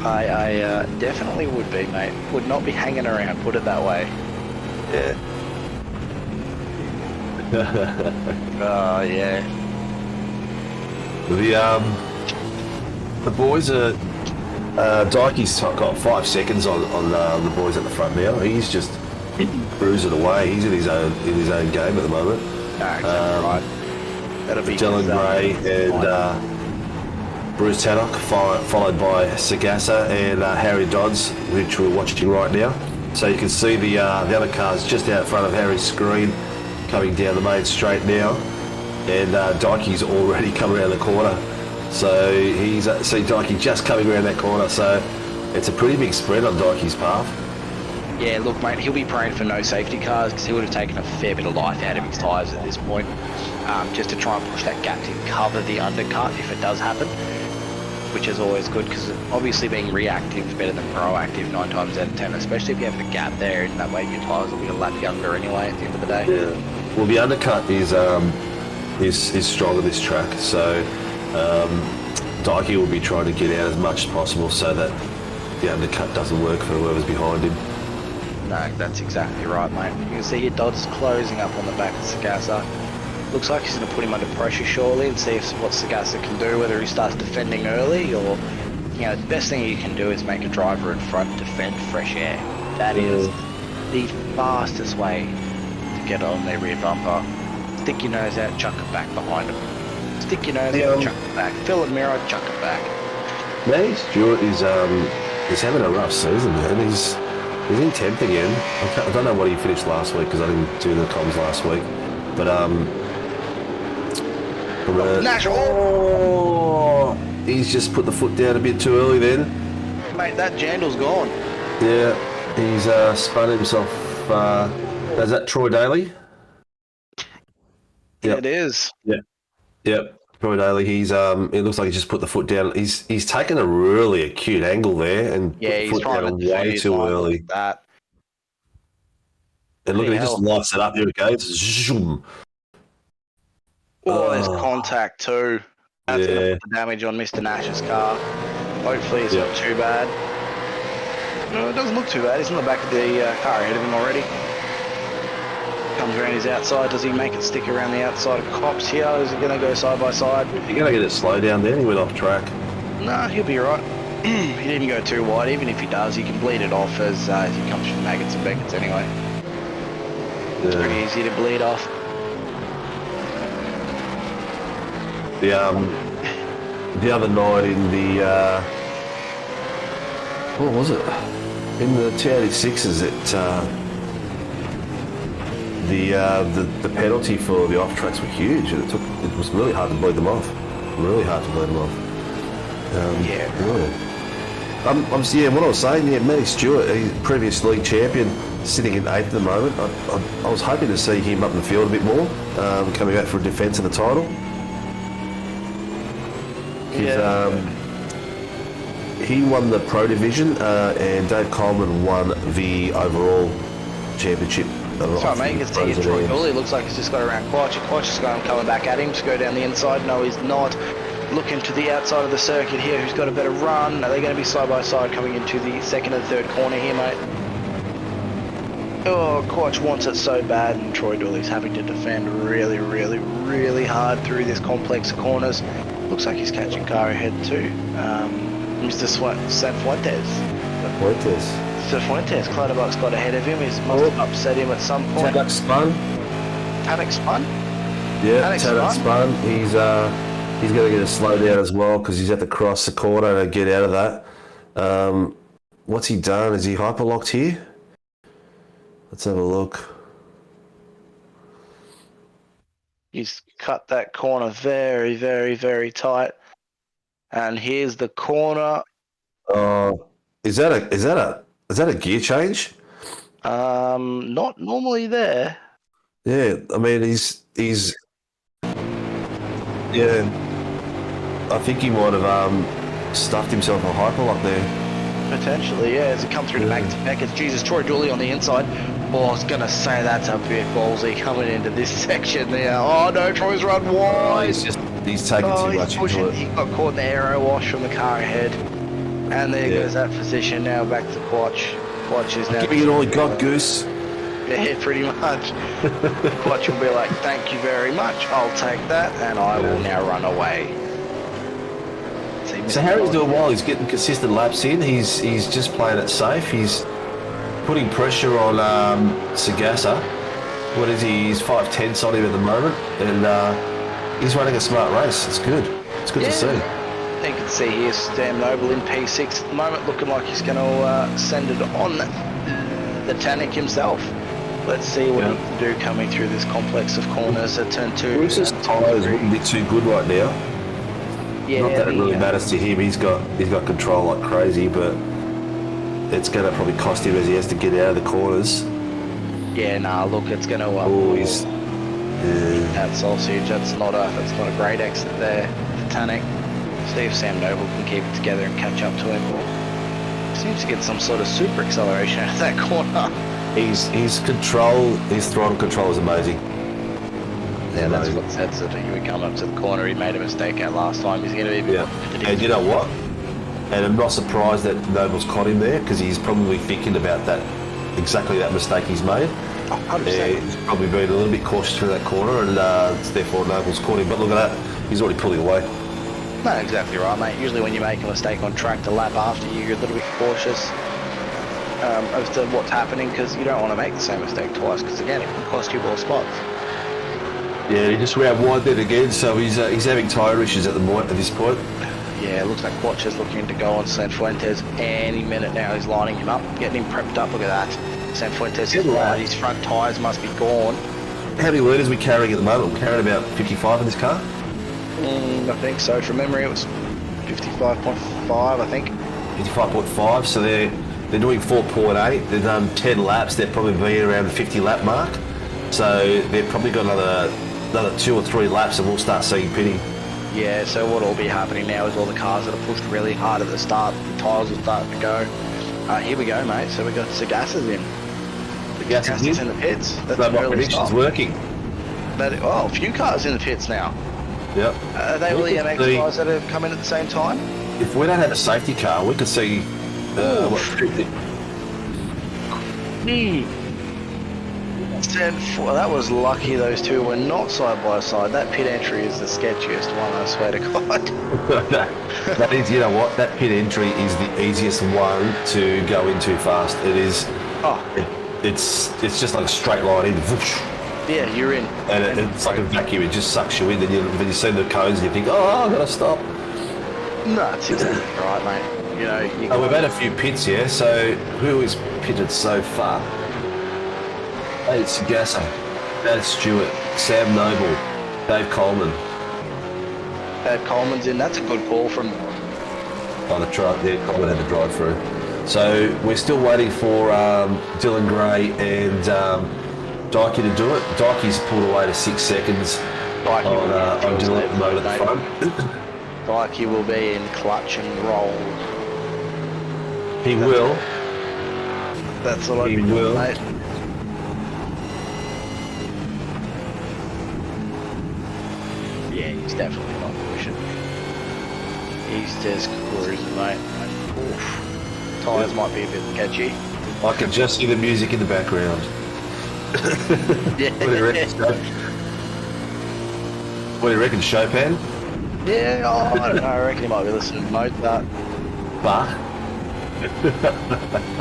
Speaker 3: I definitely would be, mate. Would not be hanging around, put it that way.
Speaker 2: Yeah.
Speaker 3: Oh, yeah.
Speaker 2: The boys are... Dykey's got 5 seconds on the boys at the front now. He's just cruising away. He's in his own game at the moment.
Speaker 3: Exactly right. That'll be
Speaker 2: Dylan Gray and Bruce Tannock, followed by Sagasa and Harry Dodds, which we're watching right now. So you can see the other cars just out front of Harry's screen, coming down the main straight now, and Dykey's already come around the corner. So see Dykey just coming around that corner. So it's a pretty big spread on Dykey's path.
Speaker 3: Yeah, look, mate, he'll be praying for no safety cars because he would have taken a fair bit of life out of his tyres at this point, just to try and push that gap to cover the undercut if it does happen, which is always good because obviously being reactive is better than proactive 9 times out of 10, especially if you have a gap there, and that way your tyres will be a lap younger anyway at the end of the day.
Speaker 2: Yeah. Well, the undercut is is strong at this track. So Dikey will be trying to get out as much as possible so that the undercut doesn't work for whoever's behind him.
Speaker 3: No, that's exactly right, mate. You can see here Dodd's closing up on the back of Sagasa. Looks like he's going to put him under pressure shortly and see what Sagasa can do, whether he starts defending early or, you know, the best thing you can do is make a driver in front defend fresh air. That is the fastest way to get on their rear bumper. Stick your nose out, chuck it back behind him. Stick your nose out, chuck it back. Fill the mirror, chuck it back.
Speaker 2: Matty Stewart is having a rough season, man. He's in 10th again. I don't know what he finished last week because I didn't do the comms last week. But he's just put the foot down a bit too early then.
Speaker 3: Mate, that Jandal's gone.
Speaker 2: Yeah, he's spun himself. Is that Troy Daly?
Speaker 3: Yep. It is.
Speaker 2: Yep. Troy Daly. He's it looks like he just put the foot down. He's taken a really acute angle there and put the foot down way too early.
Speaker 3: That.
Speaker 2: And look at he just lights it up. Here it goes. Zoom.
Speaker 3: There's contact too. That's going to put the damage on Mr. Nash's car. Hopefully it's not too bad. No, it doesn't look too bad. He's on the back of the car ahead of him already. Comes around his outside. Does he make it stick around the outside of Cops here? Is he going to go side by side?
Speaker 2: You're going to get it slow down there. He went off track.
Speaker 3: No, he'll be right. He didn't go too wide. Even if he does, he can bleed it off as he comes from Maggots and Beckett's anyway. It's pretty easy to bleed off.
Speaker 2: The other night in the what was it? In the T86s, the penalty for the off tracks were huge, and it was really hard to bleed them off. Really hard to bleed them off. What I was saying, Matty Stewart, he's previous league champion, sitting in 8th at the moment. I was hoping to see him up in the field a bit more, coming out for a defence of the title. He won the Pro Division, and Dave Coleman won the overall championship.
Speaker 3: That's right, mate. You can see Troy Dooley looks like he's just got around Quatch. Quatch is coming back at him to go down the inside. No, he's not. Looking to the outside of the circuit here. Who's got a better run? Are they going to be side by side coming into the second and third corner here, mate? Oh, Quatch wants it so bad, and Troy Dooley's having to defend really, really, really hard through this complex of corners. Looks like he's catching car ahead too. Mr. Cifuentes. Clutterbuck's got ahead of him. He must have upset him at some point.
Speaker 2: Taddock spun.
Speaker 3: Taddock spun?
Speaker 2: Yeah, Taddock spun. He's going to get a slow down as well because he's had to cross the corner to get out of that. What's he done? Is he hyperlocked here? Let's have a look.
Speaker 3: He's cut that corner very, very, very tight. And here's the corner.
Speaker 2: Is that a gear change?
Speaker 3: Not normally there.
Speaker 2: Yeah, I mean he's I think he might have stuffed himself a hyperlock there.
Speaker 3: Potentially, yeah, as it comes through to Maggots and Beckett's. Jesus, Troy Dooley on the inside. Oh, I was going to say that's a bit ballsy coming into this section there. Oh no, Troy's run wide.
Speaker 2: He's taking too much into it.
Speaker 3: He got caught in the aero wash from the car ahead. And there goes that position now back to Quatch. Quatch is now...
Speaker 2: Giving it all he got, Goose.
Speaker 3: Yeah, pretty much. Quatch will be like, thank you very much, I'll take that, and I will now run away.
Speaker 2: So Harry's doing well. He's getting consistent laps in. He's just playing it safe. He's putting pressure on Sagasa. What is he? He's 5/10 on him at the moment, and he's running a smart race. It's good. It's good to see.
Speaker 3: You can see here Sam Noble in P6 at the moment, looking like he's going to send it on the Tannic himself. Let's see what he can do coming through this complex of corners at turn 2.
Speaker 2: Bruce's tyres wouldn't be too good right now.
Speaker 3: Yeah,
Speaker 2: not that it really matters to him. He's got control like crazy, but it's going to probably cost him as he has to get out of the corners.
Speaker 3: Yeah, nah. Look, it's going to. That sausage. That's not a great exit there. The Tannic. See if Sam Noble can keep it together and catch up to him. Seems to get some sort of super acceleration out of that corner.
Speaker 2: His throttle control is amazing.
Speaker 3: Yeah, that's what said that he would come up to the corner. He made a mistake out last time. He's going to be a bit more
Speaker 2: And you know what? And I'm not surprised that Noble's caught him there because he's probably thinking about that, exactly that mistake he's made.
Speaker 3: 100%.
Speaker 2: He's probably been a little bit cautious through that corner, and therefore Noble's caught him. But look at that, he's already pulling away.
Speaker 3: No, exactly right, mate. Usually when you make a mistake on track to lap after, you're a little bit cautious as to what's happening because you don't want to make the same mistake twice because, again, it can cost you more spots.
Speaker 2: Yeah, he just ran wide then again, so he's having tyre issues at this point.
Speaker 3: Yeah, it looks like Quatch is looking to go on Sanfuentes any minute now. He's lining him up, getting him prepped up. Look at that. Sanfuentes is right. His front tyres must be gone.
Speaker 2: How many litres are we carrying at the moment? We're carrying about 55 in this car?
Speaker 3: I think so. From memory, it was 55.5, I think.
Speaker 2: 55.5, so they're doing 4.8. They've done 10 laps. They're probably being around the 50 lap mark. So they've probably got another 2 or 3 laps and we'll start seeing pitting.
Speaker 3: Yeah, so what will be happening now is all the cars that are pushed really hard at the start, the tyres will start to go. Here we go, mate. So we got Sagasa's in. Sagasa's in the pits. That's
Speaker 2: so my prediction's working.
Speaker 3: A few cars in the pits now.
Speaker 2: Yep.
Speaker 3: Are they all the MX guys that have come in at the same time?
Speaker 2: If we don't have a safety car, we could see...
Speaker 3: That was lucky those two were not side by side. That pit entry is the sketchiest one, I swear to God.
Speaker 2: That is, you know what, that pit entry is the easiest one to go in too fast. It is... It's just like a straight line in.
Speaker 3: Yeah, you're in.
Speaker 2: And it's like a vacuum, it just sucks you in, then you see the cones and you think, oh, I've got to stop.
Speaker 3: No, that's exactly right, mate. You know,
Speaker 2: we've had a few pits, yeah, so who is pitted so far? It's Sagasa, Matt Stewart, Sam Noble, Dave Coleman.
Speaker 3: Dave Coleman's in, that's a good call from...
Speaker 2: Coleman had the drive through. So we're still waiting for Dylan Gray and Dikey to do it. Dikey's pulled away to 6 seconds on Dylan at the moment at the front.
Speaker 3: Dikey will be in clutch and roll.
Speaker 2: He will.
Speaker 3: That's what I'd be doing, mate. Yeah, he's definitely not pushing. He's just cruising, mate. Oof. Tyres might be a bit sketchy.
Speaker 2: I can just hear the music in the background.
Speaker 3: Yeah.
Speaker 2: What do you reckon, Chopin?
Speaker 3: Yeah, I don't know. I reckon he might be listening to Mozart.
Speaker 2: Bach?
Speaker 3: A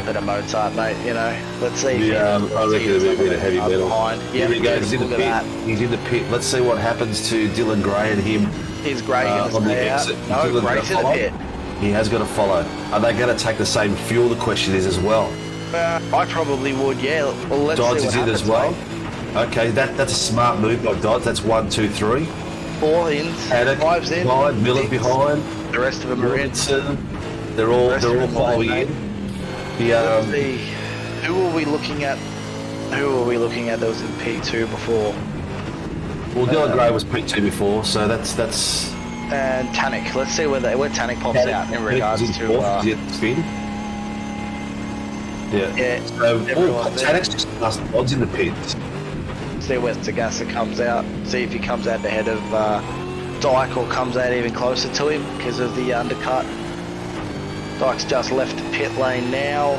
Speaker 3: bit of Mozart, mate, you know. Let's see.
Speaker 2: I reckon it'll be a bit of heavy metal.
Speaker 3: Yeah,
Speaker 2: here he goes, he's in the pit. He's in the pit. Let's see what happens to Dylan Gray and him.
Speaker 3: Is Gray going to stay out? No, Gray's in the pit.
Speaker 2: He has got to follow. Are they going to take the same fuel? The question is as well.
Speaker 3: I probably would, yeah. Well, let's
Speaker 2: Dodds
Speaker 3: see what
Speaker 2: is in
Speaker 3: happens,
Speaker 2: as well.
Speaker 3: mate.
Speaker 2: Okay, that's a smart move by Dodds. That's 1, 2, 3.
Speaker 3: 4 in.
Speaker 2: Haddock
Speaker 3: 5's in.
Speaker 2: behind, Miller behind.
Speaker 3: The rest of them are in.
Speaker 2: They're all following in.
Speaker 3: Who were we looking at? Who were we looking at that was in P2 before?
Speaker 2: Well, Dylan Gray was P2 before, so that's.
Speaker 3: And Tannic. Let's see where Tannic pops out in regards to.
Speaker 2: Spin. Yeah. So Tannic's just past Dodds in the pits.
Speaker 3: See where Sagasa comes out. See if he comes out ahead of Dyke or comes out even closer to him because of the undercut. Dyke's just left the pit lane now.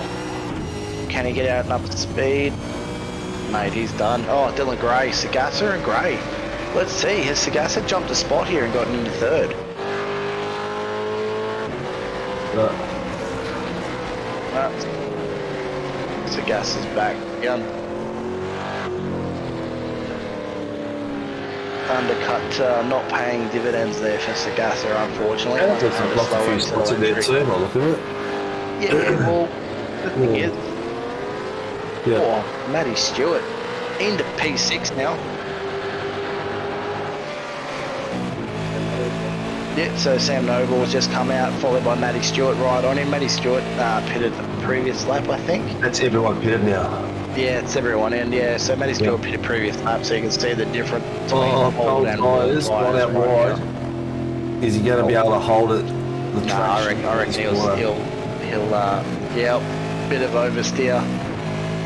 Speaker 3: Can he get out and up to speed? Mate, he's done. Oh, Dylan Gray, Sagasa and Gray. Let's see, has Sagasa jumped a spot here and gotten into third? Sagasa's back again. Undercut, not paying dividends there for Sagasa, unfortunately.
Speaker 2: There's lots of few spots in there too, I'll look at it.
Speaker 3: Yeah, well, the thing is, Matty Stewart into P6 now. Yeah, so Sam Noble's just come out, followed by Matty Stewart right on him. Matty Stewart pitted the previous lap, I think.
Speaker 2: That's everyone pitted now.
Speaker 3: Yeah, it's everyone in, yeah. So Matty Stewart pitted previous lap, so you can see the difference between
Speaker 2: cold tyres, one out wide. Is he going to be able to hold it?
Speaker 3: I reckon he'll bit of oversteer.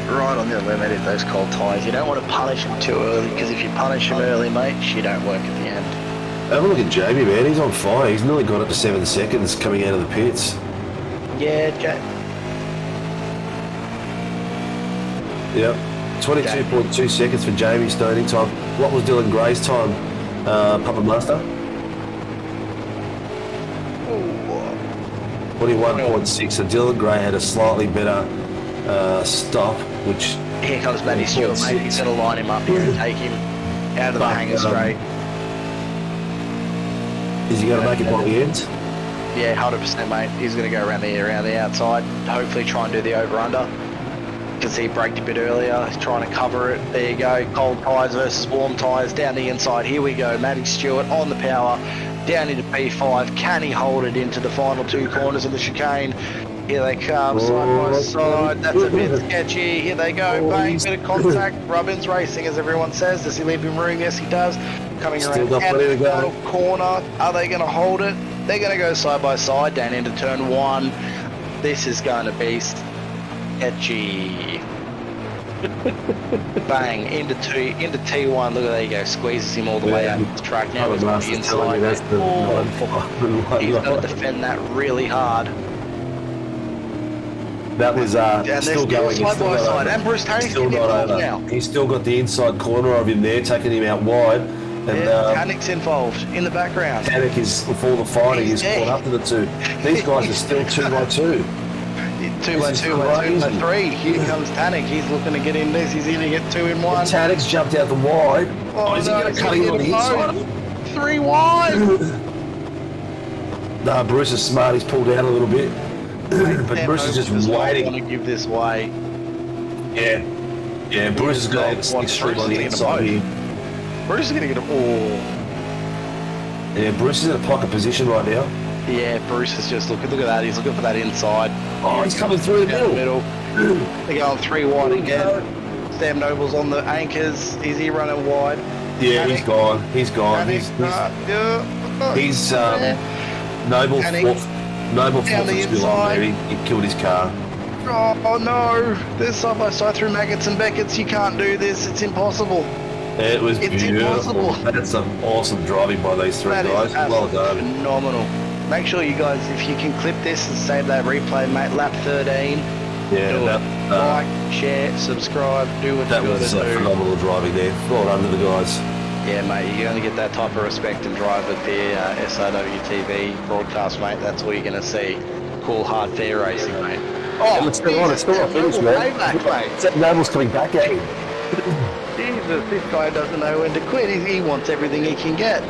Speaker 3: right on the limit in those cold tyres. You don't want to punish them too early, because if you punish them early, mate, you don't work at the end.
Speaker 2: Have a look at Jamie, man. He's on fire. He's nearly got up to 7 seconds coming out of the pits.
Speaker 3: Yeah,
Speaker 2: Yep. 22.2 seconds for Jamie starting time. What was Dylan Gray's time, Puppet Master? 21.6. So Dylan Gray had a slightly better stop, which...
Speaker 3: Here comes Matty Stewart, mate. He's going to line him up here and take him out of the hangar straight.
Speaker 2: Is he going to make it by the end?
Speaker 3: Yeah, 100%, mate. He's going to go around the outside. Hopefully try and do the over-under. Because he braked a bit earlier. He's trying to cover it. There you go. Cold tyres versus warm tyres down the inside. Here we go. Matty Stewart on the power. Down into P5. Can he hold it into the final 2 corners of the chicane? Here they come, side by side. That's a bit sketchy. Here they go. Bang, bit of contact. Robbins racing, as everyone says. Does he leave him room? Yes, he does. Coming around out of the final corner. Are they going to hold it? They're going to go side by side down into turn 1. This is going to be sketchy. Bang, into T1. Look, there you go. Squeezes him all the way out of the track. Now he's on the inside. He's going to defend that really hard.
Speaker 2: That was still going.
Speaker 3: Side by side. And Bruce Tannick's getting involved now.
Speaker 2: He's still got the inside corner of him there, taking him out wide. And
Speaker 3: Tannick's involved in the background.
Speaker 2: Tannick is, with all the fighting, he's caught up to the 2. These guys are still 2 by 2.
Speaker 3: 2 by 2 by 3. Here comes Tannick. He's looking to get in this. He's going to get 2 in 1.
Speaker 2: Tannick's jumped out the wide.
Speaker 3: Oh,
Speaker 2: is he going to cut him on the inside?
Speaker 3: 3 wide.
Speaker 2: No, Bruce is smart. He's pulled out a little bit. But Bruce is just waiting.
Speaker 3: I want to give this way.
Speaker 2: Yeah, Bruce is going to stick straight on the inside here.
Speaker 3: Bruce is going to get a... Oh.
Speaker 2: Yeah, Bruce is in a pocket position right now.
Speaker 3: Yeah, Bruce is just looking. Look at that. He's looking for that inside.
Speaker 2: Oh, he's coming through the middle.
Speaker 3: They're going 3 wide again. Sam Noble's on the anchors. Is he running wide?
Speaker 2: Yeah, he's gone. He's gone. He's Noble fourth is still on there. He killed his car.
Speaker 3: Oh no! There's side by side through Maggots and Beckett's. You can't do this. It's impossible.
Speaker 2: It was beautiful. That's some awesome driving by these 3 guys. Well done.
Speaker 3: Phenomenal. Make sure you guys, if you can clip this and save that replay, mate. Lap 13.
Speaker 2: Yeah,
Speaker 3: like, share, subscribe, do what you gotta do.
Speaker 2: That was phenomenal driving there. Well done to the guys.
Speaker 3: Yeah, mate, you're going to get that type of respect and drive at the SRW-TV broadcast, mate. That's all you're going to see. Cool, hard, fair racing, mate.
Speaker 2: Oh, it's still on. It's still not finished, man. Except Noble's coming back at him.
Speaker 3: Jesus, this guy doesn't know when to quit. He wants everything he can get.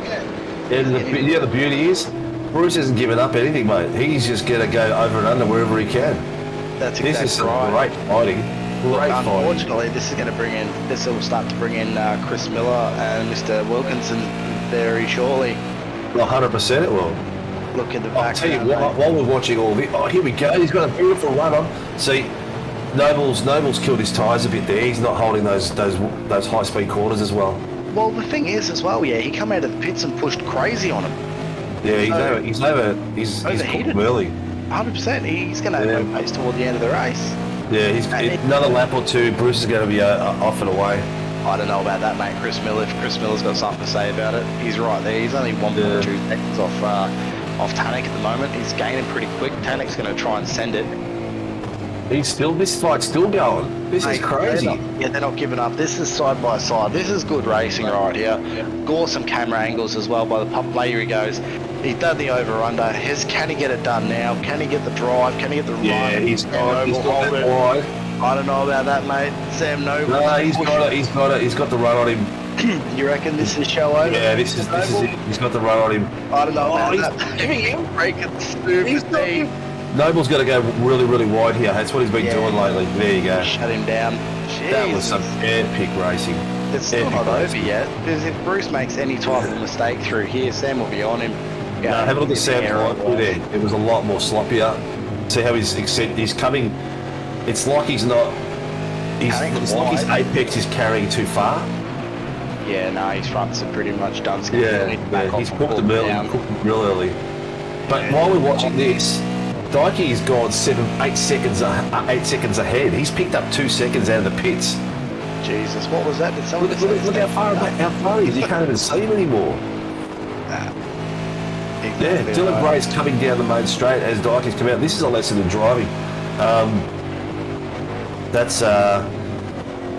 Speaker 2: Yeah, the beauty is, Bruce hasn't given up anything, mate. He's just going to go over and under wherever he can.
Speaker 3: That's exactly right.
Speaker 2: This is some great fighting.
Speaker 3: Unfortunately, this is going to bring in. This will start to bring in Chris Miller and Mr. Wilkinson very shortly.
Speaker 2: 100% it will.
Speaker 3: Look at the back.
Speaker 2: I'll tell you what, while we're watching all this, oh, here we go. He's got a beautiful run on. See, Noble's killed his tyres a bit there. He's not holding those high-speed corners as well.
Speaker 3: Well, the thing is as well, yeah, he come out of the pits and pushed crazy on him.
Speaker 2: Yeah, he's overheated early.
Speaker 3: 100%. He's going to have no pace toward the end of the race.
Speaker 2: Yeah, another lap or 2. Bruce is going to be off and away.
Speaker 3: I don't know about that, mate. Chris Miller. If Chris Miller's got something to say about it, he's right there. He's only 1.2 seconds off Tannick at the moment. He's gaining pretty quick. Tannick's going to try and send it.
Speaker 2: This fight's still going. This is crazy.
Speaker 3: They're not giving up. This is side by side. This is good racing right here. Awesome camera angles as well by the pup. Here he goes. He's done the over-under. Can he get it done now? Can he get the drive? Can he get the run?
Speaker 2: Yeah, he's got it wide.
Speaker 3: I don't know about that, mate. Sam Noble.
Speaker 2: No, he's got it. He's got the run on him.
Speaker 3: You reckon this is Shooutout?
Speaker 2: Yeah, this is it. He's got the run on him.
Speaker 3: I don't know about that. Giving him breaking stupid speed.
Speaker 2: Noble's got to go really, really wide here. That's what he's been doing lately. There you go.
Speaker 3: Shut him down. Jeez.
Speaker 2: That was some epic racing.
Speaker 3: It's still not over yet. Because if Bruce makes any type of mistake through here, Sam will be on him.
Speaker 2: No, have a look at Sam's line there. It was a lot more sloppier. See how he's coming. It's like he's not. It's like his apex is carrying too far.
Speaker 3: Yeah, no, his fronts are pretty much done.
Speaker 2: He's cooked them early. But while we're watching this, Dikey's gone 8 seconds ahead. He's picked up 2 seconds out of the pits.
Speaker 3: Jesus, what was that? Did someone
Speaker 2: Look how far he is. You can't even see him anymore. Yeah, Dylan Gray's coming down the main straight as Dikey's come out. This is a lesson in driving. That's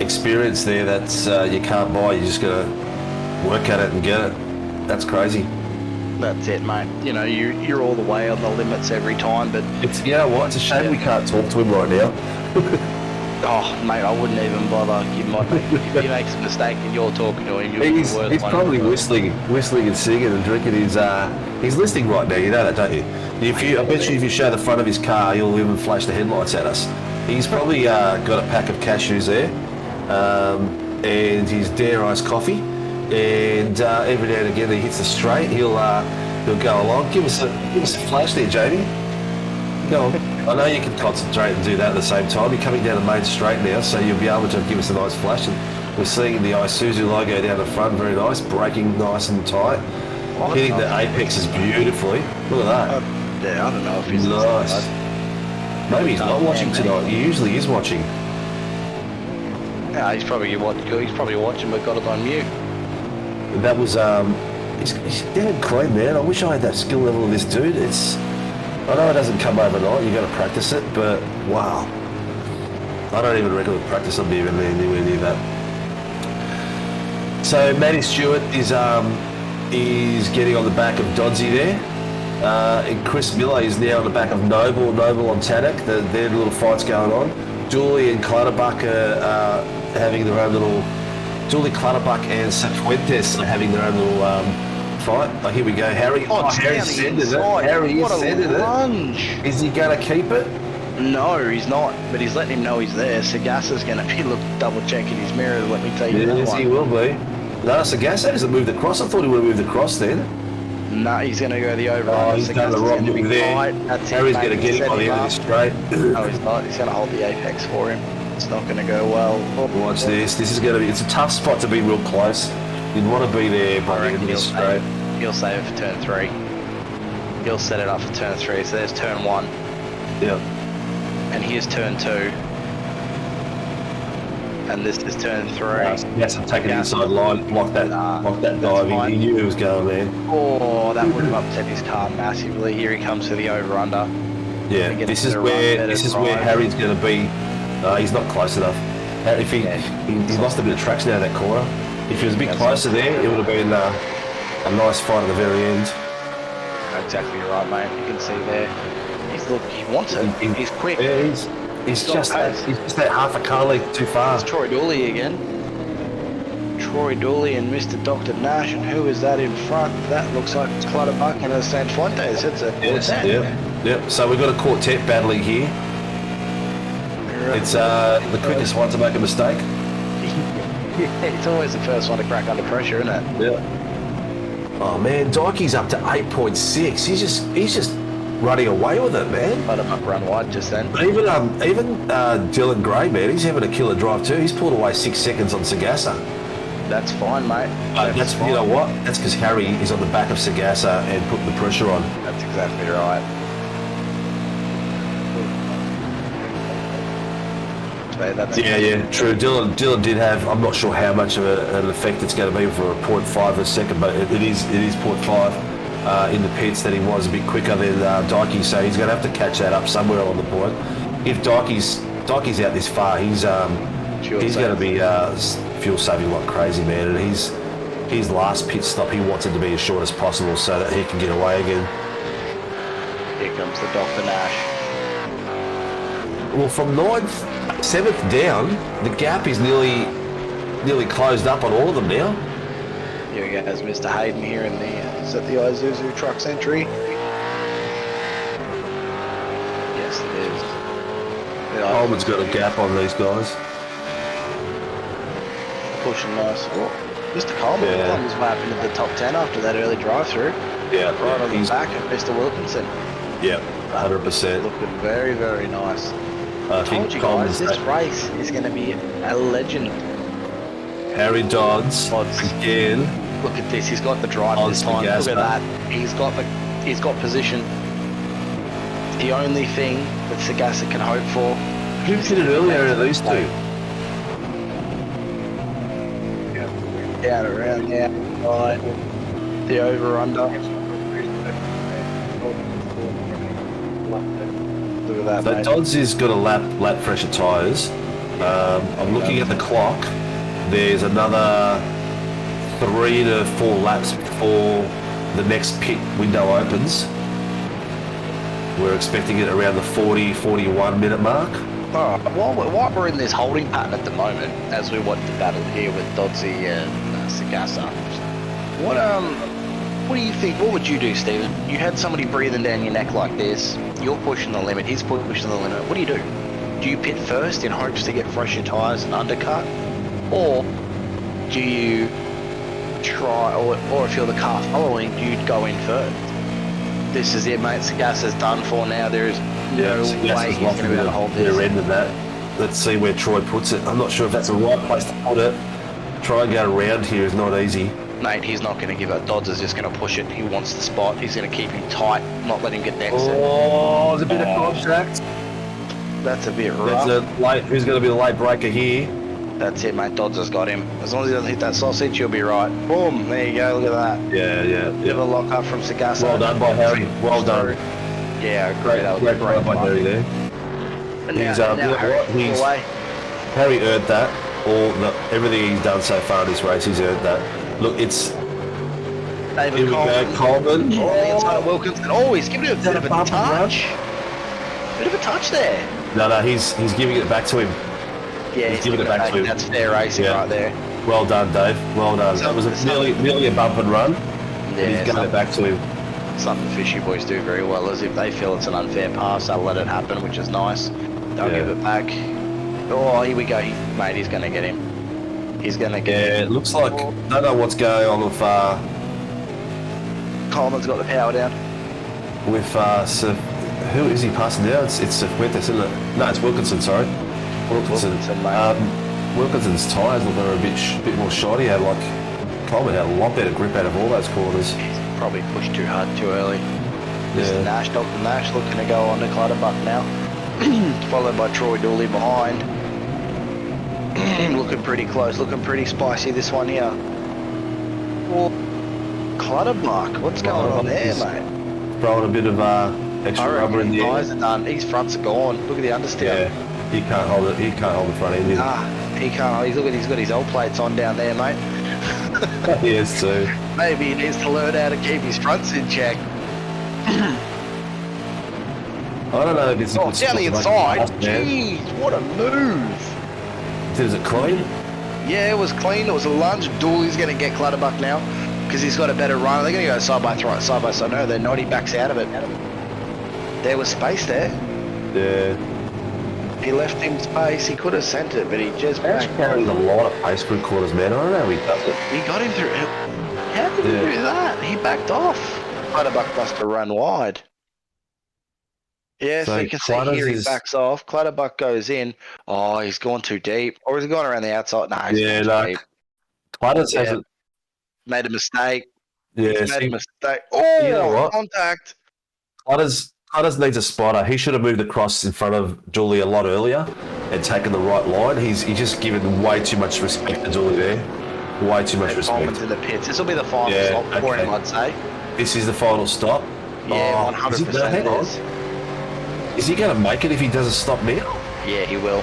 Speaker 2: experience there. That's you can't buy. You just got to work at it and get it. That's crazy.
Speaker 3: That's it, mate. You know, you're all the way on the limits every time, but
Speaker 2: it's, you know what? It's a shame we can't talk to him right now.
Speaker 3: Oh, mate, I wouldn't even bother. If he makes a mistake and you're talking to him,
Speaker 2: he's probably whistling and singing and drinking his. He's listening right now. You know that, don't you? I bet you if you show the front of his car, he'll even flash the headlights at us. He's probably got a pack of cashews there, and his Dare Ice coffee. And every now and again he hits the straight, he'll go along. Give us a flash there, Jamie. Go on. I know you can concentrate and do that at the same time. You're coming down the main straight now, so you'll be able to give us a nice flash. And we're seeing the Isuzu logo down the front, very nice, braking nice and tight. Hitting the apexes beautifully. Look at that.
Speaker 3: Yeah, I don't know if he's
Speaker 2: nice. Maybe he's not watching tonight. He usually is watching.
Speaker 3: Yeah, he's probably watching, but got it on mute.
Speaker 2: That was he's damn clean, man. I wish I had that skill level of this dude. I know it doesn't come overnight. You got to practice it, but wow, I don't even reckon with practice I'll be anywhere near that. So Matty Stewart is getting on the back of Dodsey there, and Chris Miller is now on the back of Noble on Tannock. Their little fight's going on. Julie and Clutterbuck are having their own little. Julie Clutterbuck and Cifuentes are having their own little fight. Oh, here we go, Harry. Harry's sending it. Harry is sending it. Is he going to keep it?
Speaker 3: No, he's not. But he's letting him know he's there. Sagassa's going to be double checking his mirrors. Let me tell you that.
Speaker 2: Yes, he will be. No, Sagassa hasn't moved across. I thought he would have moved across then.
Speaker 3: No, he's going to go the over.
Speaker 2: Oh, he's done the wrong move there. Harry's going to get him by the end of this straight.
Speaker 3: No, he's not. He's going to hold the apex for him. It's not going to go well.
Speaker 2: Watch this. This is going to be. It's a tough spot to be real close. You'd want to be there by the end of this straight.
Speaker 3: He'll save it for turn 3. He'll set it up for turn 3. So there's turn 1.
Speaker 2: Yep.
Speaker 3: And here's turn 2. And this is turn 3.
Speaker 2: He has to take an inside line, block that dive. He knew he was going there.
Speaker 3: Oh, that would have upset his car massively. Here he comes for the over/under.
Speaker 2: Yeah, this is where Harry's going to be. He's not close enough. If he lost a bit of traction out of that corner. If he was a bit closer there, it would have been a nice fight at the very end.
Speaker 3: Exactly right, mate. You can see there. He wants it. He's quick.
Speaker 2: Yeah, he's just that half a car length too far.
Speaker 3: It's Troy Dooley again. Troy Dooley and Mr. Dr. Nash, and who is that in front? That looks like Clutterbuck and Sanfuentes. It's a quartet.
Speaker 2: Yep. So we've got a quartet battling here. It's the quickest one to make a mistake.
Speaker 3: It's always the first one to crack under pressure, isn't it?
Speaker 2: Yeah. Oh man, Dikey's up to 8.6. He's just running away with it, man.
Speaker 3: Let him up run wide just then.
Speaker 2: But even Dylan Gray, man, he's having a killer drive too. He's pulled away 6 seconds on Sagassa.
Speaker 3: That's fine, mate.
Speaker 2: That's fine. You know what? That's because Harry is on the back of Sagassa and putting the pressure on.
Speaker 3: That's exactly right.
Speaker 2: Yeah, true. Dylan did have. I'm not sure how much of an effect it's going to be for a 0.5 a second, but it is 0.5 in the pits that he was a bit quicker than Dikey, so he's going to have to catch that up somewhere along the point. If Dikey's out this far, he's going to be fuel saving like crazy, man. And his last pit stop, he wants it to be as short as possible so that he can get away again.
Speaker 3: Here comes the Dr. Nash.
Speaker 2: Well, from 7th down, the gap is nearly closed up on all of them now.
Speaker 3: Here we go, as Mr. Hayden here in the Isuzu Trucks entry. Yes, it is.
Speaker 2: Coleman's got a gap on these guys.
Speaker 3: Pushing nice. Oh, Mr. Coleman was mapping into the top 10 after that early drive-through.
Speaker 2: Yeah,
Speaker 3: right on the back of Mr. Wilkinson.
Speaker 2: Yeah, 100%.
Speaker 3: Looking very, very nice.
Speaker 2: I
Speaker 3: told you guys, this race is going to be a legend.
Speaker 2: Harry Dodds again.
Speaker 3: Look at this. He's got the drive this time. Look at that. He's got position. the only thing that Sagasa can hope for.
Speaker 2: Who hit it earlier of these two?
Speaker 3: Down around there, right. The over-under. Look at that,
Speaker 2: So
Speaker 3: mate.
Speaker 2: Dodds has got a lap fresher tyres. I'm looking at the clock. There's another 3 to 4 laps before the next pit window opens. We're expecting it around the 40-41 minute mark.
Speaker 3: Alright, while we're in this holding pattern at the moment, as we watch the battle here with Doddsy and Sagasa, what do you think? What would you do, Stephen? You had somebody breathing down your neck like this. You're pushing the limit. He's pushing the limit. What do you do? Do you pit first in hopes to get fresher tyres and undercut, or do you try, or if you're the car following, do you go in first? This is it, mate. Sagasa's done for now. There is no way he's going to be able to hold this.
Speaker 2: End of that. Let's see where Troy puts it. I'm not sure if that's the right place to put it. Try and go around here is not easy.
Speaker 3: Mate, he's not going to give up. Dodds is just going to push it. He wants the spot. He's going to keep him tight, not let him get next to him.
Speaker 2: Oh, there's a bit of contact.
Speaker 3: That's a bit rough.
Speaker 2: Who's going to be the late breaker here?
Speaker 3: That's it, mate. Dodds has got him. As long as he doesn't hit that sausage, you'll be right. Boom. There you go. Look at that.
Speaker 2: Yeah.
Speaker 3: Bit of a lock up from Sagasa.
Speaker 2: Well done by Harry. Well done.
Speaker 3: Yeah, great. That was a great
Speaker 2: by Harry there.
Speaker 3: And now Harry's away.
Speaker 2: Harry earned that. Everything he's done so far in this race, he's earned that. Look, it's...
Speaker 3: David
Speaker 2: here we go, Coleman.
Speaker 3: On the inside of Wilkinson. Oh, he's giving it a bit of a touch. Bit of a touch there.
Speaker 2: No, he's giving it back to him.
Speaker 3: Yeah, he's giving it back to him. That's fair racing right there.
Speaker 2: Well done, Dave. Well done. That was nearly a bump and run.
Speaker 3: Yeah,
Speaker 2: he's going it back to him.
Speaker 3: Something fishy boys do very well is if they feel it's an unfair pass, they'll let it happen, which is nice. They'll give it back. Oh, here we go. Mate, he's going to get him. He's going to get him.
Speaker 2: Yeah, it looks like... Don't know what's going on with...
Speaker 3: Coleman's got the power down.
Speaker 2: With... who is he passing now? It's Fuentes, isn't it? No, it's Wilkinson, sorry. Wilkinson, mate. Wilkinson's tyres look like a bit more shoddy. Coleman had a lot better grip out of all those corners.
Speaker 3: He's probably pushed too hard too early. Mr. Nash, Dr. Nash looking to go on to Clutterbuck now. Followed by Troy Dooley behind. Looking pretty close, looking pretty spicy this one here. Oh, Clutterbuck, what's going on there, mate?
Speaker 2: Throwing a bit of extra rubber in the air.
Speaker 3: Eyes are done. His fronts are gone. Look at the understeer.
Speaker 2: Yeah, he can't hold it. He can't hold the front end.
Speaker 3: He can't. He's got his old plates on down there, mate.
Speaker 2: He is too.
Speaker 3: Maybe he needs to learn how to keep his fronts in check.
Speaker 2: I don't know if it's
Speaker 3: down the inside. Jeez, what a move!
Speaker 2: Is it clean?
Speaker 3: Yeah, it was clean. It was a lunge. Dooley's going to get Clutterbuck now because he's got a better run. They're going to go side by side. No, they're not. He backs out of it. There was space there.
Speaker 2: Yeah.
Speaker 3: He left him space. He could have sent it, but he just
Speaker 2: carries a lot of pace through quarters, man. I don't know how he does it.
Speaker 3: He got him through. How did he do that? He backed off. Clutterbuck must have run wide. Yeah, so you can see here he backs off. Clutterbuck goes in. Oh, he's gone too deep. Or is he going around the outside? No, he's gone too deep.
Speaker 2: Clutters hasn't
Speaker 3: made a mistake.
Speaker 2: Yeah,
Speaker 3: made a mistake. Oh,
Speaker 2: you know what?
Speaker 3: Contact.
Speaker 2: Clutters needs a spotter. He should have moved across in front of Dooley a lot earlier and taken the right line. He's just given way too much respect to Dooley there. Way too much respect.
Speaker 3: Coleman's in the pits. This will be the final stop for him, I'd say.
Speaker 2: This is the final stop.
Speaker 3: Yeah, 100%.
Speaker 2: Is he going to make it if he doesn't stop now?
Speaker 3: Yeah, he will.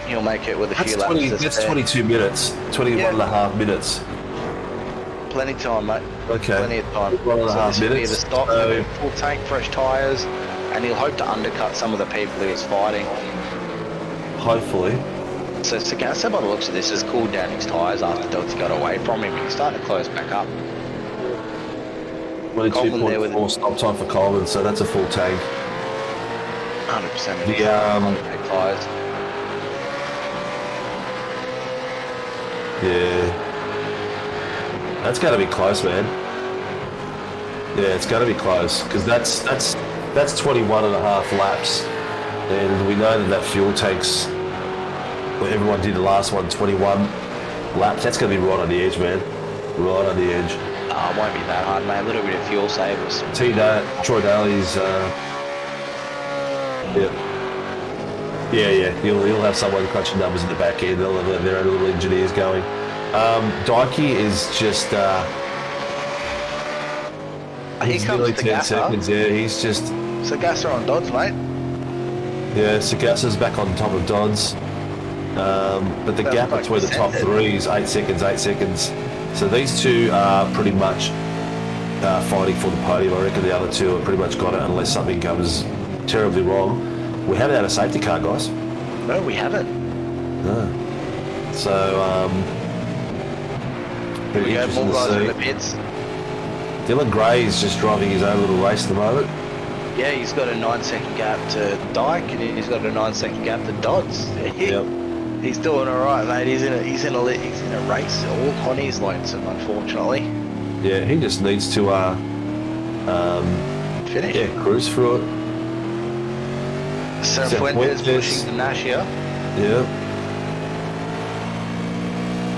Speaker 3: He'll make it with a few laps.
Speaker 2: That's 22 minutes, 21 and a half minutes.
Speaker 3: Plenty of time, mate.
Speaker 2: Okay.
Speaker 3: Plenty of time.
Speaker 2: 1.5 minutes.
Speaker 3: Will be the stop. Full tank, fresh tyres, and he'll hope to undercut some of the people he was fighting.
Speaker 2: Hopefully.
Speaker 3: So Sagasa, by the looks of this, has cooled down his tyres after Dodds got away from him. He's starting to close back up.
Speaker 2: 22.4 stop time for Coleman, so that's a full tank.
Speaker 3: 100%.
Speaker 2: The
Speaker 3: tyres.
Speaker 2: Yeah. That's going to be close, man. Yeah, it's going to be close because that's 21 and a half laps, and we know that fuel takes. Well, everyone did the last one, 21 laps. That's going to be right on the edge, man. Right on the edge.
Speaker 3: It won't be that hard, mate. A little bit of fuel savers.
Speaker 2: Troy Daly's Yeah. You'll have someone crunching numbers at the back end. They'll have their own little engineers going. Dikey is just.
Speaker 3: Here comes Sagasa.
Speaker 2: Yeah, he's just.
Speaker 3: Sagasa on Dodds, mate.
Speaker 2: Yeah, Sagasa's back on top of Dodds. But the gap between the top three is 8 seconds, 8 seconds. So these two are pretty much fighting for the podium. I reckon the other two have pretty much got it unless something goes terribly wrong. We haven't had a safety car, guys.
Speaker 3: No, we haven't.
Speaker 2: No. So,
Speaker 3: we have more guys in the pits.
Speaker 2: Dylan Gray is just driving his own little race at the moment.
Speaker 3: Yeah, he's got a 9-second gap to Dyke, and he's got a 9-second gap to Dodds. He's doing all right, mate. He's in a race all on his lonesome, unfortunately.
Speaker 2: Yeah, he just needs to
Speaker 3: finish.
Speaker 2: Yeah, cruise through it.
Speaker 3: Fuentes pushing the Nash here.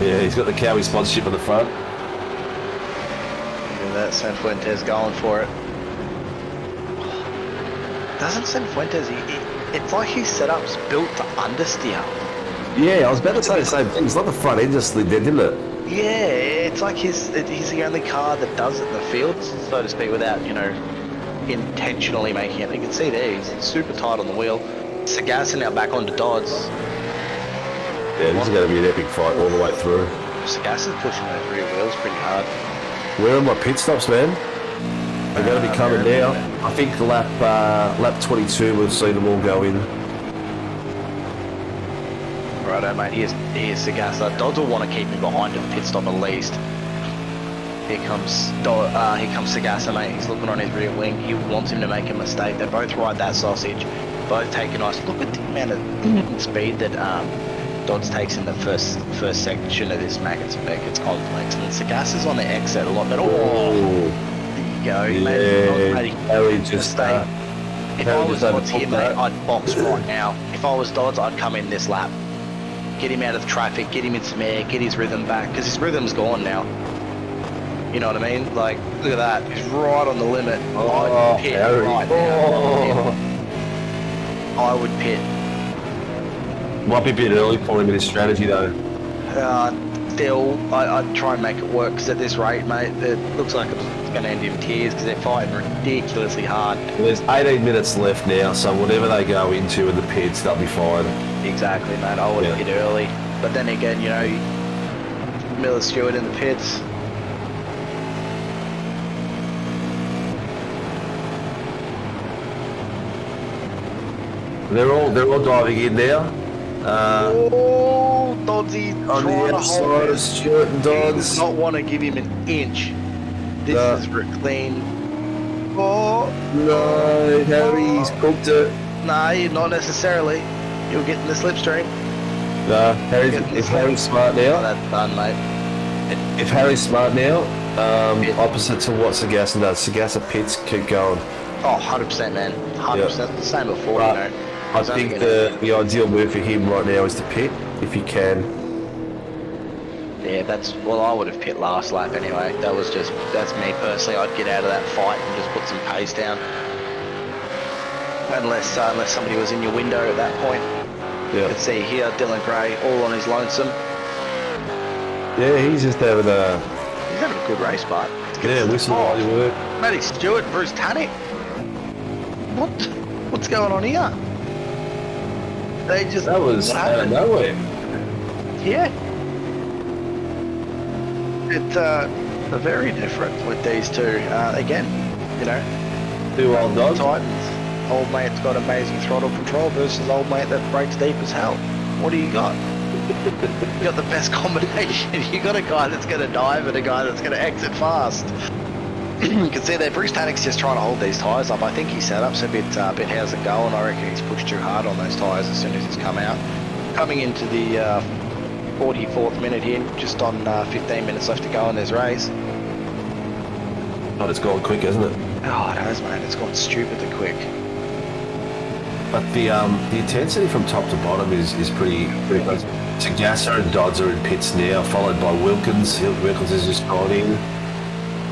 Speaker 2: Yeah, he's got the Cowie sponsorship on the front.
Speaker 3: Look at that, Fuentes going for it. Doesn't Fuentes? It's like his setup's built to understeer.
Speaker 2: Yeah, I was about to say the same thing. It's like the front end just slid there, didn't it?
Speaker 3: Yeah, it's like he's the only car that does it in the field, so to speak, without, intentionally making it. You can see there, he's super tight on the wheel. Sagasa now back onto Dodds.
Speaker 2: Yeah, this is going to be an epic fight all the way through.
Speaker 3: Sagasa's pushing those rear wheels pretty hard.
Speaker 2: Where are my pit stops, man? They're going to be coming now. I think lap 22 we'll see them all go in.
Speaker 3: Righto, mate. Here's Sagasa. Dodds will want to keep him behind at the pit stop at least. Here comes Sagasa, mate. He's looking on his rear wing. He wants him to make a mistake. They both ride that sausage. Both take a nice look at the amount of speed that Dodds takes in the first section of this Maggots complex. And Sagasa's on the exit a lot better. There you go. If I was Dodds here, mate, I'd box right now. If I was Dodds, I'd come in this lap. Get him out of the traffic, get him in some air, get his rhythm back, because his rhythm's gone now. You know what I mean? Like, look at that. He's right on the limit. I would pit right now. I would pit.
Speaker 2: Might be a bit early for him in his strategy, though.
Speaker 3: Still, I'd try and make it work, because at this rate, mate, it looks like it's going to end in tears, because they're fighting ridiculously hard.
Speaker 2: Well, there's 18 minutes left now, so whatever they go into in the pits, they'll be fine.
Speaker 3: Exactly, mate. I would have hit early. But then again, Miller Stewart in the pits.
Speaker 2: They're all diving in now.
Speaker 3: Doddsy
Speaker 2: on the outside of Stewart and Dodds.
Speaker 3: He does not want to give him an inch. This is clean. Oh
Speaker 2: no, Harry's cooked it.
Speaker 3: No, not necessarily. You'll get in the slipstream.
Speaker 2: No, if Harry's smart now.
Speaker 3: Oh, that's done, mate.
Speaker 2: If Harry's smart now, opposite to what Sagasa does, Sagasa pits, keep going.
Speaker 3: Oh, 100%, man. 100%. The same before,
Speaker 2: I think the ideal move for him right now is to pit, if he can.
Speaker 3: Yeah, I would have pit last lap anyway. That's me personally. I'd get out of that fight and just put some pace down. Unless somebody was in your window at that point.
Speaker 2: Yeah.
Speaker 3: You can see here, Dylan Gray, all on his lonesome.
Speaker 2: Yeah, he's just having a...
Speaker 3: He's having a good race, but...
Speaker 2: Yeah, whistle while you work.
Speaker 3: Matty Stewart, Bruce Tannick. What's going on here?
Speaker 2: That was out of nowhere.
Speaker 3: Yeah. It's they're very different with these two. Again,
Speaker 2: two old dogs.
Speaker 3: Titans. Old mate's got amazing throttle control versus old mate that brakes deep as hell. What do you got? You got the best combination. You got a guy that's going to dive and a guy that's going to exit fast. You can see there, Bruce Tannick's just trying to hold these tyres up. I think his setup's a bit how's it going. I reckon he's pushed too hard on those tyres as soon as he's come out. Coming into the 44th minute here, just on 15 minutes left to go in this race.
Speaker 2: Oh, it's gone quick, isn't it?
Speaker 3: Oh, it has, mate. It's gone stupidly quick.
Speaker 2: But the intensity from top to bottom is pretty close. Sagasa and Dodds are in pits now, followed by Wilkins. Wilkins has just gone in.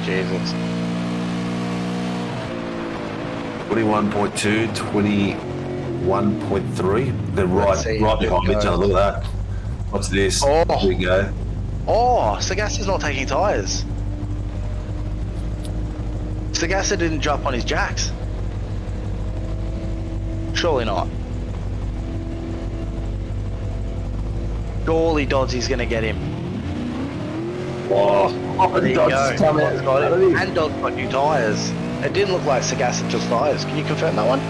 Speaker 3: Jesus.
Speaker 2: 21.2, 20. 1.3. They're right behind each other. Look at that. What's this?
Speaker 3: Oh.
Speaker 2: Here we go.
Speaker 3: Oh, Sagasa not taking tyres. Sagasa didn't drop on his jacks. Surely not. Surely Dodsy's going to get him.
Speaker 2: Oh,
Speaker 3: There you go.
Speaker 2: Dodds come out.
Speaker 3: Got him. And Dodds got new tyres. It didn't look like Sagasa just tyres. Can you confirm that one?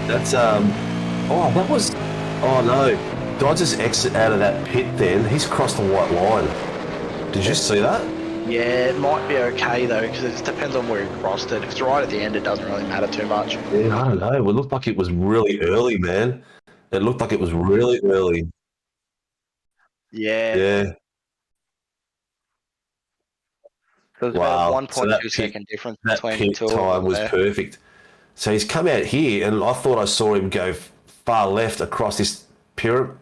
Speaker 2: That's oh, that was. Oh no, Dodds exit out of that pit. Then he's crossed the white line. Did you see that?
Speaker 3: Yeah, it might be okay though, because it just depends on where he crossed it. If it's right at the end, it doesn't really matter too much.
Speaker 2: Yeah, I don't know. It looked like it was really early, man. It looked like it was really early.
Speaker 3: Yeah.
Speaker 2: Yeah.
Speaker 3: There's
Speaker 2: Wow.
Speaker 3: about
Speaker 2: So
Speaker 3: 1.2 second difference
Speaker 2: that
Speaker 3: between the
Speaker 2: pit
Speaker 3: two of
Speaker 2: time
Speaker 3: them
Speaker 2: was
Speaker 3: there.
Speaker 2: perfect. So he's come out here, and I thought I saw him go far left across this pyramid.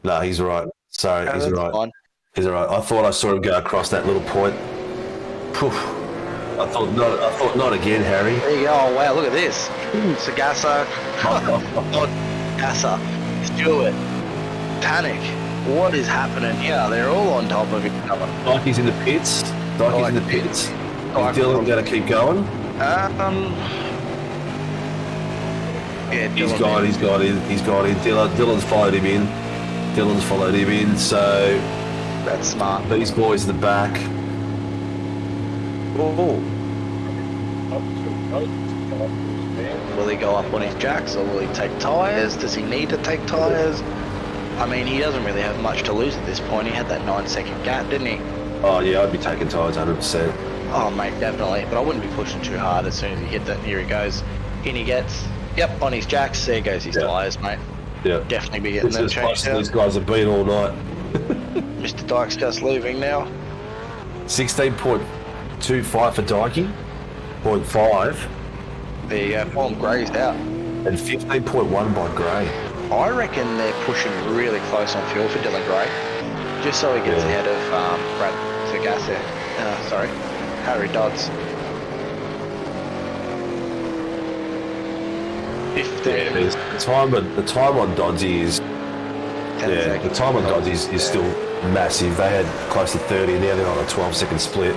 Speaker 2: No, he's right. Sorry,
Speaker 3: No,
Speaker 2: he's
Speaker 3: that's
Speaker 2: right.
Speaker 3: fine.
Speaker 2: He's all right. I thought I saw him go across that little point. Poof. I thought not again, Harry.
Speaker 3: There you go. Oh, wow, look at this. Sagasa, Sagasa, Stewart, Panic. What is happening here? They're all on top of each other.
Speaker 2: Dykey's in the pits. Dykey's in the pits. Is Dylan going to keep going?
Speaker 3: Yeah,
Speaker 2: He's got in. Dylan's followed him in. So
Speaker 3: that's smart.
Speaker 2: These boys in the back.
Speaker 3: Oh. Will he go up on his jacks or will he take tyres? Does he need to take tyres? I mean, he doesn't really have much to lose at this point. He had that 9-second gap, didn't he?
Speaker 2: Oh yeah, I'd be taking tyres 100%.
Speaker 3: Oh mate, definitely. But I wouldn't be pushing too hard as soon as he hit that. Here he goes. In he gets. Yep, on his jacks. There goes his tyres, mate.
Speaker 2: Yeah.
Speaker 3: Definitely be getting
Speaker 2: This
Speaker 3: them
Speaker 2: is as close
Speaker 3: changed
Speaker 2: as
Speaker 3: out.
Speaker 2: these guys have been all night.
Speaker 3: Mr. Dyke's just leaving now.
Speaker 2: 16.25 for Dykey. 0.5.
Speaker 3: There you go. Paul Gray's out.
Speaker 2: And 15.1 by Gray.
Speaker 3: I reckon they're pushing really close on fuel for Dylan Gray, just so he gets ahead of Brad Sagasa. Sorry, Harry Dodds. 15.
Speaker 2: Yeah, the time on Doddsy is. Yeah, the time on Doddsy is still massive. They had close to 30, and now they're on a 12-second split.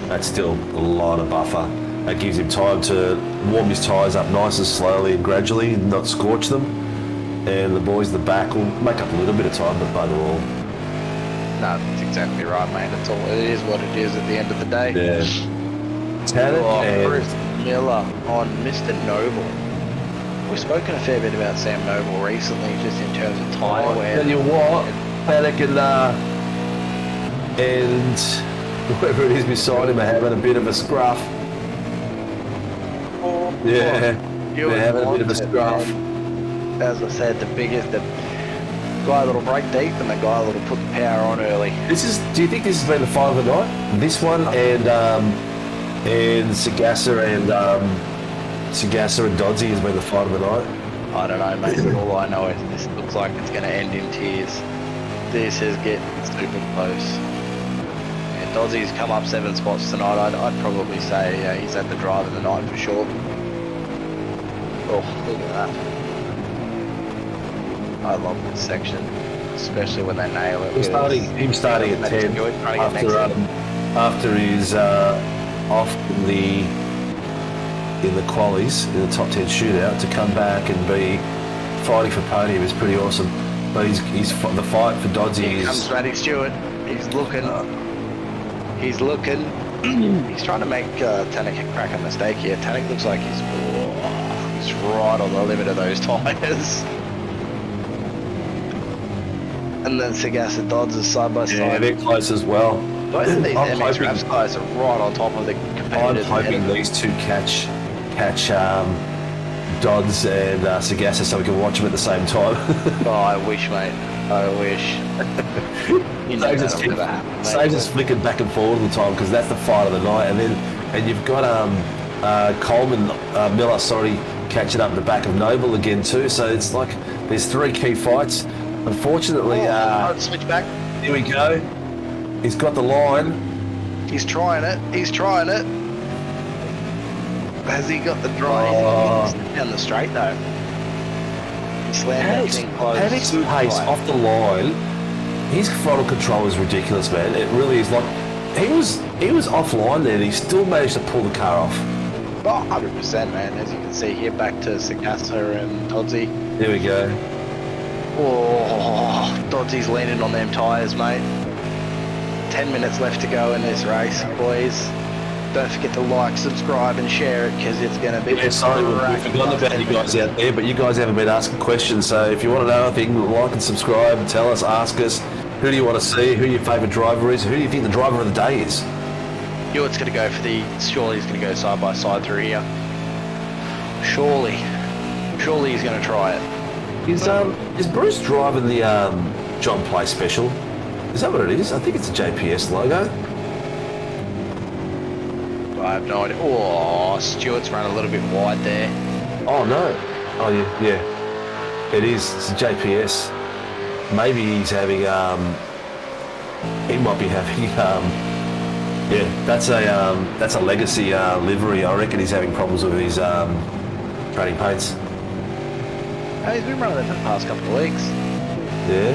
Speaker 2: That's still a lot of buffer. That gives him time to warm his tyres up nice and slowly and gradually, not scorch them. And the boys in the back will make up a little bit of time, but bugger all.
Speaker 3: No, that's exactly right, mate. It's all. It is what it is at the end of the day.
Speaker 2: Yeah. Tanner and
Speaker 3: Chris Miller on Mr. Noble. We've spoken a fair bit about Sam Noble recently, just in terms of tyre wear.
Speaker 2: Tell you what, Panic and whoever it is beside him are having a bit of a scruff. Yeah, they're having a bit of a scruff.
Speaker 3: As I said, the guy that'll break deep and the guy that'll put the power on early.
Speaker 2: Do you think this has been the fight of the night? This one and Sagasa and Doddsy has been the fight of the night.
Speaker 3: I don't know, mate, but all I know is this looks like it's going to end in tears. This is getting super close. And Doddsy's come up 7 spots tonight. I'd probably say he's at the drive of the night for sure. Oh, look at that. I love this section, especially when they nail it.
Speaker 2: Him starting at 10 after he's off in the qualies, in the top 10 shootout, to come back and be fighting for podium is pretty awesome. But he's the fight for Doddsy.
Speaker 3: Here comes Matty Stewart. He's looking. He's looking. He's trying to make Tanek crack a mistake here. Tanek looks like he's right on the limit of those tyres. And then Sagasa Dodds is side by side.
Speaker 2: Yeah, they're close as well.
Speaker 3: Both of these MX Raps guys are right on top of the competitors.
Speaker 2: I'm hoping these two catch Dodds and Sagasa so we can watch them at the same time.
Speaker 3: Oh, I wish, mate. I wish. You know that'll never happen, mate.
Speaker 2: Saves us flicking back and forward all the time because that's the fight of the night. And you've got Miller, catching up the back of Noble again too. So it's like there's 3 key fights. Unfortunately,
Speaker 3: switch back.
Speaker 2: Here we go. He's got the line.
Speaker 3: He's trying it. He's trying it. Has he got the drive? He's down the straight though. He slammed that thing close.
Speaker 2: Panic's pace off the line. His throttle control is ridiculous, man. It really is. Like he was offline there, and he still managed to pull the car off.
Speaker 3: Oh, 100%, man. As you can see here, back to Sagasa and Dodsey.
Speaker 2: There we go.
Speaker 3: Oh, Dodsey's leaning on them tyres, mate. 10 minutes left to go in this race, boys. Don't forget to like, subscribe, and share it because it's going to be.
Speaker 2: Yeah, sorry, we've forgotten about you guys out there, but you guys haven't been asking questions. So if you want to know anything, like and subscribe, tell us, ask us. Who do you want to see? Who your favourite driver is? Who do you think the driver of the day is?
Speaker 3: Stewart's going to go for surely he's going to go side by side through here. Surely he's going to try it.
Speaker 2: Is Bruce driving the John Play Special? Is that what it is? I think it's a JPS logo.
Speaker 3: I have no idea. Oh, Stewart's run a little bit wide there.
Speaker 2: Oh no. Oh yeah. It is. It's a JPS. Maybe he's having he might be having yeah, that's a legacy livery. I reckon he's having problems with his training paints.
Speaker 3: Oh, he's been running that for the past couple of weeks.
Speaker 2: Yeah.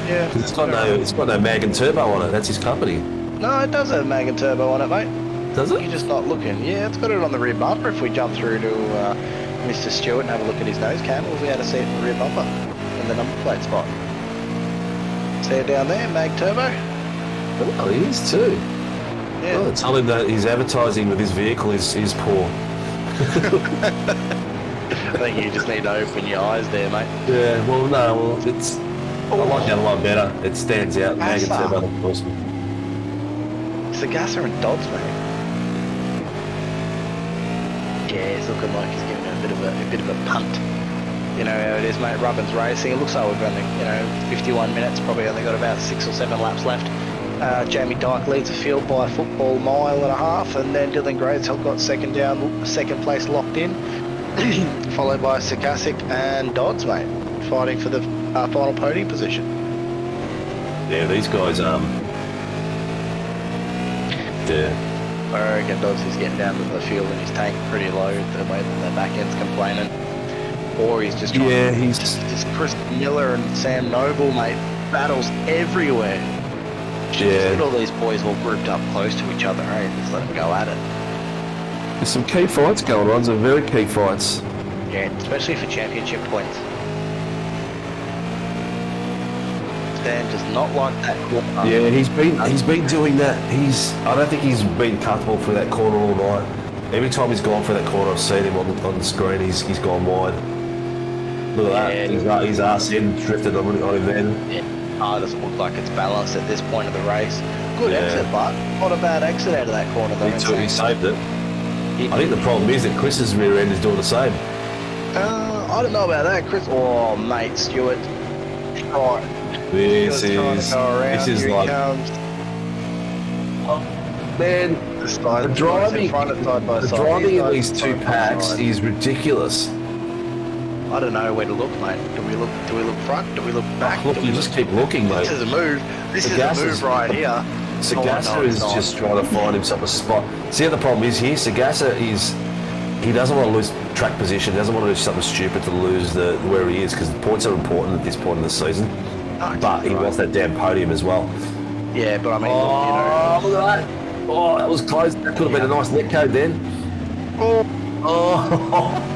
Speaker 3: Yeah.
Speaker 2: Because it's got no mag and turbo on it. That's his company.
Speaker 3: No, it does have mag and turbo on it, mate.
Speaker 2: Does it?
Speaker 3: You're just not looking. Yeah, it's got it on the rear bumper. If we jump through to Mr. Stewart and have a look at his nose cam, we'll be able to see it in the rear bumper in the number plate spot. See it down there, mag turbo.
Speaker 2: Oh, he is too.
Speaker 3: Yeah.
Speaker 2: Oh, tell him that his advertising with his vehicle is poor.
Speaker 3: I think you just need to open your eyes there, mate.
Speaker 2: Yeah, well, no, well, it's. I like that a lot better. It stands out. Mag and turbo, of course.
Speaker 3: Sagasa and Dodds, mate. Yeah, he's looking like he's giving a bit of a punt. You know how it is, mate. Rubbin's racing. It looks like we've only, 51 minutes. Probably only got about 6 or 7 laps left. Jamie Dyke leads the field by a football mile and a half, and then Dylan Grayshill got second place locked in, followed by Sakasic and Dodds, mate, fighting for the final podium position.
Speaker 2: Yeah, these guys,
Speaker 3: I reckon Dodds is getting down to the field and his tank pretty low. The way that the back end's complaining, or he's just trying.
Speaker 2: Yeah, he's
Speaker 3: just Chris Miller and Sam Noble, mate. Battles everywhere.
Speaker 2: Yeah.
Speaker 3: Look at all these boys all grouped up close to each other, eh? Just let them go at it.
Speaker 2: There's some key fights going on. Some very key fights.
Speaker 3: Yeah, especially for championship points. Dan does not like that corner.
Speaker 2: Yeah, he's been doing that. I don't think he's been comfortable for that corner all night. Every time he's gone for that corner, I've seen him on the screen. He's gone wide. Look at that. His arse end drifted on him then.
Speaker 3: Yeah. It doesn't look like it's balanced at this point of the race. Good exit, but not a bad exit out of that corner though.
Speaker 2: He saved it. I think the problem is that Chris's rear end is doing the same.
Speaker 3: I don't know about that, Chris. Oh, mate, Stewart. Right.
Speaker 2: This is like. Man, the driving in these two packs is ridiculous.
Speaker 3: I don't know where to look, mate. Do we look front? Do we look back?
Speaker 2: Look, you just keep looking, mate.
Speaker 3: This is a move. This is a move right here.
Speaker 2: Sagasa is just trying to find himself a spot. See, the problem is here, Sagasa he doesn't want to lose track position. He doesn't want to do something stupid to lose where he is, because the points are important at this point in the season. But he wants that damn podium as well.
Speaker 3: Yeah, but I mean,
Speaker 2: look at that. Oh, that was close. That could have been a nice net code then. Oh.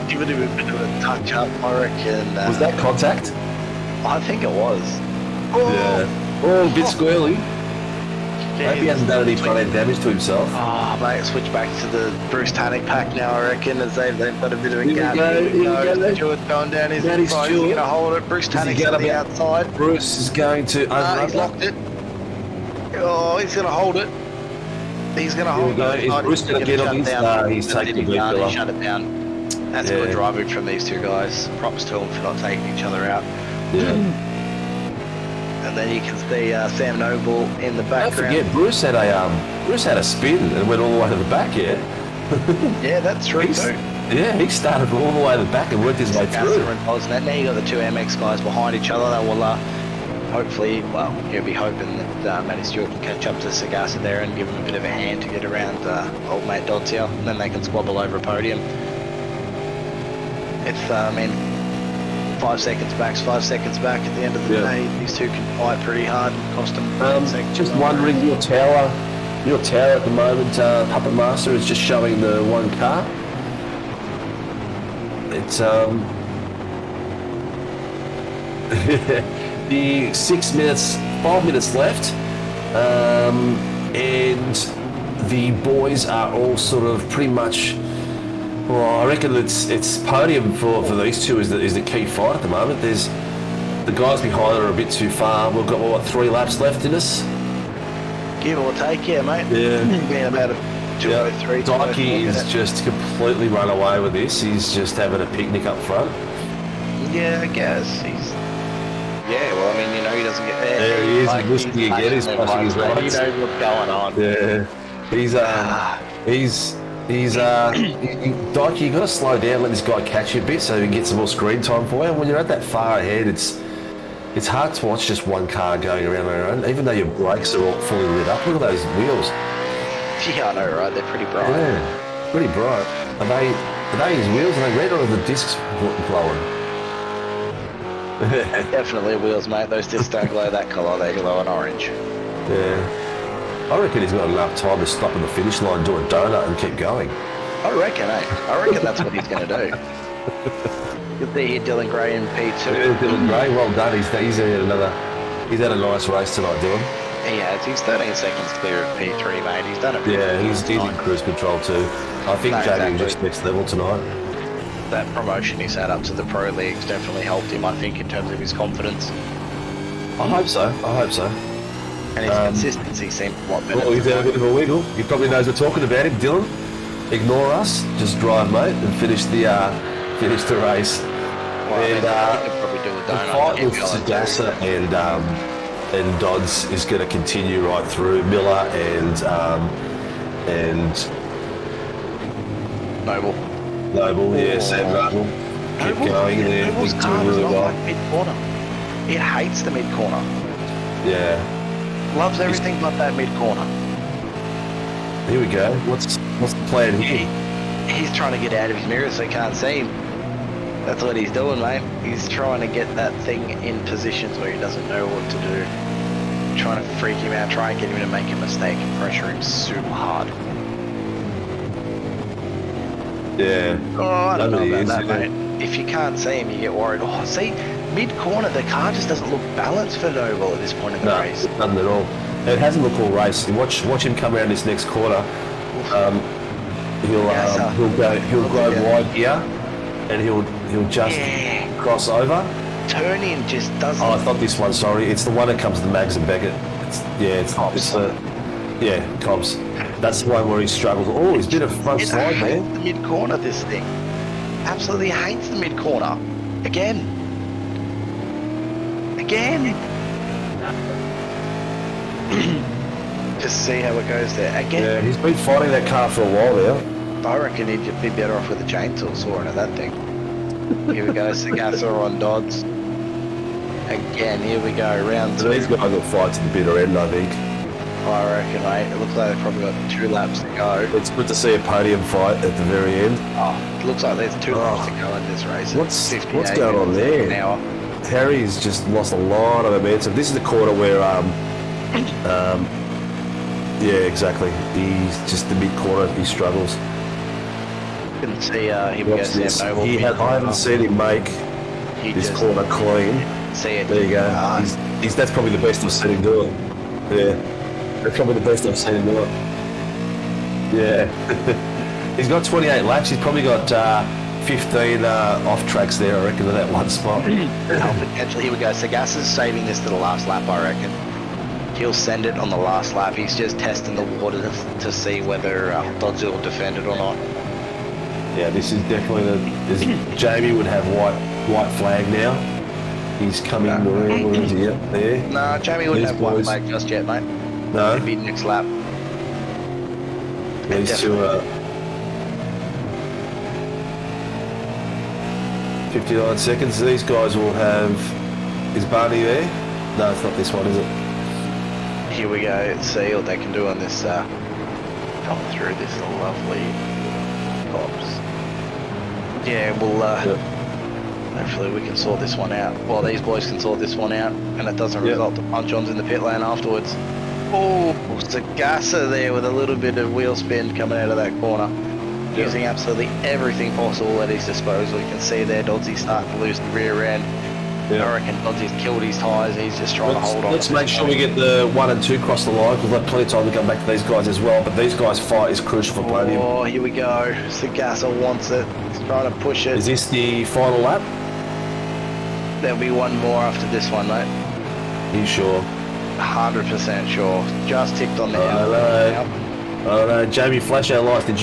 Speaker 3: Give it a bit of a touch up, I reckon.
Speaker 2: Was that contact?
Speaker 3: I think it was.
Speaker 2: Yeah. Oh, a bit squirrely. Hope he hasn't done any front end damage to himself.
Speaker 3: Oh, mate, switch back to the Bruce Tannic pack now, I reckon, as they've got a bit of a gap.
Speaker 2: Here we go.
Speaker 3: Stewart's going down his side. He's going to hold it. Bruce Tannic's on the outside.
Speaker 2: Bruce is going to...
Speaker 3: he's locked it. Oh, he's going to hold it. He's going to hold it.
Speaker 2: Is Bruce going to get on his... he's taking the lead.
Speaker 3: He shut it down. That's good driving from these two guys. Props to them for not taking each other out.
Speaker 2: Yeah.
Speaker 3: And then you can see Sam Noble in the background.
Speaker 2: Don't forget, Bruce had a spin and went all the way to the back. Yeah.
Speaker 3: Yeah, that's true too.
Speaker 2: Yeah, he started all the way to the back and worked his way through.
Speaker 3: And now you got the two MX guys behind each other. They will hopefully, well, he'll be hoping that Matty Stewart can catch up to Sagasa there and give him a bit of a hand to get around old mate Dodds here, and then they can squabble over a podium. If, 5 seconds back's 5 seconds back at the end of the day, these two can fight pretty hard and cost them seconds.
Speaker 2: Just wondering, your tower at the moment, Puppet Master, is just showing the one car. It's the 5 minutes left, and the boys are all sort of pretty much. Well, I reckon it's podium for these two is the key fight at the moment. There's the guys behind are a bit too far. We've got what 3 laps left in us.
Speaker 3: Give or take, yeah, mate.
Speaker 2: Yeah.
Speaker 3: Being about a 203.
Speaker 2: Dykey is just completely run away with this. He's just having a picnic up front.
Speaker 3: Yeah, I guess he's. Yeah, well, I mean, he doesn't get there.
Speaker 2: There he is. He's listening again. He's pushing his rights.
Speaker 3: He knows what's going on.
Speaker 2: Yeah. Dykey, you got to slow down, let this guy catch you a bit so he can get some more screen time for you. When you're at that far ahead, it's hard to watch just one car going around and around, even though your brakes are all fully lit up. Look at those wheels.
Speaker 3: Yeah, I know, right? They're pretty bright.
Speaker 2: Yeah, pretty bright. Are they his wheels? Are they red or are the discs glowing?
Speaker 3: Definitely wheels, mate. Those discs don't glow that colour. They glow an orange.
Speaker 2: Yeah. I reckon he's got enough time to stop at the finish line, do a donut, and keep going.
Speaker 3: I reckon that's what he's going to do. You'll see here Dylan Gray in P2.
Speaker 2: Yeah, Dylan Gray, well done. He's had a nice race tonight, Dylan.
Speaker 3: He has. He's 13 seconds clear of P3, mate. He's done it.
Speaker 2: Yeah, he's in cruise control too. I think Jamie just next level tonight.
Speaker 3: That promotion he's had up to the Pro Leagues definitely helped him, I think, in terms of his confidence.
Speaker 2: I hope so.
Speaker 3: And his consistency seemed a lot better.
Speaker 2: Well, he's had a bit of a wiggle. He probably knows we're talking about him, Dylan. Ignore us. Just drive, mate, and finish the race.
Speaker 3: Well,
Speaker 2: and
Speaker 3: he could probably do a
Speaker 2: the
Speaker 3: donut.
Speaker 2: fight with Sagasa and Dodds is going to continue right through. Miller and
Speaker 3: Noble,
Speaker 2: Sam Noble. Keep going there.
Speaker 3: Noble's car does not like mid-corner. It hates the mid-corner.
Speaker 2: Yeah.
Speaker 3: Loves everything but that mid-corner.
Speaker 2: Here we go. What's the plan here?
Speaker 3: He's trying to get out of his mirror so he can't see him. That's what he's doing, mate. He's trying to get that thing in positions where he doesn't know what to do. Trying to freak him out, try and get him to make a mistake and pressure him super hard.
Speaker 2: Yeah.
Speaker 3: Oh, I don't know about that, mate. If you can't see him, you get worried. Oh, see, mid-corner, the car just doesn't look balanced for Noble at this point in the race.
Speaker 2: It doesn't at all. It hasn't looked all race. Watch him come around this next quarter. He'll go wide here, and he'll just cross over.
Speaker 3: Turning just doesn't.
Speaker 2: Oh, it's not this one. Sorry, it's the one that comes to Mags and Beckett. Cobbs. That's the one where he struggles. Oh, he's been a front slide, man.
Speaker 3: The mid-corner, this thing. Absolutely hates the mid-corner. Again. Just see how it goes there. Again.
Speaker 2: Yeah, he's been fighting that car for a while now.
Speaker 3: I reckon he'd be better off with a chainsaw sawing at that thing. Here we go, Sagasa on Dodds. Again, here we go, round 2.
Speaker 2: These guys will fight to the bitter end, I think.
Speaker 3: I reckon, mate. It looks like they've probably got 2 laps to go.
Speaker 2: It's good to see a podium fight at the very end.
Speaker 3: Oh, it looks like there's 2 laps to go in this race.
Speaker 2: What's going on there? Harry's just lost a lot of momentum. This is the quarter where, yeah, exactly. He's just the mid-corner, he struggles.
Speaker 3: Couldn't see, here we go, Sam Noble.
Speaker 2: I haven't seen him make this corner clean.
Speaker 3: See it.
Speaker 2: There you go. That's probably the best I've seen him do it. Yeah. That's probably the best I've seen him do it. Yeah. He's got 28 laps. He's probably got 15 off tracks there, I reckon, to that one spot.
Speaker 3: Potentially, here we go. Sagasa's saving this to the last lap, I reckon. He'll send it on the last lap. He's just testing the water to see whether Dodds will defend it or not.
Speaker 2: Yeah, this is definitely Jamie would have white flag now. He's coming where is he? Yep, there.
Speaker 3: No, Jamie wouldn't have white flag just yet, mate.
Speaker 2: No.
Speaker 3: It'd be next lap.
Speaker 2: These two are 59 seconds. These guys will have. Is Barney there? No, it's not this one, is it?
Speaker 3: Here we go. Let's see what they can do on this. Come through this lovely pops. Yeah, we'll. Hopefully we can sort this one out. Well, these boys can sort this one out, and it doesn't result to punch-ons in the pit lane afterwards. Oh, Sagasa there with a little bit of wheel spin coming out of that corner. Using absolutely everything possible at his disposal. You can see there Dodsy's starting to lose the rear end. I reckon Dodsy's killed his tyres. He's just trying to hold on.
Speaker 2: Let's make sure we get the 1 and 2 cross the line, because we'll have plenty of time to come back to these guys as well. But these guys' fight is crucial for Podium.
Speaker 3: Oh, here we go. Sagasa wants it. He's trying to push it.
Speaker 2: Is this the final lap?
Speaker 3: There'll be one more after this one, mate.
Speaker 2: Are you sure?
Speaker 3: 100% sure. Just ticked on the
Speaker 2: Oh no, Jamie, flash our lights. Did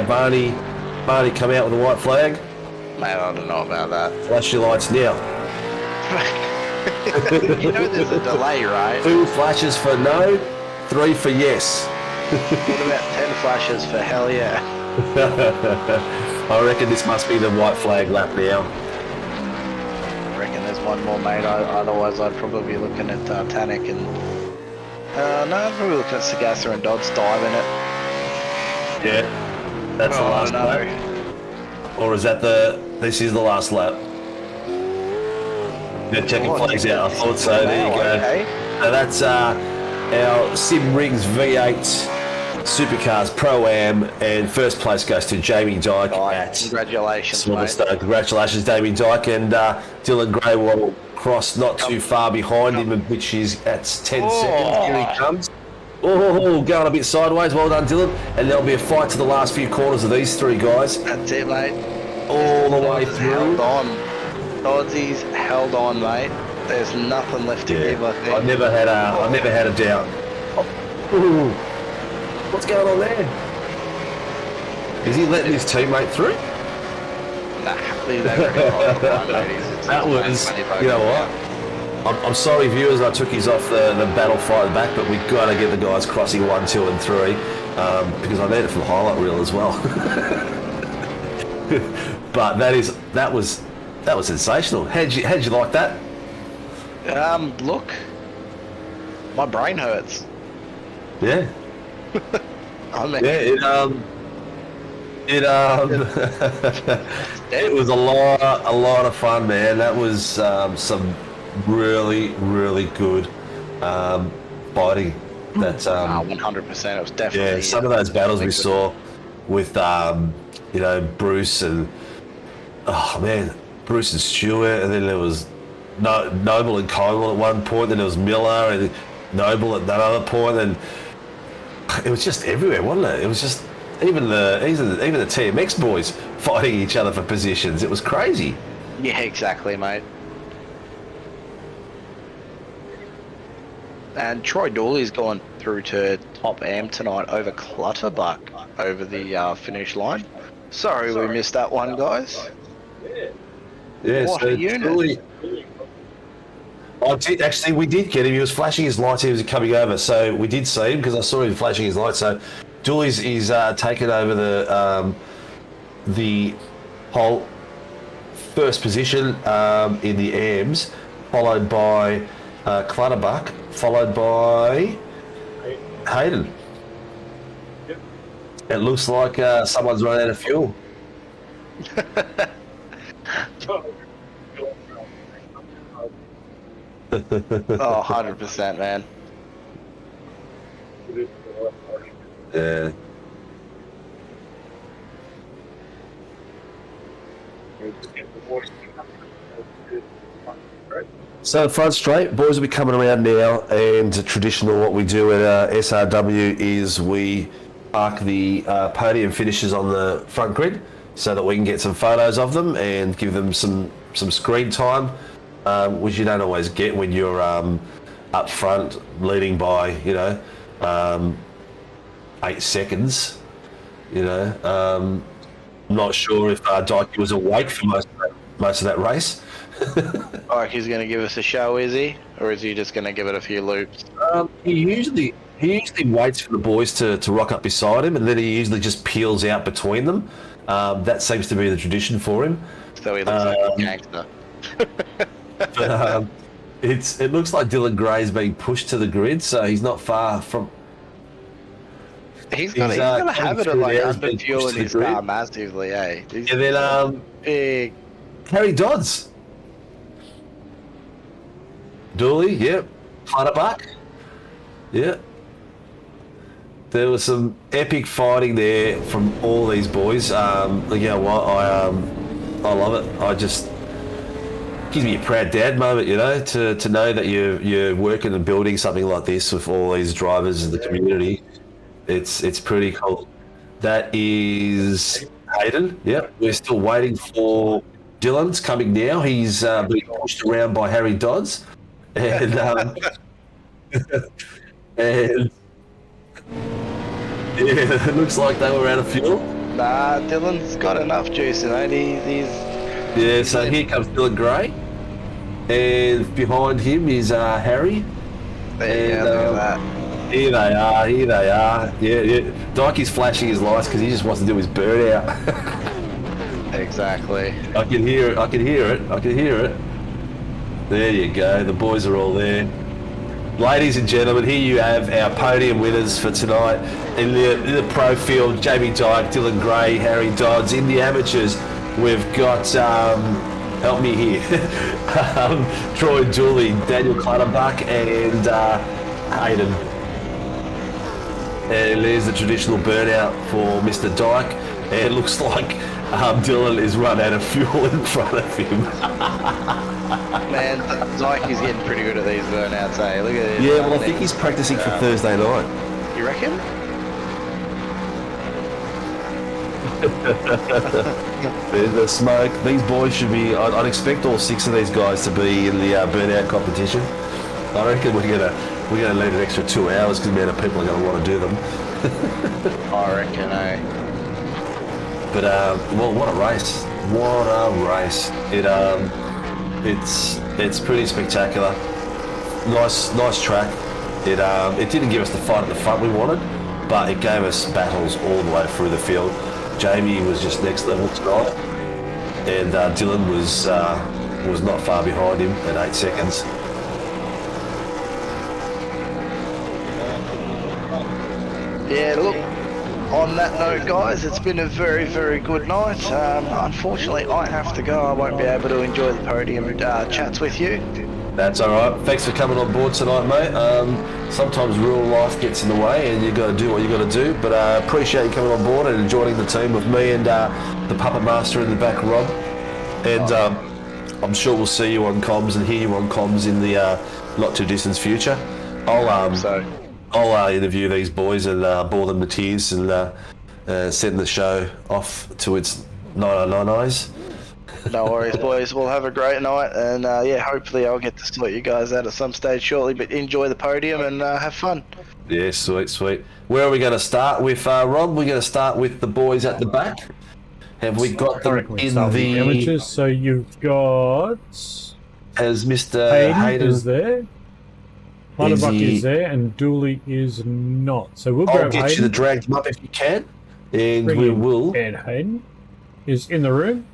Speaker 2: Barney come out with a white flag?
Speaker 3: Mate, I don't know about that.
Speaker 2: Flash your lights now.
Speaker 3: You know there's a delay, right?
Speaker 2: 2 flashes for no, 3 for yes.
Speaker 3: What about 10 flashes for hell yeah?
Speaker 2: I reckon this must be the white flag lap now.
Speaker 3: I reckon there's one more, mate. Otherwise, I'd probably be looking at Tanik and... no, I'd probably looking at Sagasa and Dodds diving it.
Speaker 2: Yeah, that's the last lap. Or is that this is the last lap? They're checking flags out. I thought so. There you go.
Speaker 3: Okay.
Speaker 2: So that's our SimRigs V8 Supercars Pro Am, and first place goes to Jamie Dyke at
Speaker 3: Congratulations,
Speaker 2: Silverstone.
Speaker 3: mate.
Speaker 2: Congratulations, Jamie Dyke, and Dylan Gray will cross not too far behind him, which is at 10 seconds. Here he comes. Oh, going a bit sideways. Well done, Dylan. And there'll be a fight to the last few corners of these 3 guys.
Speaker 3: That's it, mate.
Speaker 2: All the way through.
Speaker 3: Held on. Doddsy's held on, mate. There's nothing left to give, I think.
Speaker 2: I never had a doubt. Ooh. What's going on there? Is he letting his teammate through?
Speaker 3: Nah,
Speaker 2: that was, you know what? I'm sorry, viewers, I took his off the battle fight back, but we've got to get the guys crossing 1, 2, and 3 because I need it for the highlight reel as well. But that was sensational. How'd you like that?
Speaker 3: Look, my brain hurts.
Speaker 2: Yeah.
Speaker 3: I mean,
Speaker 2: yeah, it was a lot of fun, man. That was some really good fighting. That's
Speaker 3: 100%. It was definitely.
Speaker 2: Yeah, some of those battles we saw with Bruce and Bruce and Stewart, and then there was Noble and Coleman at one point. Then there was Miller and Noble at that other point, and it was just everywhere, wasn't it? It was just even the TMX boys fighting each other for positions. It was crazy.
Speaker 3: Yeah, exactly, mate. And Troy Dooley's gone through to top am tonight over Clutterbuck over the finish line. Sorry we missed that one, guys.
Speaker 2: Yeah,
Speaker 3: what
Speaker 2: so
Speaker 3: a unit.
Speaker 2: Dooley, we did get him. He was flashing his lights. He was coming over, so we did see him because I saw him flashing his lights. So Dooley's taken over the whole first position in the AMs, followed by Clutterbuck, followed by Hayter. It looks like someone's run out of fuel.
Speaker 3: Oh, 100%, man.
Speaker 2: Yeah. So front straight, boys will be coming around now, and traditional what we do at SRW is we park the podium finishes on the front grid so that we can get some photos of them and give them some screen time, which you don't always get when you're up front leading by 8 seconds. I'm not sure if Dyke was awake for most of that race.
Speaker 3: Like he's going to give us a show, is he? Or is he just going to give it a few loops?
Speaker 2: He usually waits for the boys to rock up beside him, and then he usually just peels out between them. That seems to be the tradition for him.
Speaker 3: So he looks like a gangster.
Speaker 2: But it looks like Dylan Gray's being pushed to the grid, so he's not far from.
Speaker 3: He's got a habit of like under fueling his car massively, eh?
Speaker 2: And then
Speaker 3: big.
Speaker 2: Harry Dodds. Dooley, yep. Clutterbuck. Yep. There was some epic fighting there from all these boys. You know what? I love it. I just gives me a proud dad moment, you know, to know that you're working and building something like this with all these drivers in the community. It's pretty cool. That is Hayden. Yep. We're still waiting for Dylan's coming now. He's being pushed around by Harry Dodds. And and yeah, it looks like they were out of fuel.
Speaker 3: Nah, Dylan's got enough juice in it.
Speaker 2: Yeah, so here comes Dylan Gray. And behind him is Harry.
Speaker 3: Yeah, look at that.
Speaker 2: Here they are. Yeah. Dykey's flashing his lights because he just wants to do his burnout.
Speaker 3: Exactly.
Speaker 2: I can hear it. There you go. The boys are all there. Ladies and gentlemen, here you have our podium winners for tonight. In the pro field, Jamie Dyke, Dylan Gray, Harry Dodds. In the amateurs, we've got, help me here, Troy Dooley, Daniel Clutterbuck, and Hayden. And there's the traditional burnout for Mr. Dyke. And it looks like Dylan is run out of fuel in front of him.
Speaker 3: Man, Dyke is getting pretty good at these burnouts, eh? Look at it.
Speaker 2: Yeah, well, I think he's practicing for Thursday night.
Speaker 3: You reckon?
Speaker 2: There's the smoke. These boys should be. I'd expect all 6 of these guys to be in the burnout competition. I reckon we're gonna need an extra 2 hours because the amount of people are gonna want to do them.
Speaker 3: I reckon, eh?
Speaker 2: But well, what a race! What a race! It's pretty spectacular. Nice track. It didn't give us the fight at the front we wanted, but it gave us battles all the way through the field. Jamie was just next level tonight, and Dylan was not far behind him at 8 seconds.
Speaker 3: Yeah, look, on that note, guys, it's been a very, very good night. Unfortunately, I have to go. I won't be able to enjoy the podium chats with you.
Speaker 2: That's all right. Thanks for coming on board tonight, mate. Sometimes real life gets in the way and you got to do what you got to do, but I appreciate you coming on board and joining the team with me and the Puppet Master in the back, Rob. And I'm sure we'll see you on comms and hear you on comms in the not too distant future. I'll interview these boys and bore them to tears and send the show off to its 909
Speaker 3: No worries, boys. We'll have a great night, and yeah, hopefully I'll get to sort you guys out at some stage shortly. But enjoy the podium and have fun.
Speaker 2: Yeah, sweet. Where are we going to start with, Rob? We're going to start with the boys at the back. Have we got them in the
Speaker 15: amateurs? So you've got
Speaker 2: as Mr. Hayter
Speaker 15: is there. Clutterbuck is there, and Dooley is not. So we'll grab
Speaker 2: get
Speaker 15: Hayden.
Speaker 2: you to drag them up if you can, and
Speaker 15: Bring
Speaker 2: we
Speaker 15: in
Speaker 2: will.
Speaker 15: And Hayden is in the room.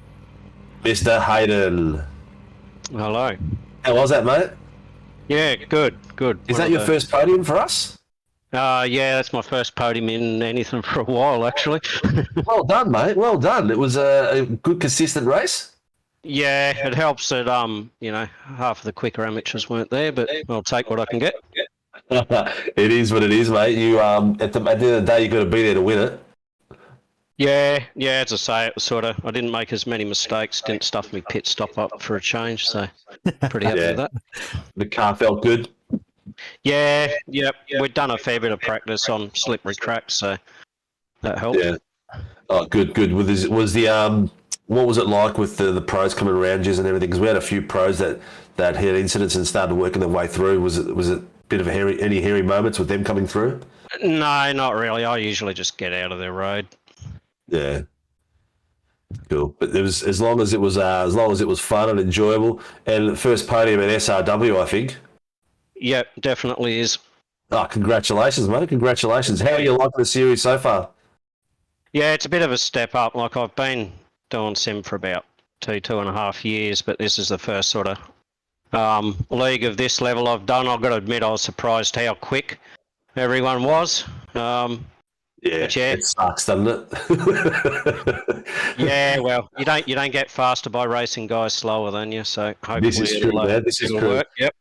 Speaker 2: Mr. Hayden.
Speaker 16: Hello.
Speaker 2: How was that, mate?
Speaker 16: Yeah, good.
Speaker 2: Is that your first podium for us?
Speaker 16: Yeah, that's my first podium in anything for a while, actually.
Speaker 2: Well done, mate. Well done. It was a good, consistent race.
Speaker 16: Yeah, it helps that half of the quicker amateurs weren't there, but I'll take what I can get.
Speaker 2: It is what it is, mate. You at the end of the day, you got to be there to win it.
Speaker 16: Yeah. As I say, it was sort of. I didn't make as many mistakes. Didn't stuff me pit stop up for a change, so pretty happy with that.
Speaker 2: The car felt good.
Speaker 16: Yeah. We'd done a fair bit of practice on slippery tracks, so that helped.
Speaker 2: Yeah. Oh, good. Was the what was it like with the pros coming around you and everything? Because we had a few pros that had incidents and started working their way through. Was it a bit of any hairy moments with them coming through?
Speaker 16: No, not really. I usually just get out of their road.
Speaker 2: Yeah. Cool. But it was as long as it was fun and enjoyable. And the first podium at SRW, I think.
Speaker 16: Yep, definitely is.
Speaker 2: Oh, congratulations, mate. Congratulations. How are you liking the series so far?
Speaker 16: Yeah, it's a bit of a step up. Like, I've been doing sim for about two and a half years, but this is the first sort of league of this level I've done. I've got to admit I was surprised how quick everyone was.
Speaker 2: Yeah,
Speaker 16: yeah,
Speaker 2: it sucks, doesn't it?
Speaker 16: yeah. Well, you don't get faster by racing guys slower than you. So hopefully
Speaker 2: This is true, man. This is
Speaker 16: it'll
Speaker 2: true.
Speaker 16: work. Yep.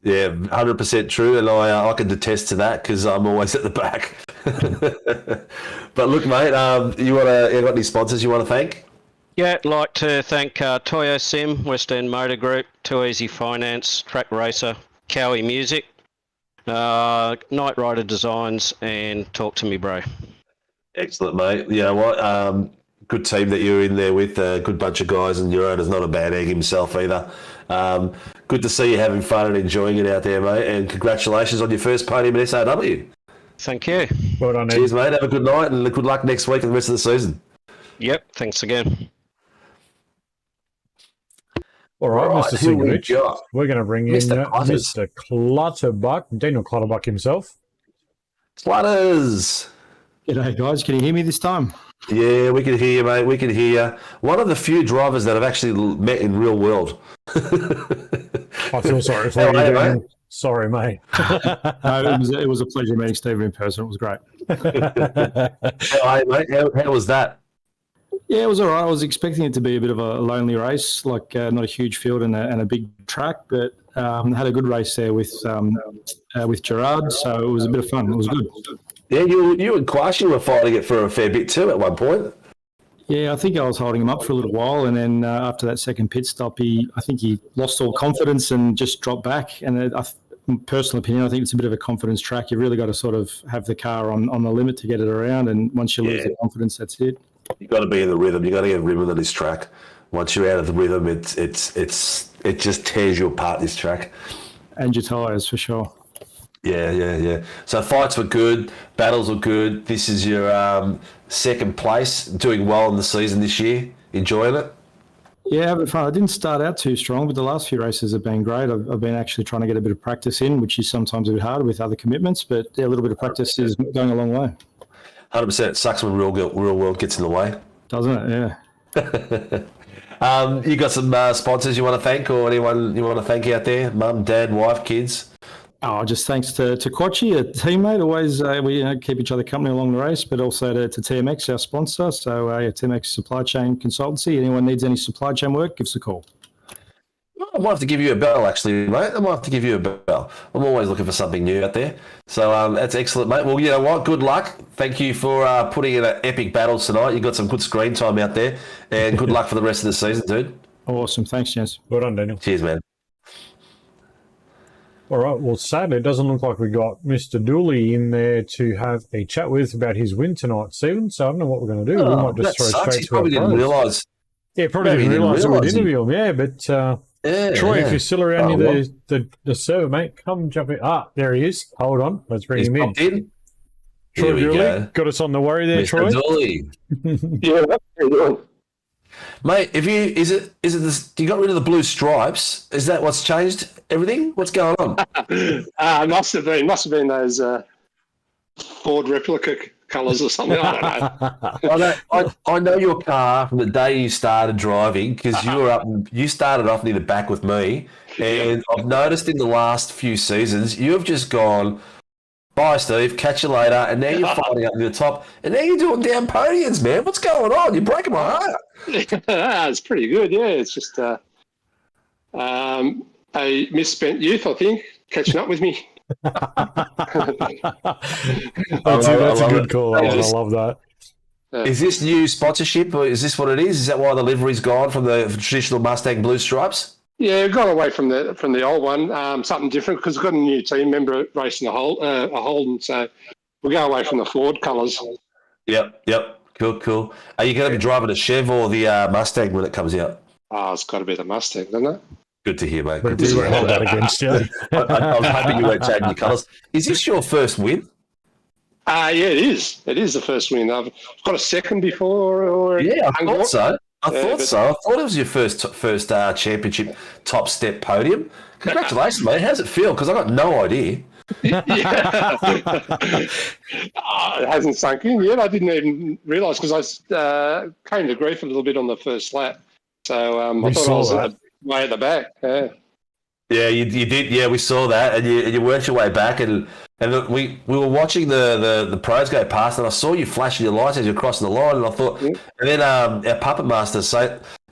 Speaker 2: Yeah, 100% true, and I can attest to that because I'm always at the back. But look, mate, you got any sponsors you want to thank?
Speaker 16: Yeah, I'd like to thank Toyo Sim, West End Motor Group, Too Easy Finance, Track Racer, Cowie Music, Night Rider Designs, and Talk to Me Bro.
Speaker 2: Excellent, mate. You know what? Good team that you're in there with. A good bunch of guys, and your owner's not a bad egg himself either. Good to see you having fun and enjoying it out there, mate. And congratulations on your first podium in SAW.
Speaker 16: Thank you.
Speaker 15: Well done, Ed.
Speaker 2: Cheers, mate. Have a good night and good luck next week and the rest of the season.
Speaker 16: Yep. Thanks again.
Speaker 15: All right, Mr. Sinkovic. We're going to bring in
Speaker 2: Mr.
Speaker 15: Mr. Clutterbuck, Daniel Clutterbuck himself.
Speaker 2: Clutters.
Speaker 17: G'day, guys. Can you hear me this time?
Speaker 2: Yeah, we can hear you, mate. We can hear you. One of the few drivers that I've actually met in real world.
Speaker 15: I feel sorry for you, mate. Sorry, mate.
Speaker 17: No, it was a pleasure meeting Stephen in person. It was great.
Speaker 2: Hey, mate. How was that?
Speaker 17: Yeah, it was all right. I was expecting it to be a bit of a lonely race, like not a huge field and a big track, but had a good race there with Gerard, so it was a bit of fun. It was good.
Speaker 2: Yeah, you and Quashi were fighting it for a fair bit too at one point.
Speaker 17: Yeah, I think I was holding him up for a little while, and then after that second pit stop, I think he lost all confidence and just dropped back. And personal opinion, I think it's a bit of a confidence track. You really got to sort of have the car on the limit to get it around, and once you lose the confidence, that's it.
Speaker 2: You got to be in the rhythm. You got to get rhythm of this track. Once you're out of the rhythm, it just tears you apart. This track.
Speaker 17: And your tyres for sure.
Speaker 2: Yeah. So fights were good, battles were good. This is your second place, doing well in the season this year. Enjoying it?
Speaker 17: Yeah, having fun. I didn't start out too strong, but the last few races have been great. I've been actually trying to get a bit of practice in, which is sometimes a bit harder with other commitments, but yeah, a little bit of practice is going a long way.
Speaker 2: 100%. It sucks when real world gets in the way.
Speaker 17: Doesn't it?
Speaker 2: Yeah. You got some sponsors you want to thank, or anyone you want to thank out there? Mum, dad, wife, kids?
Speaker 17: Oh, just thanks to Quachi, a teammate. Always we keep each other company along the race, but also to TMX, our sponsor. So TMX Supply Chain Consultancy. Anyone needs any supply chain work, give us a call.
Speaker 2: I might have to give you a bell, actually, mate. I might have to give you a bell. I'm always looking for something new out there. So that's excellent, mate. Well, you know what? Good luck. Thank you for putting in an epic battle tonight. You got some good screen time out there, and good luck for the rest of the season, dude.
Speaker 17: Awesome. Thanks, Jens.
Speaker 15: Well done, Daniel.
Speaker 2: Cheers, man.
Speaker 15: All right. Well, sadly, it doesn't look like we got Mr. Dooley in there to have a chat with about his win tonight, Stephen. So I don't know what we're going to do. We might just throw straight
Speaker 2: he
Speaker 15: to our
Speaker 2: probably didn't realise.
Speaker 15: Yeah, probably didn't realise that we'd interview him. Yeah, but Troy, if you're still around near the server, mate, come jump in. Ah, there he is. Hold on. Let's bring him in. Troy Dooley, got us on the worry there,
Speaker 2: Mr.
Speaker 15: Troy.
Speaker 2: Dooley.
Speaker 6: Yeah, how you doing?
Speaker 2: Mate, is it this? You got rid of the blue stripes? Is that what's changed everything? What's going on?
Speaker 6: Must have been those Ford replica colours or something. I don't know.
Speaker 2: I know your car from the day you started driving because you started off near the back with me, and I've noticed in the last few seasons you have just gone, bye Steve, catch you later, and now you're fighting up near the top, and now you're doing down podiums, man. What's going on? You're breaking my heart.
Speaker 6: It's pretty good, yeah. It's just a misspent youth, I think, catching up with me.
Speaker 15: That's a good call. I love that.
Speaker 2: Is this new sponsorship, or is this what it is? Is that why the livery's gone from the traditional Mustang blue stripes?
Speaker 6: Yeah, we've gone away from the old one, something different, because we've got a new team member racing a Holden, so we'll go away from the Ford colours.
Speaker 2: Yep. Cool. Are you going to be driving a Chev or the Mustang when it comes out?
Speaker 6: Oh, it's got to be the Mustang, doesn't it?
Speaker 2: Good to hear, mate.
Speaker 15: We won't hold that against you.
Speaker 2: I was hoping you weren't changing your colours. Is this your first win?
Speaker 6: Yeah, it is. It is the first win. I've got a second before.
Speaker 2: Yeah, I thought so. I thought it was your first championship top step podium. Congratulations, mate. How's it feel? Because I got no idea.
Speaker 6: It hasn't sunk in yet. I didn't even realise because I came to grief a little bit on the first lap. So I thought I was way at the back.
Speaker 2: Yeah, you did. Yeah, we saw that, and you worked your way back, and look, we were watching the pros go past, and I saw you flashing your lights as you're crossing the line, and I thought, and then our puppet master,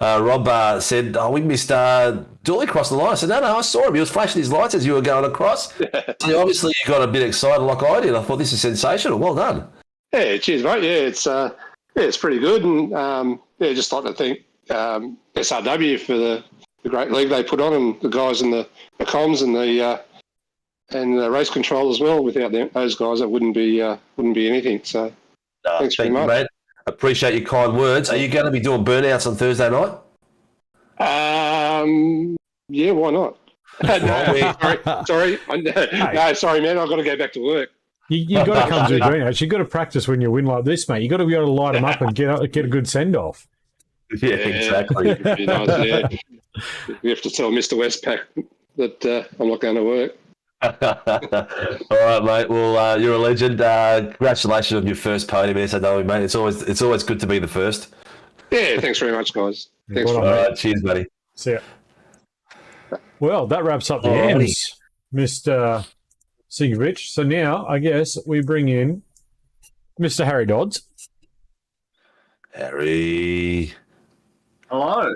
Speaker 2: Rob, said, "Oh, we missed Dooley crossing the line." I said, "No, I saw him. He was flashing his lights as you were going across." So obviously, you got a bit excited like I did. I thought this is sensational. Well done.
Speaker 6: Yeah, cheers, mate. Yeah, it's pretty good, and just like to thank SRW for the great league they put on, and the guys in the comms and the race control as well. Without those guys, it wouldn't be anything. So thanks very much,
Speaker 2: mate. Appreciate your kind words. Are you going to be doing burnouts on Thursday night?
Speaker 6: Yeah, why not? Sorry, sorry, man. I've got to go back to work.
Speaker 15: You got to come to the greenhouse. You got to practice when you win like this, mate. You got to be able to light them up and get a good send off.
Speaker 2: Yeah, exactly.
Speaker 6: Be nice, yeah. We have to tell Mr. Westpac that I'm not going to work.
Speaker 2: All right, mate. Well, you're a legend. Congratulations on your first podium in SRW, mate. It's always good to be the first.
Speaker 6: Yeah, thanks very much, guys. Thanks.
Speaker 2: All right, cheers, buddy.
Speaker 15: See ya. Well, that wraps up the ends, Mr. Sinkovic. So now, I guess we bring in Mr. Harry Dodds.
Speaker 2: Harry.
Speaker 18: Hello.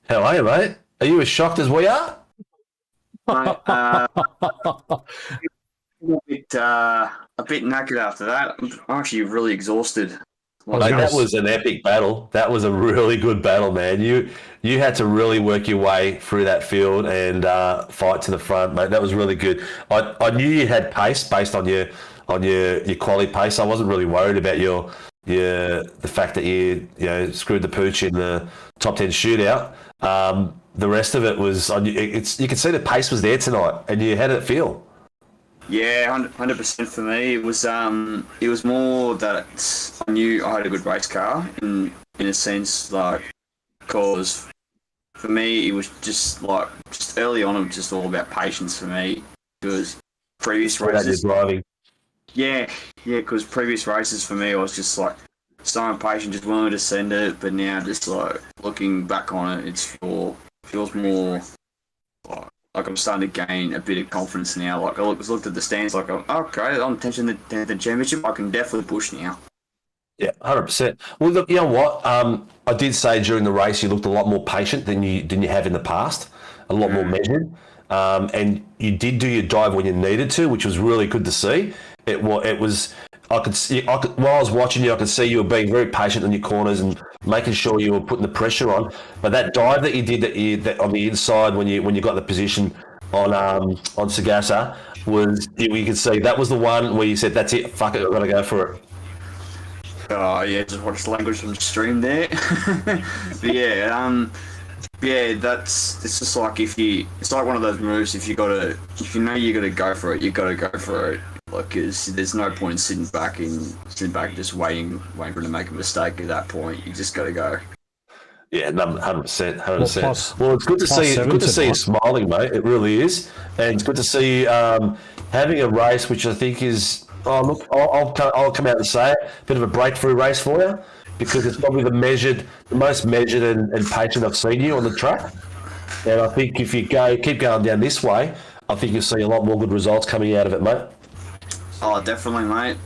Speaker 2: How are you, mate? Are you as shocked as we are?
Speaker 18: A bit knackered after that. I'm actually really exhausted.
Speaker 2: Mate, that was an epic battle. That was a really good battle, man. You had to really work your way through that field and fight to the front, mate. That was really good. I knew you had pace based on your quality pace. I wasn't really worried about the fact that you screwed the pooch in the top 10 shootout. The rest of it was you could see the pace was there tonight, and you had it feel.
Speaker 18: Yeah, 100% for me. It was more that I knew I had a good race car in a sense, like, because for me it was just early on it was just all about patience for me, because previous races.
Speaker 2: Driving.
Speaker 18: Yeah, because previous races for me I was just like so impatient, just willing to send it, but now just like looking back on it, feels more like I'm starting to gain a bit of confidence now. Like I looked at the stands, like okay, I'm tension the championship. I can definitely push now.
Speaker 2: Yeah, 100%. Well, look, you know what? I did say during the race you looked a lot more patient than you have in the past, a lot more measured, and you did do your dive when you needed to, which was really good to see. It was. I could while I was watching you, I could see you were being very patient in your corners and making sure you were putting the pressure on. But that dive that you did that on the inside when you got the position on Sagasa was you could see that was the one where you said, "That's it, fuck it, I've got to go for it."
Speaker 18: Oh yeah, just watched language from the stream there. But yeah, it's just like it's like one of those moves. If you know you got to go for it, you got to go for it. Like, there's no point in sitting back just waiting for him to make a mistake at that point. You just got to go.
Speaker 2: Yeah, 100%. Well, it's good to see. It's good to see you smiling, mate. It really is, and it's good to see you having a race, which I think is. Oh, look, I'll come out and say it. A bit of a breakthrough race for you, because it's probably the most measured and patient I've seen you on the track. And I think if you keep going down this way, I think you'll see a lot more good results coming out of it, mate.
Speaker 18: Oh, definitely, mate.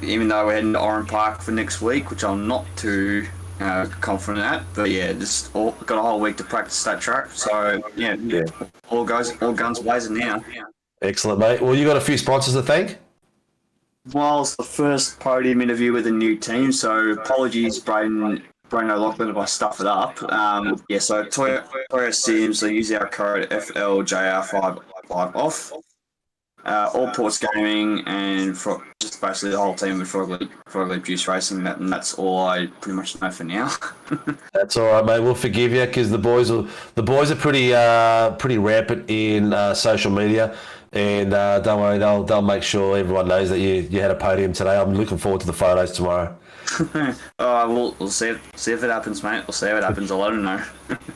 Speaker 18: Even though we're heading to Oran Park for next week, which I'm not too confident at, but yeah, got a whole week to practice that track. So yeah. all guns blazing now.
Speaker 2: Excellent, mate. Well, you got a few sponsors to thank.
Speaker 18: Well, it's the first podium interview with a new team, so apologies, Braden O'Loughlin, if I stuff it up. So Toyo Sims, so use our code FLJR55 off. All Ports Gaming, and for just basically the whole team with Frog Leap Juice Racing, and that's all I pretty much know for now.
Speaker 2: That's all right, mate. We'll forgive you, because the boys are pretty rampant in social media, and don't worry, they'll make sure everyone knows that you had a podium today. I'm looking forward to the photos tomorrow.
Speaker 18: We'll see if it happens, mate. We'll see if it happens. I'll let them know.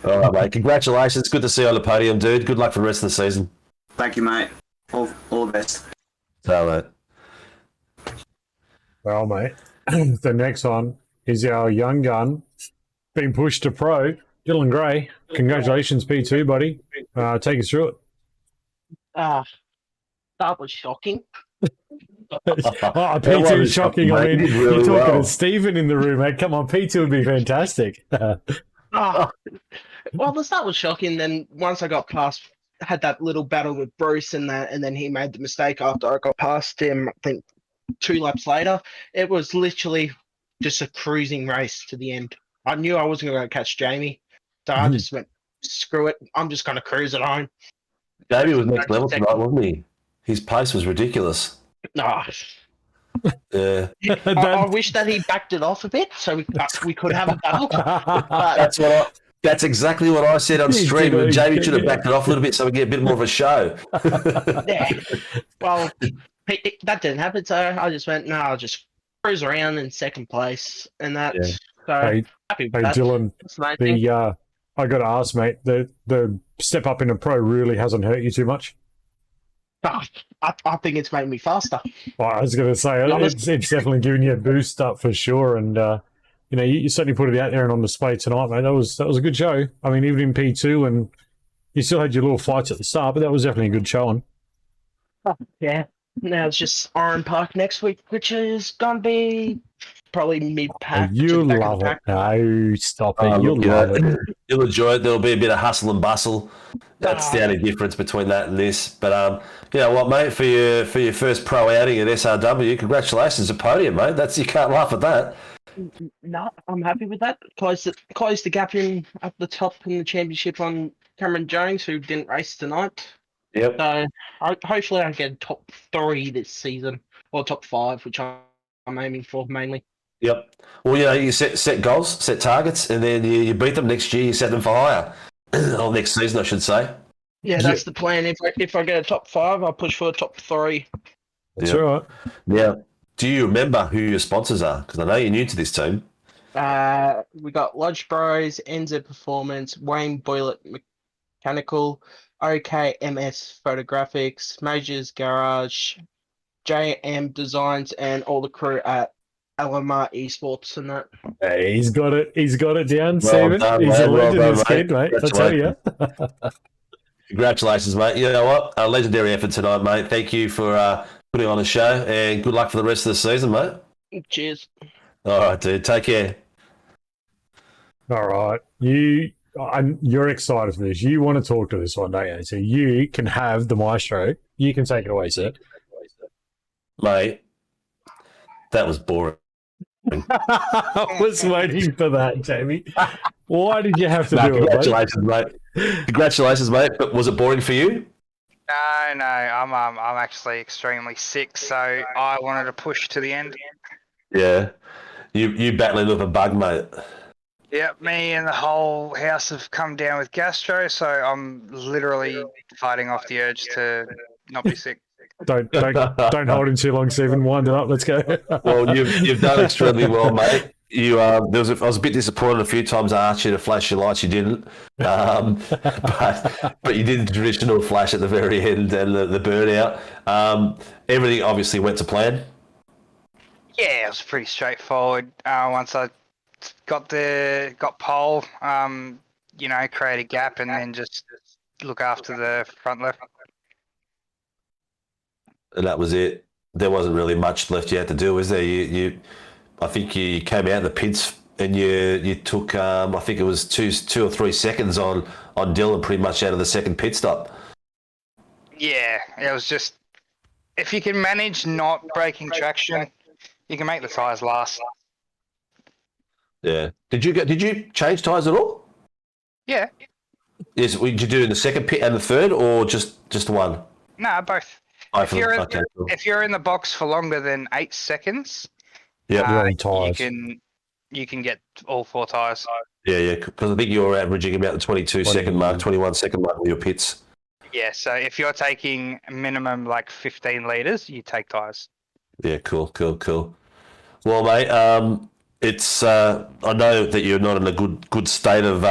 Speaker 2: All right, mate. Congratulations. Good to see you on the podium, dude. Good luck for the rest of the season.
Speaker 18: Thank you, mate. All the best.
Speaker 2: So, mate.
Speaker 15: Well, mate, the next one is our young gun being pushed to pro, Dylan Gray. Congratulations, P2, buddy. Take us through it.
Speaker 13: That was shocking.
Speaker 15: P2 is shocking. I mean, you're talking to Stephen in the room, mate. Come on, P2 would be fantastic.
Speaker 13: Well, the start was shocking. Then once I got past, had that little battle with Bruce and then he made the mistake after I got past him. I think 2 laps later, it was literally just a cruising race to the end. I knew I wasn't going to catch Jamie, so I just went, screw it. I'm just going to cruise it home.
Speaker 2: Jamie was next level tonight, wasn't he? His pace was ridiculous.
Speaker 13: No.
Speaker 2: Yeah.
Speaker 13: I wish that he backed it off a bit so we could have a battle.
Speaker 2: That's exactly what I said on stream. And Jamie should have backed it off a little bit so we get a bit more of a show.
Speaker 13: Yeah. Well, that didn't happen, so I just went, no, I'll just cruise around in second place, and that.
Speaker 15: Yeah.
Speaker 13: So happy with that.
Speaker 15: Dylan,
Speaker 13: That's the main thing.
Speaker 15: I got to ask, mate, the step up in a pro really hasn't hurt you too much?
Speaker 13: I think it's made me faster.
Speaker 15: Well, I was going to say, it's definitely given you a boost up for sure, and you certainly put it out there and on display tonight, mate. That was a good show. I mean, even in P2, and you still had your little fights at the start, but that was definitely a good showing.
Speaker 13: Yeah. Now it's just Oran Park next week, which is going to be probably mid-pack.
Speaker 15: You'll love it. No, stop it. You'll love it.
Speaker 2: You'll enjoy it. There'll be a bit of hustle and bustle. That's the only difference between that and this. But you know what, mate? For your first pro outing at SRW, congratulations, a podium, mate. You can't laugh at that.
Speaker 13: No, I'm happy with that. Closed the gap in up the top in the championship on Cameron Jones, who didn't race tonight.
Speaker 2: Yep.
Speaker 13: So hopefully I get top 3 this season, or top 5, which I'm aiming for mainly.
Speaker 2: Yep. Well, you set goals, set targets, and then you beat them next year. You set them for higher, or next season, I should say.
Speaker 13: Yeah, that's the plan. If I get a top 5, I'll push for a top 3.
Speaker 15: That's right.
Speaker 2: Yeah. Do you remember who your sponsors are? Because I know you're new to this team.
Speaker 13: We got Lodge Bros, NZ Performance, Wayne Boylett Mechanical, OKMS Photographics, Majors Garage, JM Designs, and all the crew at LMR Esports and that.
Speaker 15: Hey, he's got it down,
Speaker 2: Well
Speaker 15: Stephen.
Speaker 2: done,
Speaker 15: He's
Speaker 2: mate.
Speaker 15: a legend,
Speaker 2: Well
Speaker 15: this
Speaker 2: done,
Speaker 15: kid, mate. I tell you.
Speaker 2: Congratulations, mate. You know what? A legendary effort tonight, mate. Thank you for putting on a show, and good luck for the rest of the season, mate.
Speaker 13: Cheers.
Speaker 2: All right, dude. Take care.
Speaker 15: All right. You're excited for this. You want to talk to this one, don't you? So you can have the maestro. You can take it away, sir.
Speaker 2: Mate, that was boring.
Speaker 15: I was waiting for that, Jamie. Why did you have to do it?
Speaker 2: Congratulations, mate. Congratulations, mate. But was it boring for you?
Speaker 11: No, I'm actually extremely sick, so I wanted to push to the end.
Speaker 2: Yeah. You battling with a bug, mate.
Speaker 11: Yep, me and the whole house have come down with gastro, so I'm literally fighting off the urge to not be sick.
Speaker 15: Don't hold him too long, Stephen. Wind it up. Let's go.
Speaker 2: Well, you've done extremely well, mate. I was a bit disappointed a few times I asked you to flash your lights. You didn't, but you did the traditional flash at the very end and the burnout. Everything obviously went to plan.
Speaker 11: Yeah, it was pretty straightforward. Once I got pole, create a gap and then just look after the front left.
Speaker 2: And that was it. There wasn't really much left you had to do, was there? I think you came out of the pits and you took, I think it was 2 or 3 seconds on Dylan pretty much out of the second pit stop.
Speaker 11: Yeah, it was just, if you can manage not breaking traction, you can make the tyres last.
Speaker 2: Yeah. Did you change tyres at all?
Speaker 11: Yeah.
Speaker 2: Yes. Did you do in the second pit and the third, or just one?
Speaker 11: No, both. If you're in the box for longer than 8 seconds, you can get all 4 tyres.
Speaker 2: Yeah, because I think you're averaging about the 21 second mark with your pits.
Speaker 11: Yeah, so if you're taking minimum like 15 litres, you take tyres.
Speaker 2: Yeah, cool. Well, mate, it's I know that you're not in a good state of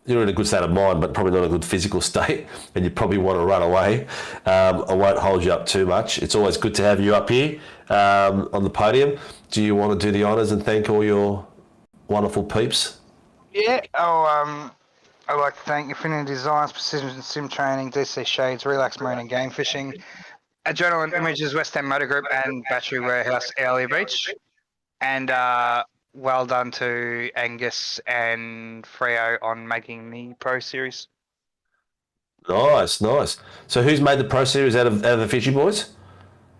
Speaker 2: you're in a good state of mind, but probably not a good physical state, and you probably want to run away. I won't hold you up too much. It's always good to have you up here on the podium. Do you want to do the honours and thank all your wonderful peeps?
Speaker 11: Yeah, I'd like to thank Infinity Designs, Precision Sim Training, DC Shades, Relax Marine and Game Fishing, Adrenaline Images, West End Motor Group, and Battery Warehouse, Early Beach. And well done to Angus and Freo on making the Pro Series.
Speaker 2: Nice. So who's made the Pro Series out of the Fishy boys?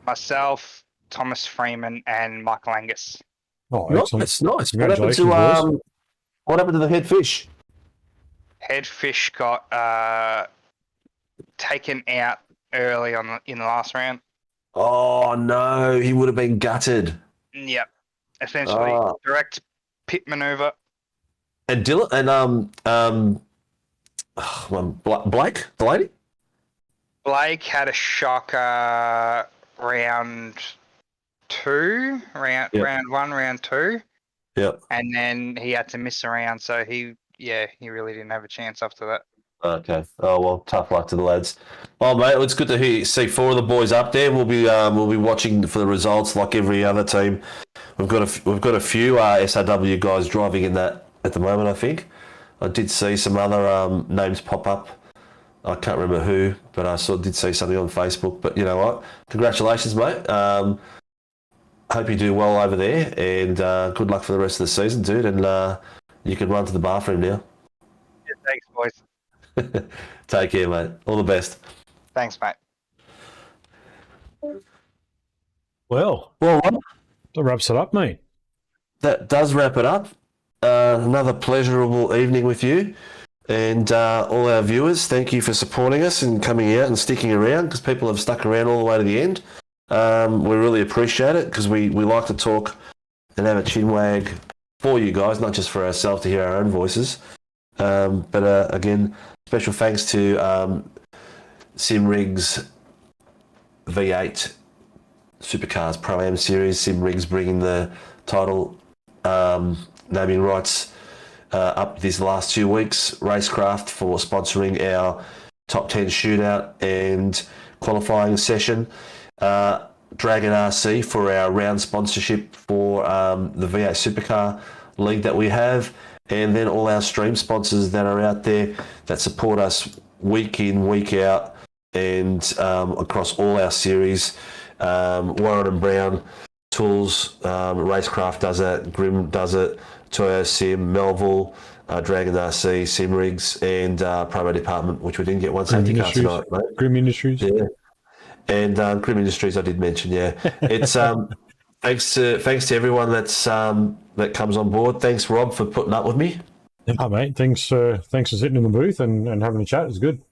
Speaker 11: Myself, Thomas Freeman, and Michael Angus.
Speaker 15: Oh, excellent.
Speaker 2: Nice.
Speaker 15: Congratulations, boys.
Speaker 2: What happened to the head fish?
Speaker 11: Head fish got taken out early in the last round.
Speaker 2: Oh no, he would have been gutted.
Speaker 11: Yep. Essentially, direct pit maneuver.
Speaker 2: And Dylan and Blake, the lady.
Speaker 11: Blake had a shocker round one, round two.
Speaker 2: Yep.
Speaker 11: And then he had to miss a round, so he really didn't have a chance after that.
Speaker 2: Okay. Oh well, tough luck to the lads. Oh mate, it's good to see 4 of the boys up there. We'll be watching for the results like every other team. We've got a few SRW guys driving in that at the moment. I think I did see some other names pop up. I can't remember who, but I did see something on Facebook. But you know what? Congratulations, mate. Hope you do well over there, and good luck for the rest of the season, dude. And you can run to the bathroom now.
Speaker 11: Yeah, thanks, boys.
Speaker 2: Take care, mate. All the best.
Speaker 11: Thanks, mate.
Speaker 15: Well, that wraps it up, mate.
Speaker 2: That does wrap it up. Another pleasurable evening with you and all our viewers. Thank you for supporting us and coming out and sticking around, because people have stuck around all the way to the end. We really appreciate it, because we like to talk and have a chin wag for you guys, not just for ourselves to hear our own voices. But again, special thanks to SimRigs V8 Supercars Pro Am Series. SimRigs bringing the title naming rights up these last 2 weeks. Racecraft for sponsoring our top 10 shootout and qualifying session. Dragon RC for our round sponsorship for the V8 Supercar League that we have. And then all our stream sponsors that are out there that support us week in, week out, and across all our series. Warren and Brown Tools, Racecraft does it, Grim does it, Toyo Sim, Melville, Dragon RC, SimRigs, and Promo Department, which we didn't get one safety car tonight, mate.
Speaker 15: Grim Industries.
Speaker 2: Yeah. And Grim Industries, I did mention, yeah. It's thanks to everyone that comes on board. Thanks, Rob, for putting up with me.
Speaker 15: Oh, mate, thanks for sitting in the booth and having a chat. It's good.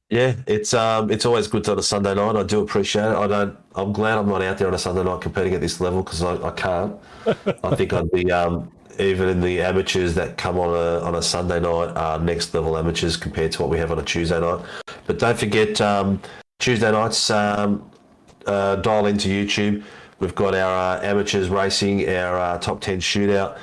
Speaker 2: Yeah, it's always good on a Sunday night. I do appreciate it. I'm glad I'm not out there on a Sunday night competing at this level, because I can't. I think I'd be even in the amateurs that come on a Sunday night are next level amateurs compared to what we have on a Tuesday night. But don't forget, Tuesday nights, dial into YouTube. We've got our amateurs racing, our top 10 shootout.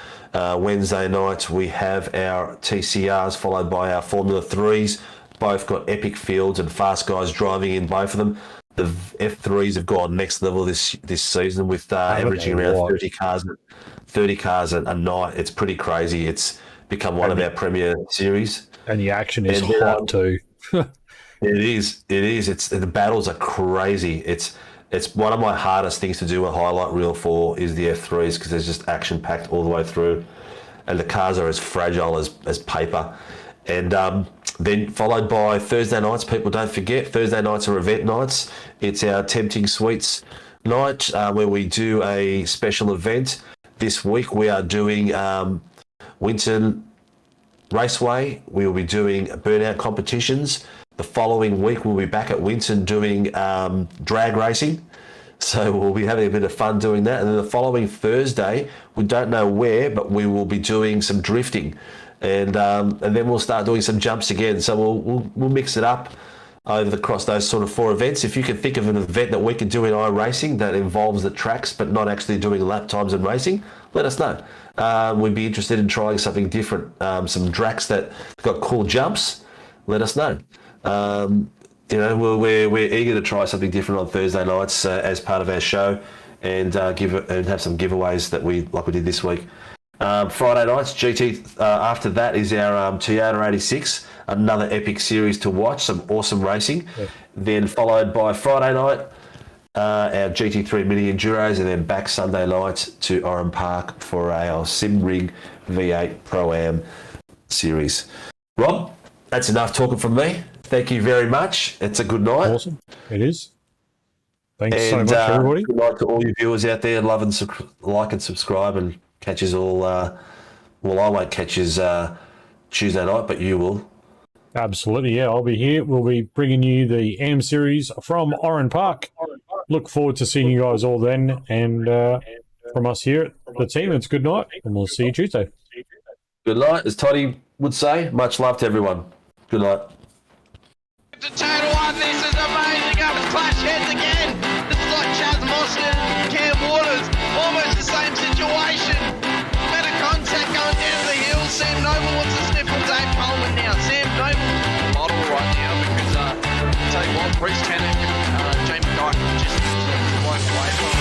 Speaker 2: Wednesday night we have our TCRs followed by our Formula 3s. Both got epic fields and fast guys driving in both of them. The F3s have gone next level this season with averaging around 30 cars a night. It's pretty crazy. It's become one of our premier series.
Speaker 15: And the action is hot too.
Speaker 2: It is. The battles are crazy. It's one of my hardest things to do a highlight reel for is the F3s, because there's just action packed all the way through, and the cars are as fragile as paper. And then followed by Thursday nights. People don't forget, Thursday nights are event nights. It's our Tempting Sweets night where we do a special event. This week we are doing Winton Raceway. We will be doing burnout competitions. The following week we'll be back at Winton doing drag racing. So we'll be having a bit of fun doing that. And then the following Thursday, we don't know where, but we will be doing some drifting. And then we'll start doing some jumps again. So we'll mix it up across those sort of 4 events. If you can think of an event that we could do in iRacing that involves the tracks but not actually doing lap times and racing, let us know. We'd be interested in trying something different. Some tracks that got cool jumps, let us know. We're eager to try something different on Thursday nights as part of our show, and have some giveaways that we did this week. Friday nights, GT. After that is our Toyota 86, another epic series to watch. Some awesome racing. Yeah. Then followed by Friday night, our GT3 Mini Enduros, and then back Sunday night to Oran Park for our SimRigs V8 Pro-Am series. Rob, that's enough talking from me. Thank you very much. It's a good night.
Speaker 15: Awesome. It is. Thanks so much, everybody.
Speaker 2: Good night to all you viewers out there. Love and like and subscribe, and catch us all. Well, I won't catch us Tuesday night, but you will.
Speaker 15: Absolutely, yeah. I'll be here. We'll be bringing you the AM series from Oran Park. Look forward to seeing you guys all then. And from us here at the team, it's good night, and we'll see you Tuesday.
Speaker 2: Good night, as Toddy would say. Much love to everyone. Good night.
Speaker 1: The total one, this is amazing. Up and clash heads again. This is like Chaz Mostert and Cam Waters. Almost the same situation. Better contact going down to the hill. Sam Noble wants to sniff from Dave Coleman now. Sam Noble model right now because tell you what, Bruce Tanner and Jamie Dyke just blown away from